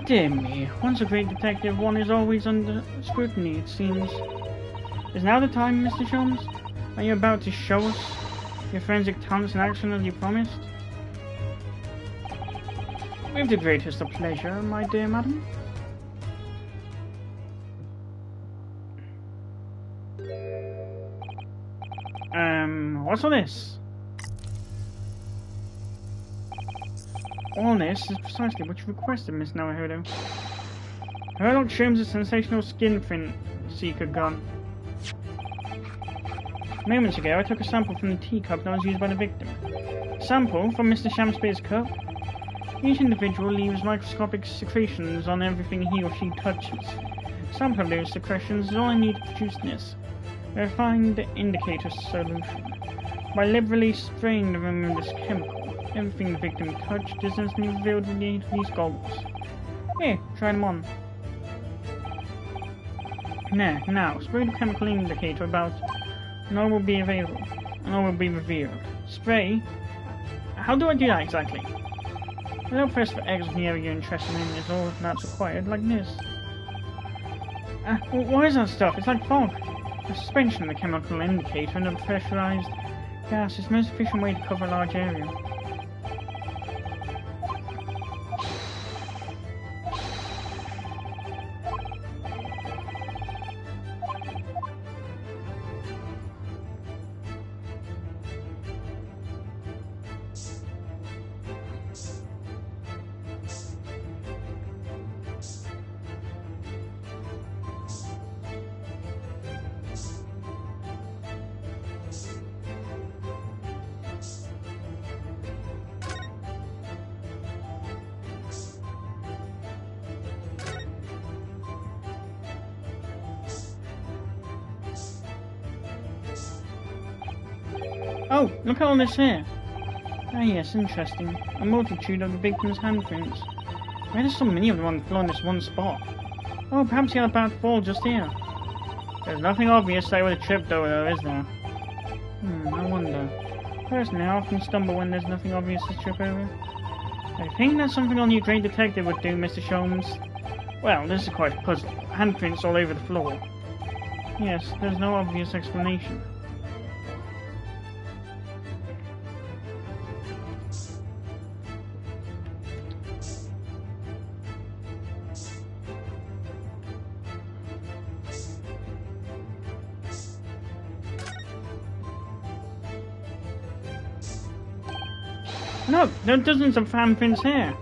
Dear me, once a great detective, one is always under scrutiny, it seems. Is now the time, Mr. Sholmes? Are you about to show us your forensic talents in action as you promised? With the greatest of pleasure, my dear madam. What's all this? All this is precisely what you requested, Miss Naruto. Sherlock Sholmes' sensational skin print seeker gun. Moments ago, I took a sample from the teacup that was used by the victim. Sample from Mr. Shamspeare's cup? Each individual leaves microscopic secretions on everything he or she touches. Sample of those secretions is all I need to produce this refined indicator solution. By liberally spraying the room with this chemical, everything the victim touched is instantly revealed with the aid of these goggles. Here, try them on. Now, spray the chemical indicator about, and all will be available, and all will be revealed. Spray? How do I do that exactly? I don't press for X in the area you're interested in is all that's required, like this. What is that stuff? It's like fog. The suspension of the chemical indicator and a pressurized gas is the most efficient way to cover a large area. Oh, look at all this here. Ah yes, interesting. A multitude of the victim's handprints. Why are there so many of them on the floor in this one spot? Oh, perhaps he had a bad fall just here. There's nothing obvious that would have tripped over though, is there? I wonder. Personally, I often stumble when there's nothing obvious to trip over. I think that's something only a great detective would do, Mr. Sholmes. Well, this is quite a puzzle. Handprints all over the floor. Yes, there's no obvious explanation. Look, there are dozens of handprints here.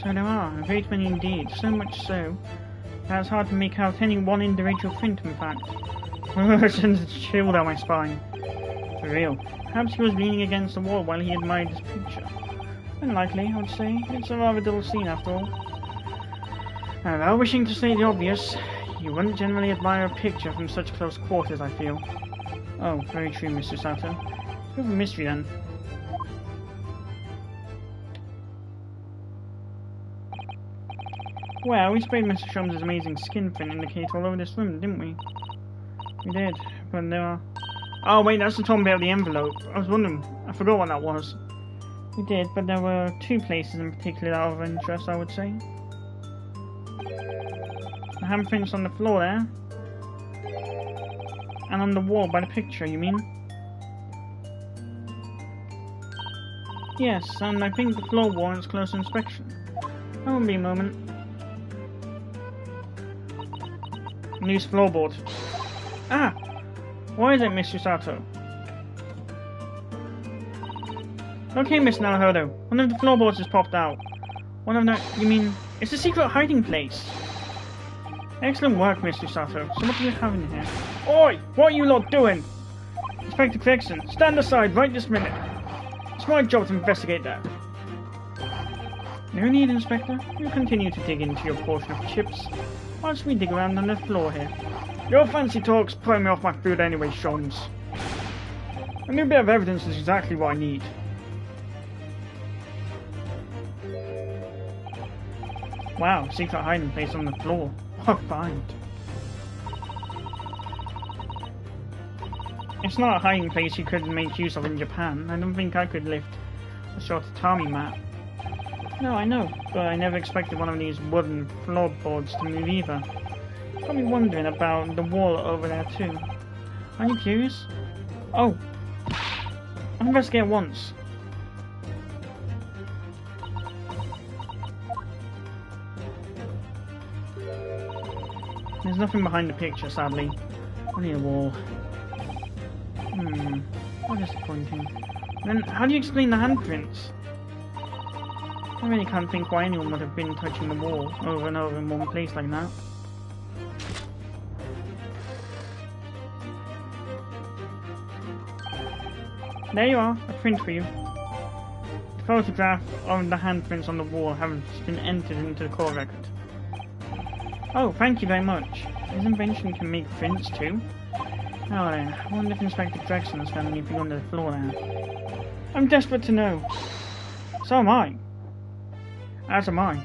So there are, a great many indeed, so much so that it's hard to make out any one individual print, in fact. It sends a chill down my spine. For real. Perhaps he was leaning against the wall while he admired this picture. Unlikely, I would say. It's a rather dull scene, after all. And without wishing to say the obvious, you wouldn't generally admire a picture from such close quarters, I feel. Oh, very true, Mr. Sato. Bit of a mystery, then. Well, we sprayed Mr. Sholmes' amazing skin print indicator all over this room, didn't we? We did, but there are... Oh wait, that's the top bit of the envelope. I was wondering, I forgot what that was. We did, but there were two places in particular that were of interest, I would say. The handprints on the floor there. And on the wall by the picture, you mean? Yes, and I think the floor warrants closer inspection. That won't be a moment. Loose floorboard. Ah! Why is it, Mr. Sato? Okay, Miss Naruhodo. One of the floorboards has popped out. One of the... You mean... It's a secret hiding place. Excellent work, Mr. Sato. So what do you have in here? Oi! What are you lot doing? Inspector Gregson, stand aside right this minute. It's my job to investigate that. No need, Inspector. You continue to dig into your portion of chips, whilst we dig around on the floor here. Your fancy talk's pulling me off my food anyway, Sholmes. A new bit of evidence is exactly what I need. Wow, secret hiding place on the floor. What a find. It's not a hiding place you could make use of in Japan. I don't think I could lift a short tatami mat. No, I know, but I never expected one of these wooden floorboards to move either. Got me wondering about the wall over there too. Are you curious? Oh, I'll investigate once. There's nothing behind the picture, sadly. Only a wall. How disappointing. Then, how do you explain the handprints? I really can't think why anyone would have been touching the wall over and over in one place like that. There you are, a print for you. The photograph of the handprints on the wall has been entered into the court record. Oh, thank you very much. His invention can make prints too. Oh then, I wonder if Inspector Gregson has found anything under the floor there. I'm desperate to know. So am I. As am I.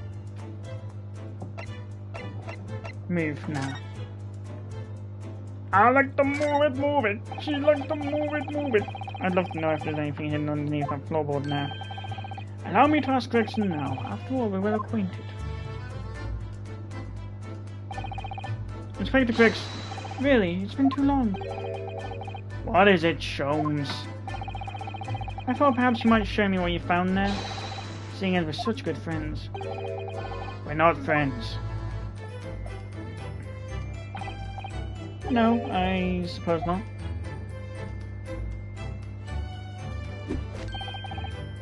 Move now. I like to move it. She likes to move it. I'd love to know if there's anything hidden underneath that floorboard now. Allow me to ask Gregson now. After all, we're well acquainted. Inspector Gregson. Really? It's been too long. What is it, Sholmes? I thought perhaps you might show me what you found there. Seeing as we're such good friends. We're not friends. No, I suppose not.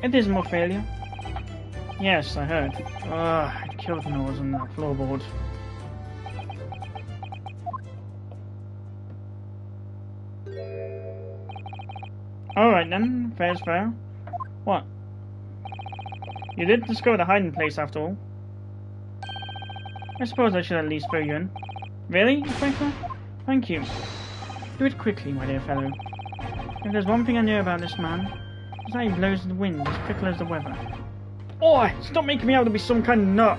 It is more failure. Yes, I heard. Ugh, I'd kill the nose on that floorboard. Alright then, fair's fair. What? You did discover the hiding place after all. I suppose I should at least throw you in. Really, Inspector? Thank you. Do it quickly, my dear fellow. If there's one thing I know about this man, it's that he blows the wind as fickle as the weather. Oi! Stop making me out to be some kind of nut!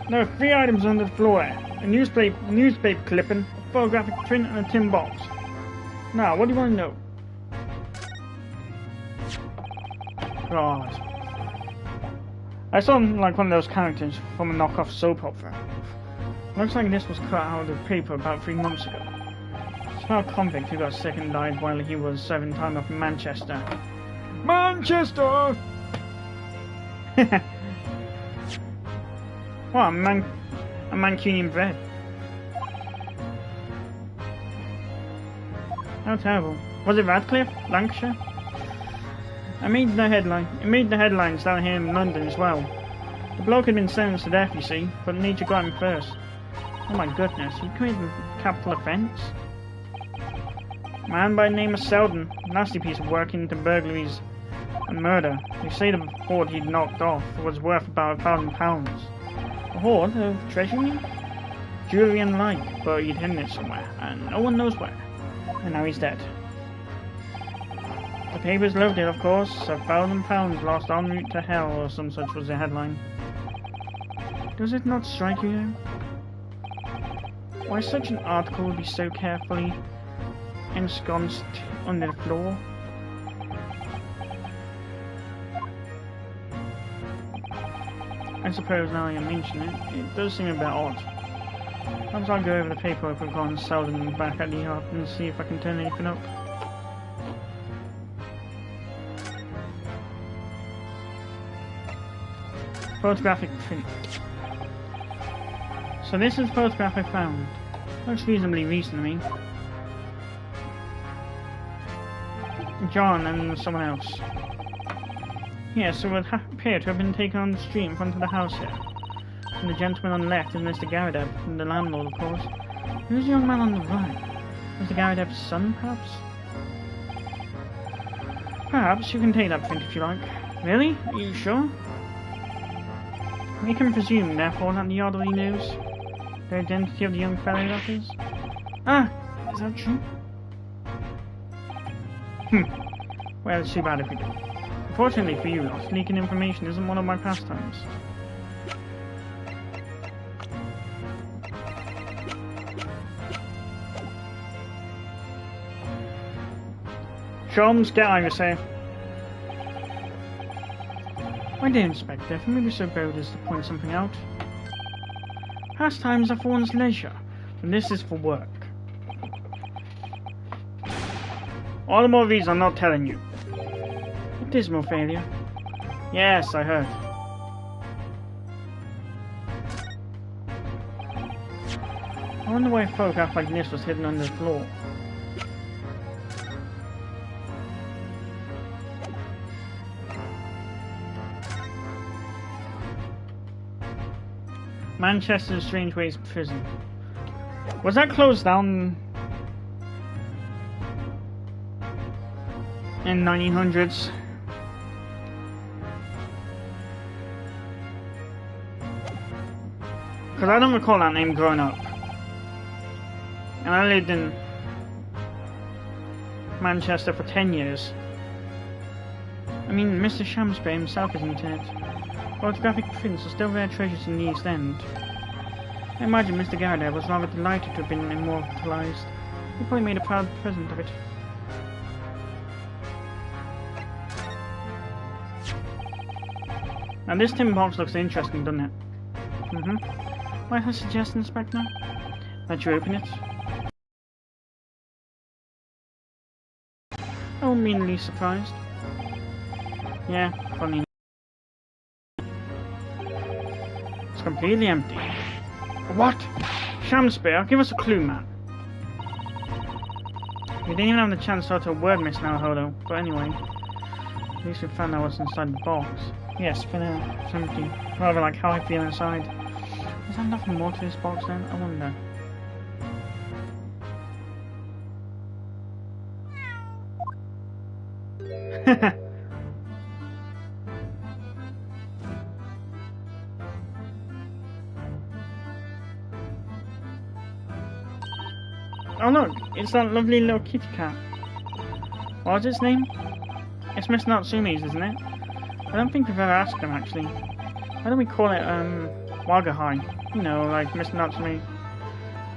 There are 3 items on the floor here. A newspaper clipping, a photographic print, and a tin box. Now, what do you want to know? God. I saw him like one of those characters from a knockoff soap opera. Looks like this was cut out of the paper about 3 months ago. It's about a convict who got sick and died while he was serving time up in Manchester. Manchester! What, a Mancunian bread? How terrible. Was it Radcliffe? Lancashire? It made the headlines down here in London as well. The bloke had been sentenced to death, you see, but nature got him first. Oh my goodness, he committed a capital offence? A man by the name of Selden, nasty piece of work into burglaries and murder. They say the hoard he'd knocked off was worth about £1,000. A hoard of treasury? Jewellery and the like, but he'd hidden it somewhere, and no one knows where. And now he's dead. The papers loved it, of course. £1,000 lost en route to hell, or some such was the headline. Does it not strike you, though? Why such an article would be so carefully ensconced under the floor? I suppose now you mention it, it does seem a bit odd. Perhaps I'll go over the paperwork we've got and sell them back at the yard and see if I can turn anything up. Photographic print. So this is the photograph I found. Looks reasonably recently. John and someone else. Yes, it would appear to have been taken on the street in front of the house here. And the gentleman on the left is Mr. Garadev, and the landlord, of course. Who's the young man on the right? Mr. Garadev's son, perhaps? Perhaps you can take that print if you like. Really? Are you sure? We can presume, therefore, that the yard already knows the identity of the young fellow, that is. Ah! Is that true? Well, it's too bad if we do. Unfortunately for you, sneaking information isn't one of my pastimes. Sholmes, get Iris here. My dear Inspector, if you may be so bold as to point something out. Pastimes are for one's leisure, and this is for work. All the more reason I'm not telling you. A dismal failure. Yes, I heard. I wonder why a photograph like this was hidden under the floor. Manchester's Strange Ways Prison. Was that closed down in 1900s? Because I don't recall that name growing up. And I lived in Manchester for 10 years. I mean, Mr. Shamsbury himself isn't in it. Photographic prints are still rare treasures in the East End. I imagine Mr. Garadev was rather delighted to have been immortalised. He probably made a proud present of it. Now this tin box looks interesting, doesn't it? Might I suggest, Inspector, that you open it? Oh, meanly surprised. Yeah, funny. It's completely empty. What? Shamsbury, give us a clue, man. We didn't even have the chance to utter a word, Miss Naruhodo, but anyway. At least we found out what's inside the box. Yes, for now, it's empty. Rather like how I feel inside. Is there nothing more to this box then? I wonder. Oh look, it's that lovely little kitty cat. What's its name? It's Miss Natsume's, isn't it? I don't think we've ever asked him actually. Why don't we call it Wagahai? You know, like Miss Natsume.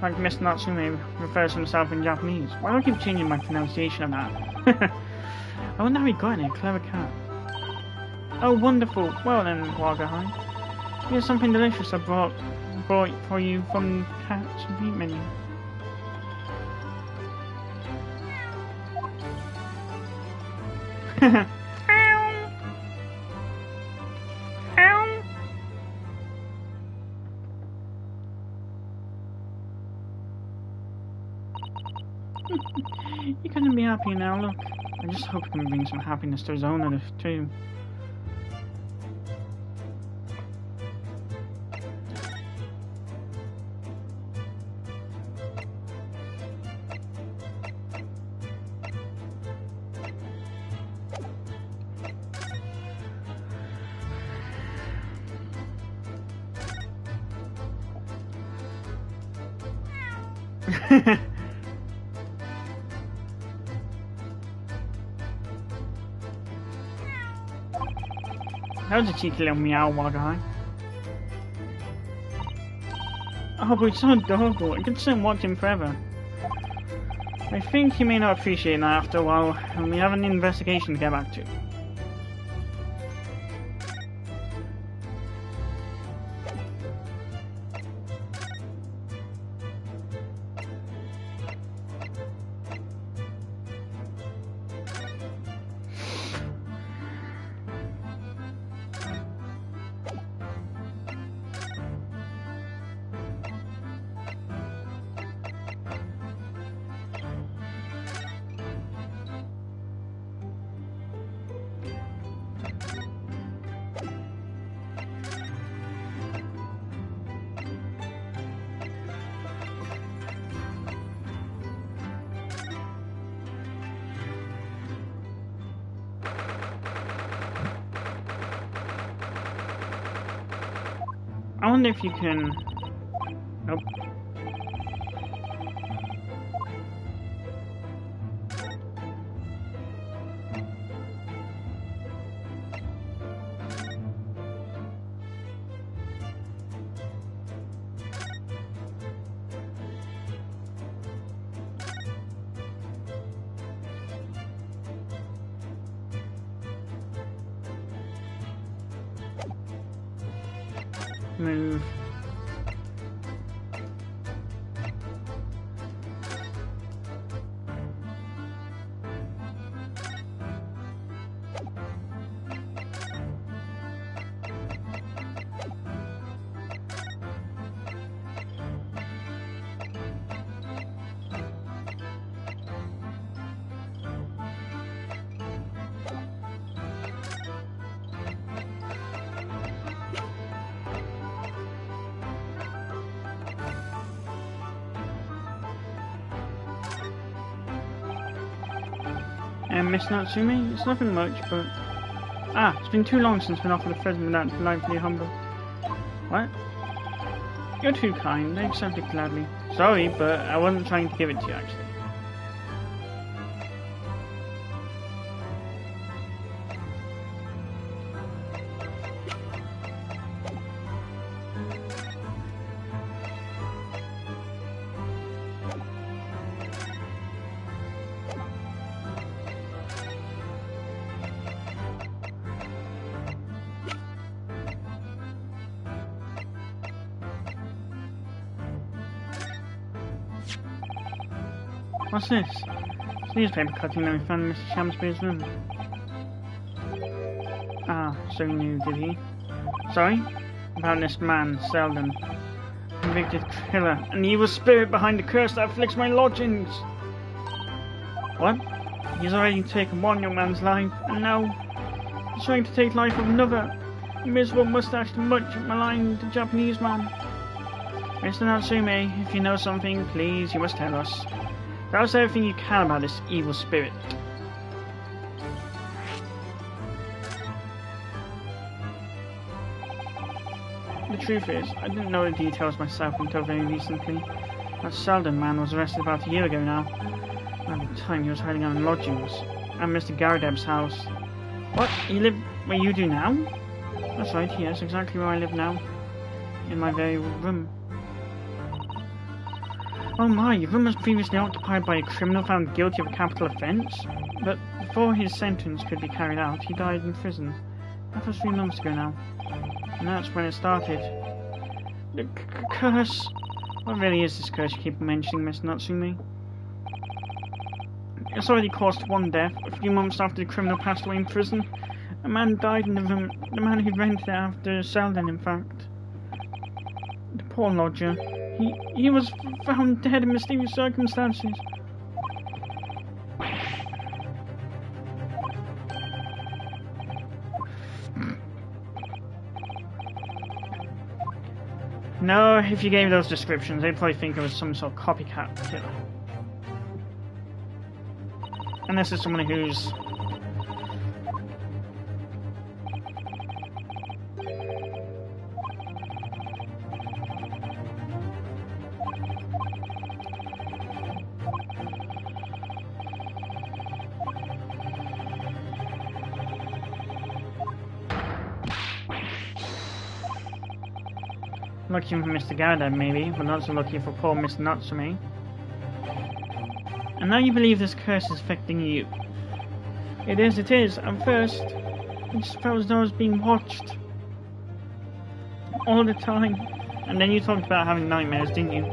Like Miss Natsume refers to himself in Japanese. Why do I keep changing my pronunciation of that? I wonder how he got in it, clever cat. Oh wonderful, well then Wagahai. Here's something delicious I brought for you from the cat's meat menu. You couldn't be happier now, look. I just hope he can bring some happiness to his owner, too. That was a cheeky little meow guy. Oh, but it's so adorable. I could sit and watch him forever. I think he may not appreciate that after a while, and we have an investigation to get back to. I wonder if you can... Nope. Move. Miss Natsume? It's nothing much, but... Ah, it's been too long since been offered a present without delightfully humble. What? You're too kind. I accept it gladly. Sorry, but I wasn't trying to give it to you, actually. What's this? It's a newspaper cutting that we found in Mr. Shamsbury's room. Ah, so you knew, did he? Sorry? About this man, Selden. Convicted killer, an evil spirit behind the curse that afflicts my lodgings! What? He's already taken one young man's life, and now he's trying to take life of another. A miserable mustached, much maligned Japanese man. Mr. Natsume, if you know something, please, you must tell us. Tell us everything you can about this evil spirit. The truth is, I didn't know the details myself until very recently. That Selden man was arrested about a year ago now. At the time he was hiding out in lodgings at Mr. Garadeb's house. What? You live where you do now? That's right, yes, exactly where I live now. In my very room. Oh my, your room was previously occupied by a criminal found guilty of a capital offence. But before his sentence could be carried out, he died in prison. That was 3 months ago now. And that's when it started. The curse! What really is this curse you keep mentioning, Miss Natsume? It's already caused one death, a few months after the criminal passed away in prison. A man died in the room, the man who rented it after Selden, in fact. The poor lodger. He was found dead in mysterious circumstances. No, if you gave those descriptions, they'd probably think it was some sort of copycat killer. Unless it's someone who's... looking for Mr. Garda, maybe, but not so lucky for poor Miss Natsume. And now you believe this curse is affecting you. It is. At first, I just felt as though I was being watched. All the time. And then you talked about having nightmares, didn't you?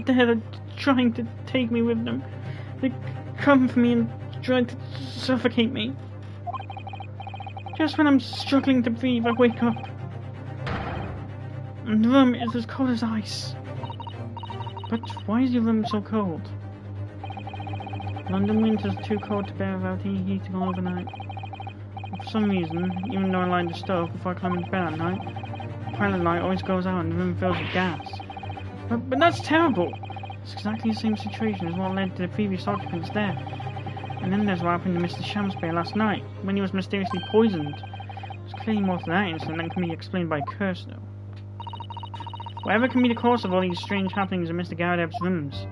They're trying to take me with them. They come for me and try to suffocate me. Just when I'm struggling to breathe, I wake up. And the room is as cold as ice. But why is your room so cold? London winter's too cold to bear without heating overnight. For some reason, even though I light the stove before I climb into bed at night, the pilot light always goes out and the room fills with gas. But that's terrible! It's exactly the same situation as what led to the previous occupant's death. And then there's what happened to Mr. Shamsbury last night, when he was mysteriously poisoned. There's clearly more to that incident than can be explained by curse, though. Whatever can be the cause of all these strange happenings in Mr. Garadeb's rooms?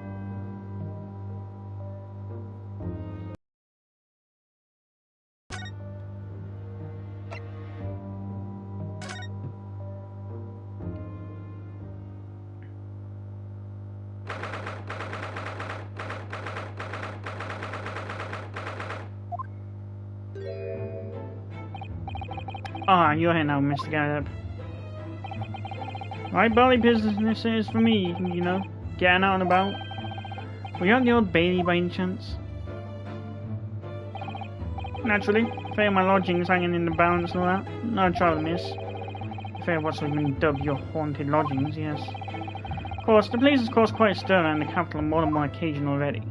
Ah, you're here now, Mr. Garadeb. Right, bally business is for me, you know, getting out and about. Were you at the Old Bailey by any chance? Naturally, fair my lodgings hanging in the balance and all that. Not a trouble, miss. Fair what's been dubbed your haunted lodgings, yes. Of course, the place has caused quite a stir around the capital on more than one occasion already.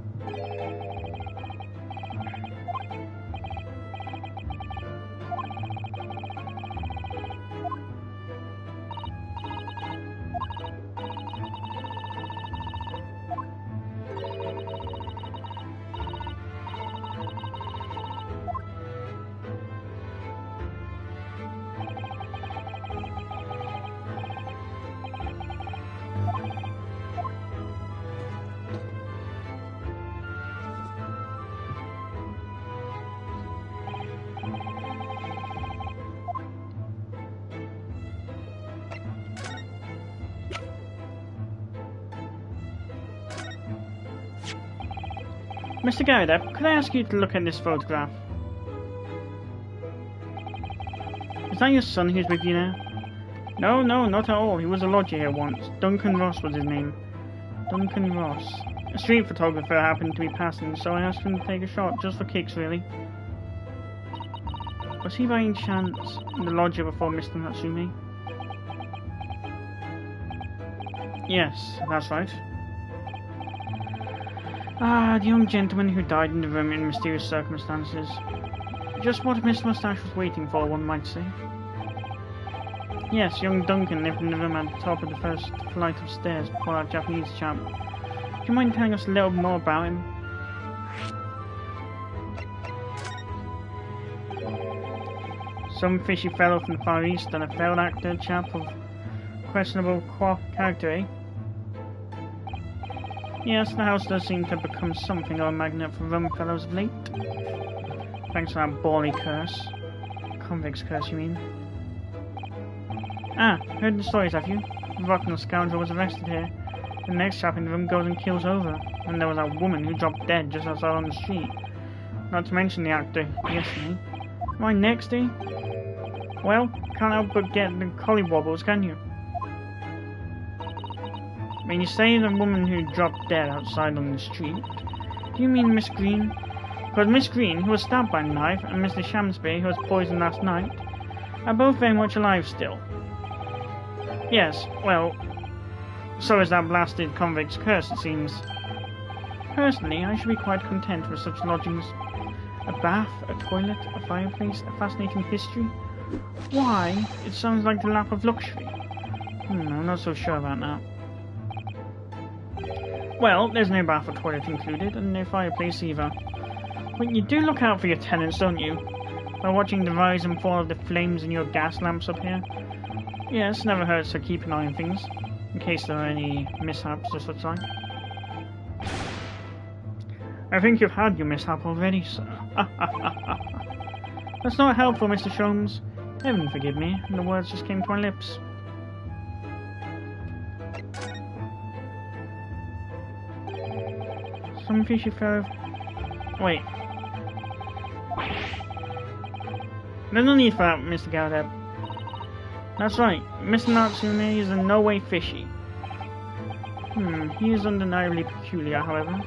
Mr. Garadeb, could I ask you to look at this photograph? Is that your son who's with you now? No, not at all. He was a lodger here once. Duncan Ross was his name. Duncan Ross. A street photographer happened to be passing, so I asked him to take a shot, just for kicks, really. Was he by any chance the lodger before Mr. Natsume? Yes, that's right. Ah, the young gentleman who died in the room in mysterious circumstances. Just what Miss Mustache was waiting for, one might say. Yes, young Duncan lived in the room at the top of the first flight of stairs before that Japanese chap. Do you mind telling us a little more about him? Some fishy fellow from the Far East and a failed actor chap of questionable character, eh? Yes, the house does seem to have become something of a magnet for rum fellows of late. Thanks for that bally curse. Convict's curse, you mean? Ah, heard the stories, have you? The rotten scoundrel was arrested here. The next chap in the room goes and kills over. And there was that woman who dropped dead just outside on the street. Not to mention the actor yesterday. Why next, eh? Well, can't help but get the collywobbles, can you? When you say the woman who dropped dead outside on the street, do you mean Miss Green? Because Miss Green, who was stabbed by a knife, and Mr. Shamsbury, who was poisoned last night, are both very much alive still. Yes, well, so is that blasted convict's curse, it seems. Personally, I should be quite content with such lodgings. A bath, a toilet, a fireplace, a fascinating history, Why? It sounds like the lap of luxury. I'm not so sure about that. Well, there's no bath or toilet included, and no fireplace either. But you do look out for your tenants, don't you? By watching the rise and fall of the flames in your gas lamps up here. Yes, never hurts to keep an eye on things, in case there are any mishaps or such like. I think you've had your mishap already, sir. That's not helpful, Mr. Sholmes. Heaven forgive me, and the words just came to my lips. Some fishy fellow. Wait. There's no need for that, Mr. Galdep. That's right, Mr. Natsume is in no way fishy. He is undeniably peculiar, however.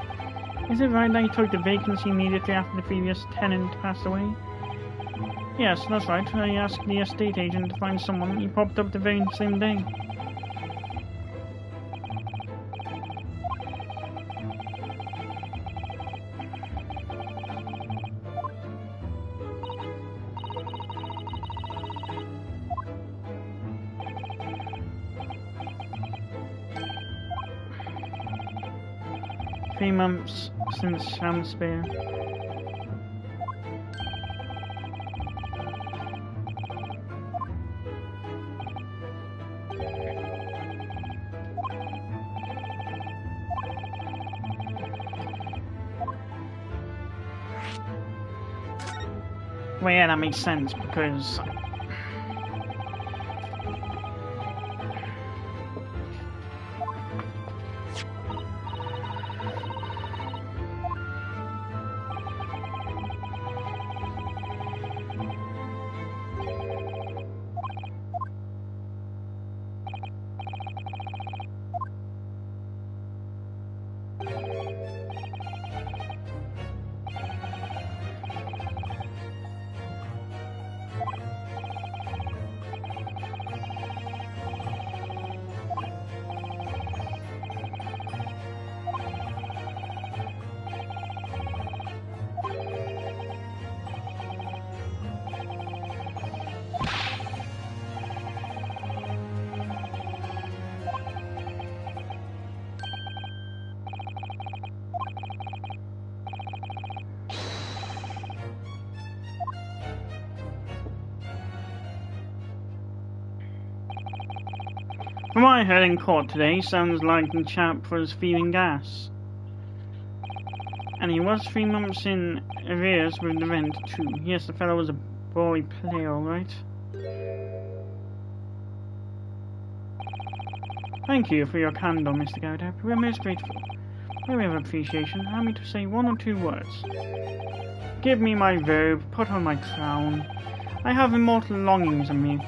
Is it right that he took the vacancy immediately after the previous tenant passed away? Yes, that's right. I asked the estate agent to find someone, and he popped up the very same day. Three months since Shamspeare. Well, yeah, that makes sense because from what I heard in court today, sounds like the chap was feeling gas. And he was 3 months in arrears with the rent too. Yes, the fellow was a brawly player, alright. Thank you for your candor, Mr. Galdep. We're most grateful. By way of appreciation, allow me to say 1 or 2 words. Give me my robe, put on my crown. I have immortal longings in me.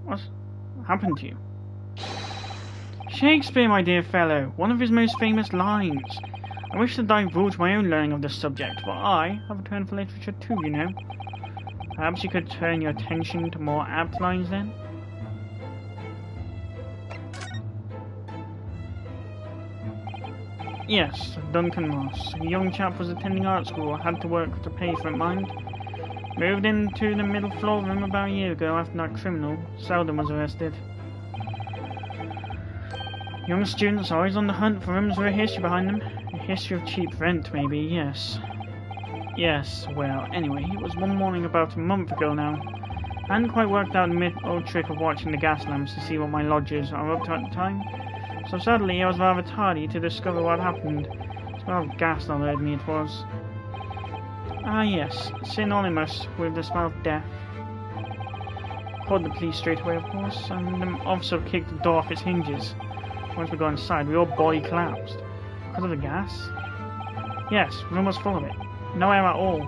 What happened to you? Shakespeare, my dear fellow, one of his most famous lines. I wish to divulge my own learning of this subject, for I have a turn for literature too, you know. Perhaps you could turn your attention to more apt lines then? Yes, Duncan Ross. A young chap was attending art school, had to work to pay for it, mind. Moved into the middle floor room about a year ago after that criminal, Selden, was arrested. Young students are always on the hunt for rooms with a history behind them. A history of cheap rent, maybe, yes. Yes, well, anyway, it was one morning about a month ago now. I hadn't quite worked out the old trick of watching the gas lamps to see what my lodgers are up to at the time. So sadly, I was rather tardy to discover what happened. The smell of gas alerted me it was. Ah yes, synonymous with the smell of death. Called the police straight away, of course, and the officer kicked the door off its hinges. Once we got inside, we all body collapsed. Because of the gas? Yes, the room was full of it. No air at all.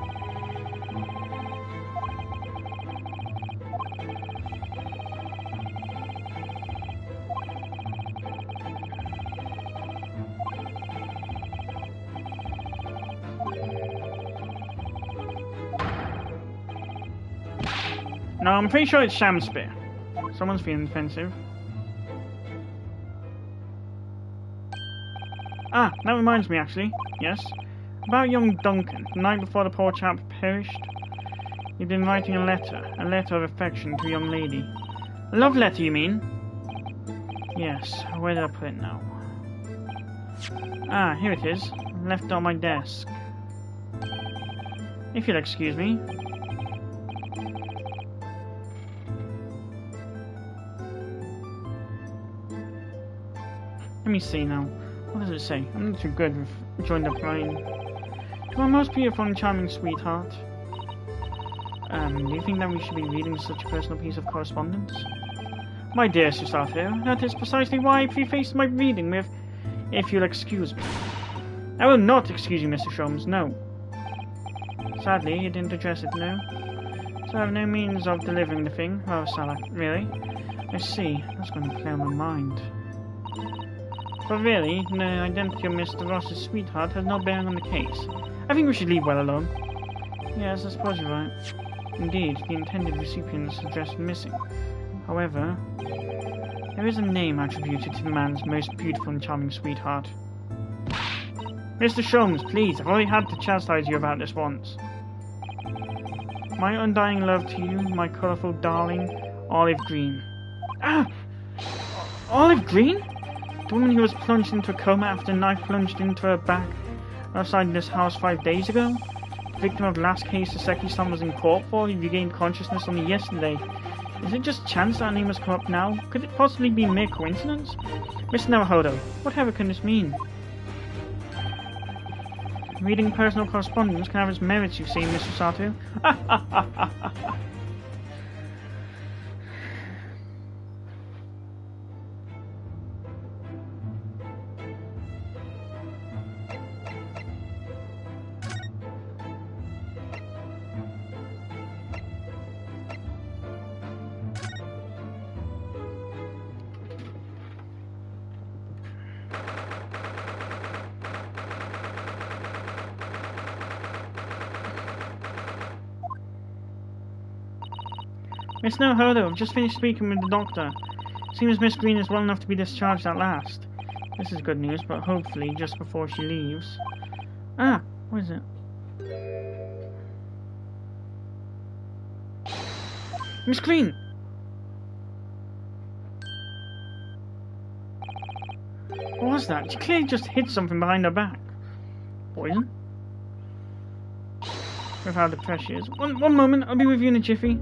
No, I'm pretty sure it's Shamspeare. Someone's feeling defensive. Ah, that reminds me actually, yes. About young Duncan, the night before the poor chap perished. You've been writing a letter of affection to a young lady. A love letter, you mean? Yes, where did I put it now? Ah, here it is. Left it on my desk. If you'll excuse me. Let me see now. What does it say? I'm not too good with joined up writing. To my most beautiful and charming sweetheart. Do you think that we should be reading such a personal piece of correspondence? My dear Susato, that is precisely why I prefaced my reading with, if you'll excuse me. I will not excuse you, Mr. Sholmes, no. Sadly, you didn't address it, no? So I have no means of delivering the thing. Oh, Salah, really? I see. That's going to clear my mind. But really, the identity of Mr. Ross's sweetheart has no bearing on the case. I think we should leave well alone. Yes, I suppose you're right. Indeed, the intended recipient's address is missing. However, there is a name attributed to the man's most beautiful and charming sweetheart. Mr. Sholmes, please, I've already had to chastise you about this once. My undying love to you, my colourful darling, Olive Green. Ah! Olive Green? The woman who was plunged into a coma after a knife plunged into her back outside this house 5 days ago? The victim of last case Saseki-san was in court for, he regained consciousness only yesterday. Is it just chance that our name has come up now? Could it possibly be mere coincidence? Mr. Naruhodo, whatever can this mean? Reading personal correspondence can have its merits, you see, Mr. Sato. Miss Naruhodo, I've just finished speaking with the doctor. Seems Miss Green is well enough to be discharged at last. This is good news, but hopefully just before she leaves. Ah, what is it? Miss Green! What was that? She clearly just hit something behind her back. Poison? With how the pressure is. One moment, I'll be with you in a jiffy.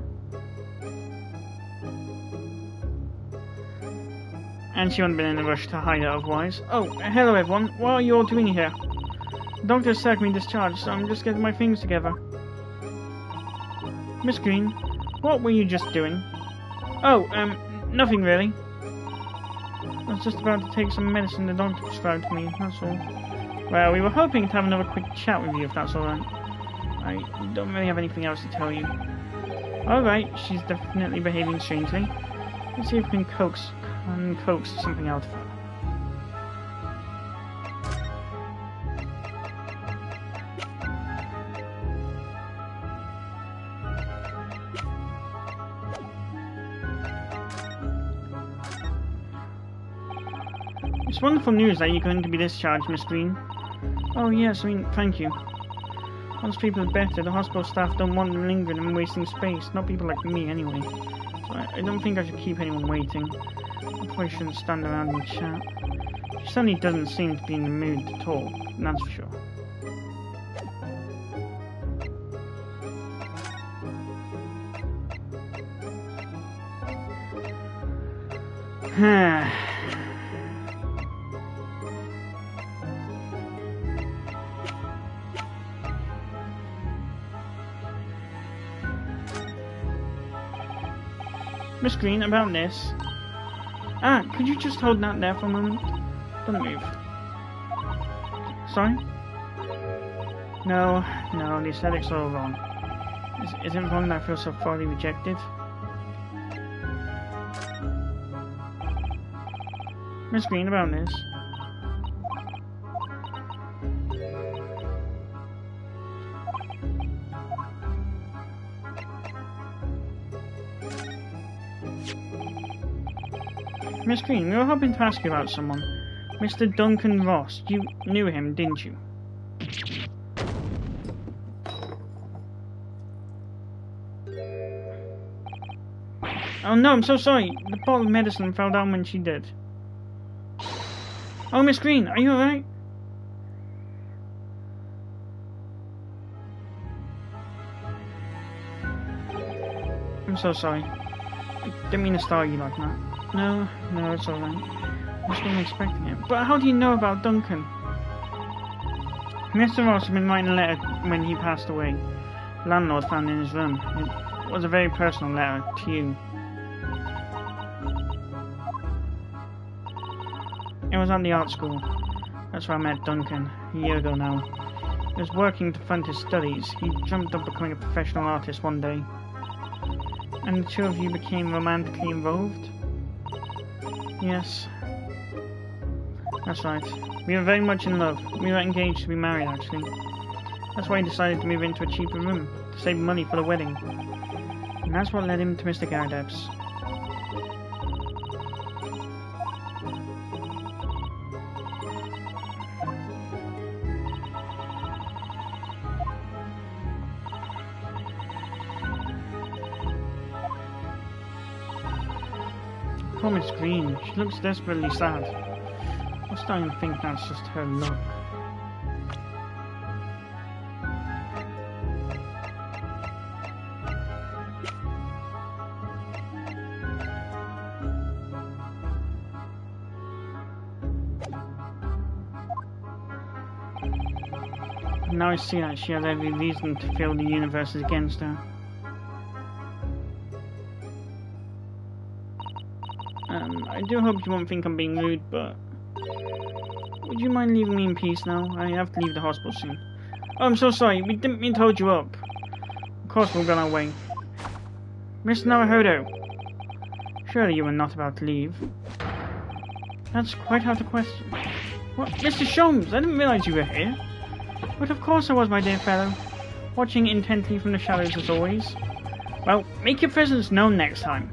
And she wouldn't have been in a rush to hide it otherwise. Oh, hello everyone. What are you all doing here? The doctor said me discharged, so I'm just getting my things together. Miss Green, what were you just doing? Oh, nothing really. I was just about to take some medicine the doctor prescribed to me, that's all. Well, we were hoping to have another quick chat with you, if that's alright. I don't really have anything else to tell you. Alright, she's definitely behaving strangely. Let's see if we can coax something out of her. It's wonderful news that you're going to be discharged, Miss Green. Oh yes, thank you. Once people are better, the hospital staff don't want them lingering and wasting space. Not people like me, anyway. So I don't think I should keep anyone waiting. I probably shouldn't stand around and chat. She certainly doesn't seem to be in the mood to talk, that's for sure. Miss Green, about this. Ah, could you just hold that there for a moment? Don't move. Sorry? No, the aesthetics are all wrong. Is it wrong that I feel so thoroughly rejected? Miss Green, about this. Miss Green, we were hoping to ask you about someone. Mr. Duncan Ross. You knew him, didn't you? Oh no, I'm so sorry. The bottle of medicine fell down when she did. Oh, Miss Green, are you alright? I'm so sorry. I didn't mean to start you like that. No, it's alright. I just wasn't expecting it. But how do you know about Duncan? Mr. Ross had been writing a letter when he passed away. The landlord found it in his room. It was a very personal letter to you. It was at the art school. That's where I met Duncan, a year ago now. He was working to fund his studies. He dreamt of becoming a professional artist one day. And the two of you became romantically involved? Yes. That's right. We were very much in love. We were engaged to be married, actually. That's why he decided to move into a cheaper room, to save money for the wedding. And that's what led him to Mr. Gardepp's. Poor Miss Green. She looks desperately sad. I'm starting to think that's just her luck. Now I see that she has every reason to feel the universe is against her. I do hope you won't think I'm being rude, but would you mind leaving me in peace now? I have to leave the hospital soon. Oh, I'm so sorry. We didn't mean to hold you up. Of course we'll go our way. Miss Naruhodo, surely you were not about to leave. That's quite out of question. What? Mr. Sholmes, I didn't realize you were here. But of course I was, my dear fellow. Watching intently from the shadows as always. Well, make your presence known next time.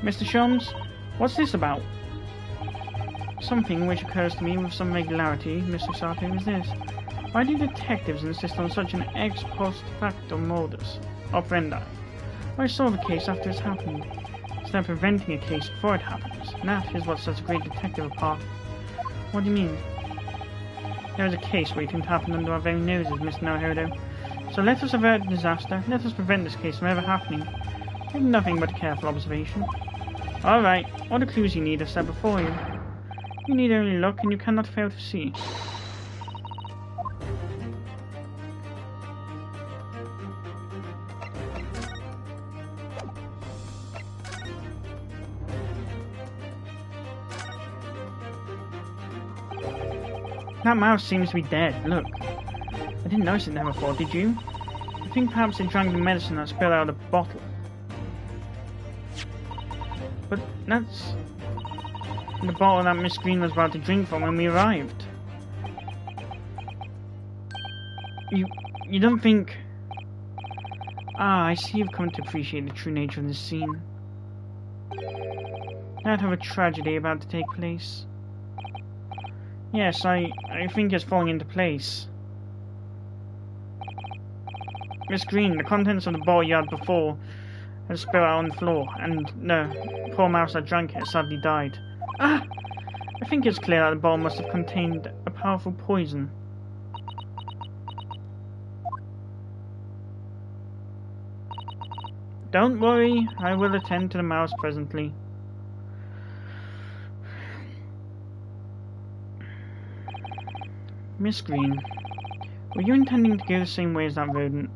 Mr. Sholmes, what's this about? Something which occurs to me with some regularity, Mr. Sato, is this. Why do detectives insist on such an ex post facto modus operandi? Why solve a case after it's happened, instead of preventing a case before it happens? And that is what sets a great detective apart. What do you mean? There is a case waiting to happen under our very noses, Mr. Naruhodo. So let us avert the disaster, let us prevent this case from ever happening. We have nothing but careful observation. Alright, all the clues you need are set before you. You need only look and you cannot fail to see. That mouse seems to be dead, look. I didn't notice it there before, did you? I think perhaps it drank the medicine that spilled out of the bottle. But that's the bottle that Miss Green was about to drink from when we arrived. You don't think... Ah, I see you've come to appreciate the true nature of this scene. That of a tragedy about to take place. Yes, I think it's falling into place. Miss Green, the contents of the bottle you had before has spilled out on the floor, and the poor mouse that drank it sadly died. Ah! I think it's clear that the bottle must have contained a powerful poison. Don't worry, I will attend to the mouse presently. Miss Green, were you intending to go the same way as that rodent?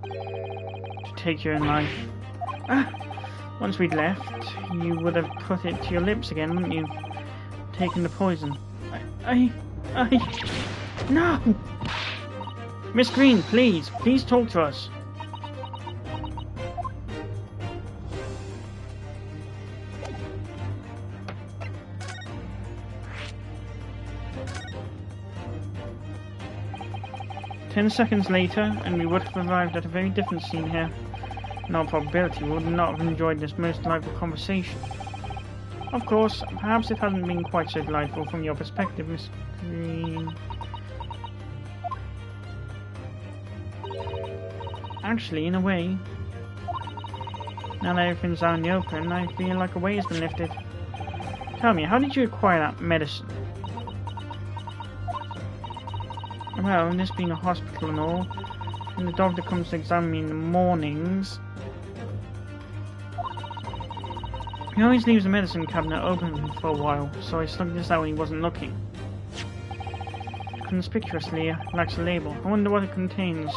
To take your own life? Ah! Once we'd left, you would have put it to your lips again, wouldn't you? Taking the poison. No! Miss Green, please talk to us. Ten seconds later, and we would have arrived at a very different scene here. In all probability, we would not have enjoyed this most delightful conversation. Of course, perhaps it hasn't been quite so delightful from your perspective, Miss Green. Actually, in a way, Now that everything's out in the open, I feel like a weight has been lifted. Tell me, how did you acquire that medicine? Well, this being a hospital and all, and the doctor comes to examine me in the mornings, he always leaves the medicine cabinet open for a while, so I snuck this out when he wasn't looking. Conspicuously lacks a label. I wonder what it contains.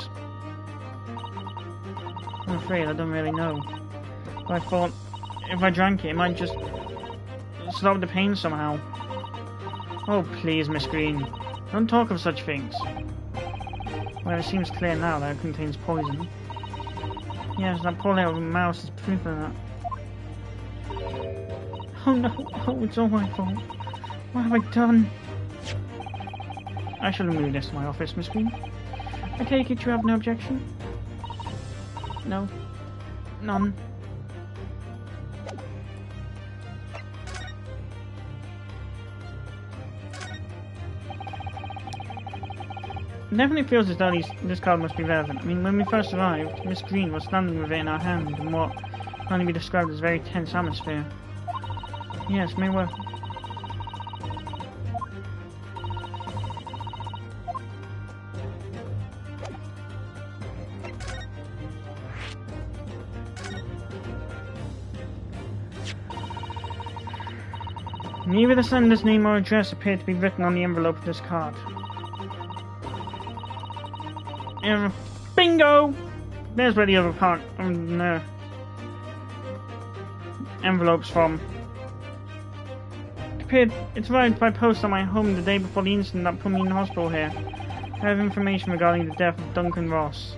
I'm afraid I don't really know. But I thought if I drank it, it might just stop the pain somehow. Oh please, Miss Green, don't talk of such things. Well, it seems clear now that it contains poison. Yes, that poor little mouse is proof of that. Oh no, oh, it's all my fault. What have I done? I shall remove this from my office, Miss Green. I take it you have no objection? No. None. It definitely feels as though this card must be relevant. I mean, when we first arrived, Miss Green was standing with it in her hand in what can only be described as a very tense atmosphere. Yes, may well. Neither the sender's name or address appear to be written on the envelope of this card. Bingo! There's where the other part of the envelope's from. It's arrived by post at my home the day before the incident that put me in the hospital here. I have information regarding the death of Duncan Ross.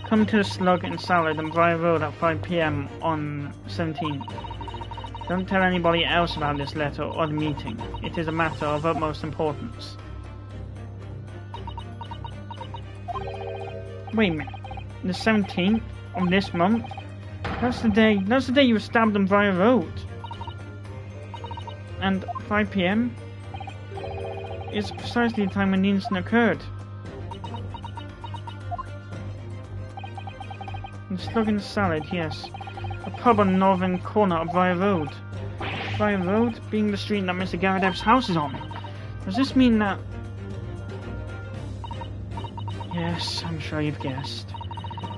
Come to the Slug and Salad on Briar Road at 5 PM on 17th. Don't tell anybody else about this letter or the meeting. It is a matter of utmost importance. Wait a minute. The 17th of this month? That's the day you were stabbed on Briar Road. And 5 PM is precisely the time when the incident occurred. The Slug and Salad, yes. A pub on the northern corner of Briar Road. Briar Road being the street that Mr. Garadev's house is on. Does this mean that... Yes, I'm sure you've guessed.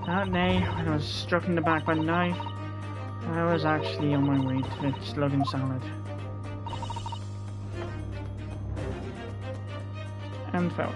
That day, when I was struck in the back by a knife, I was actually on my way to the Slug and Salad. And fell.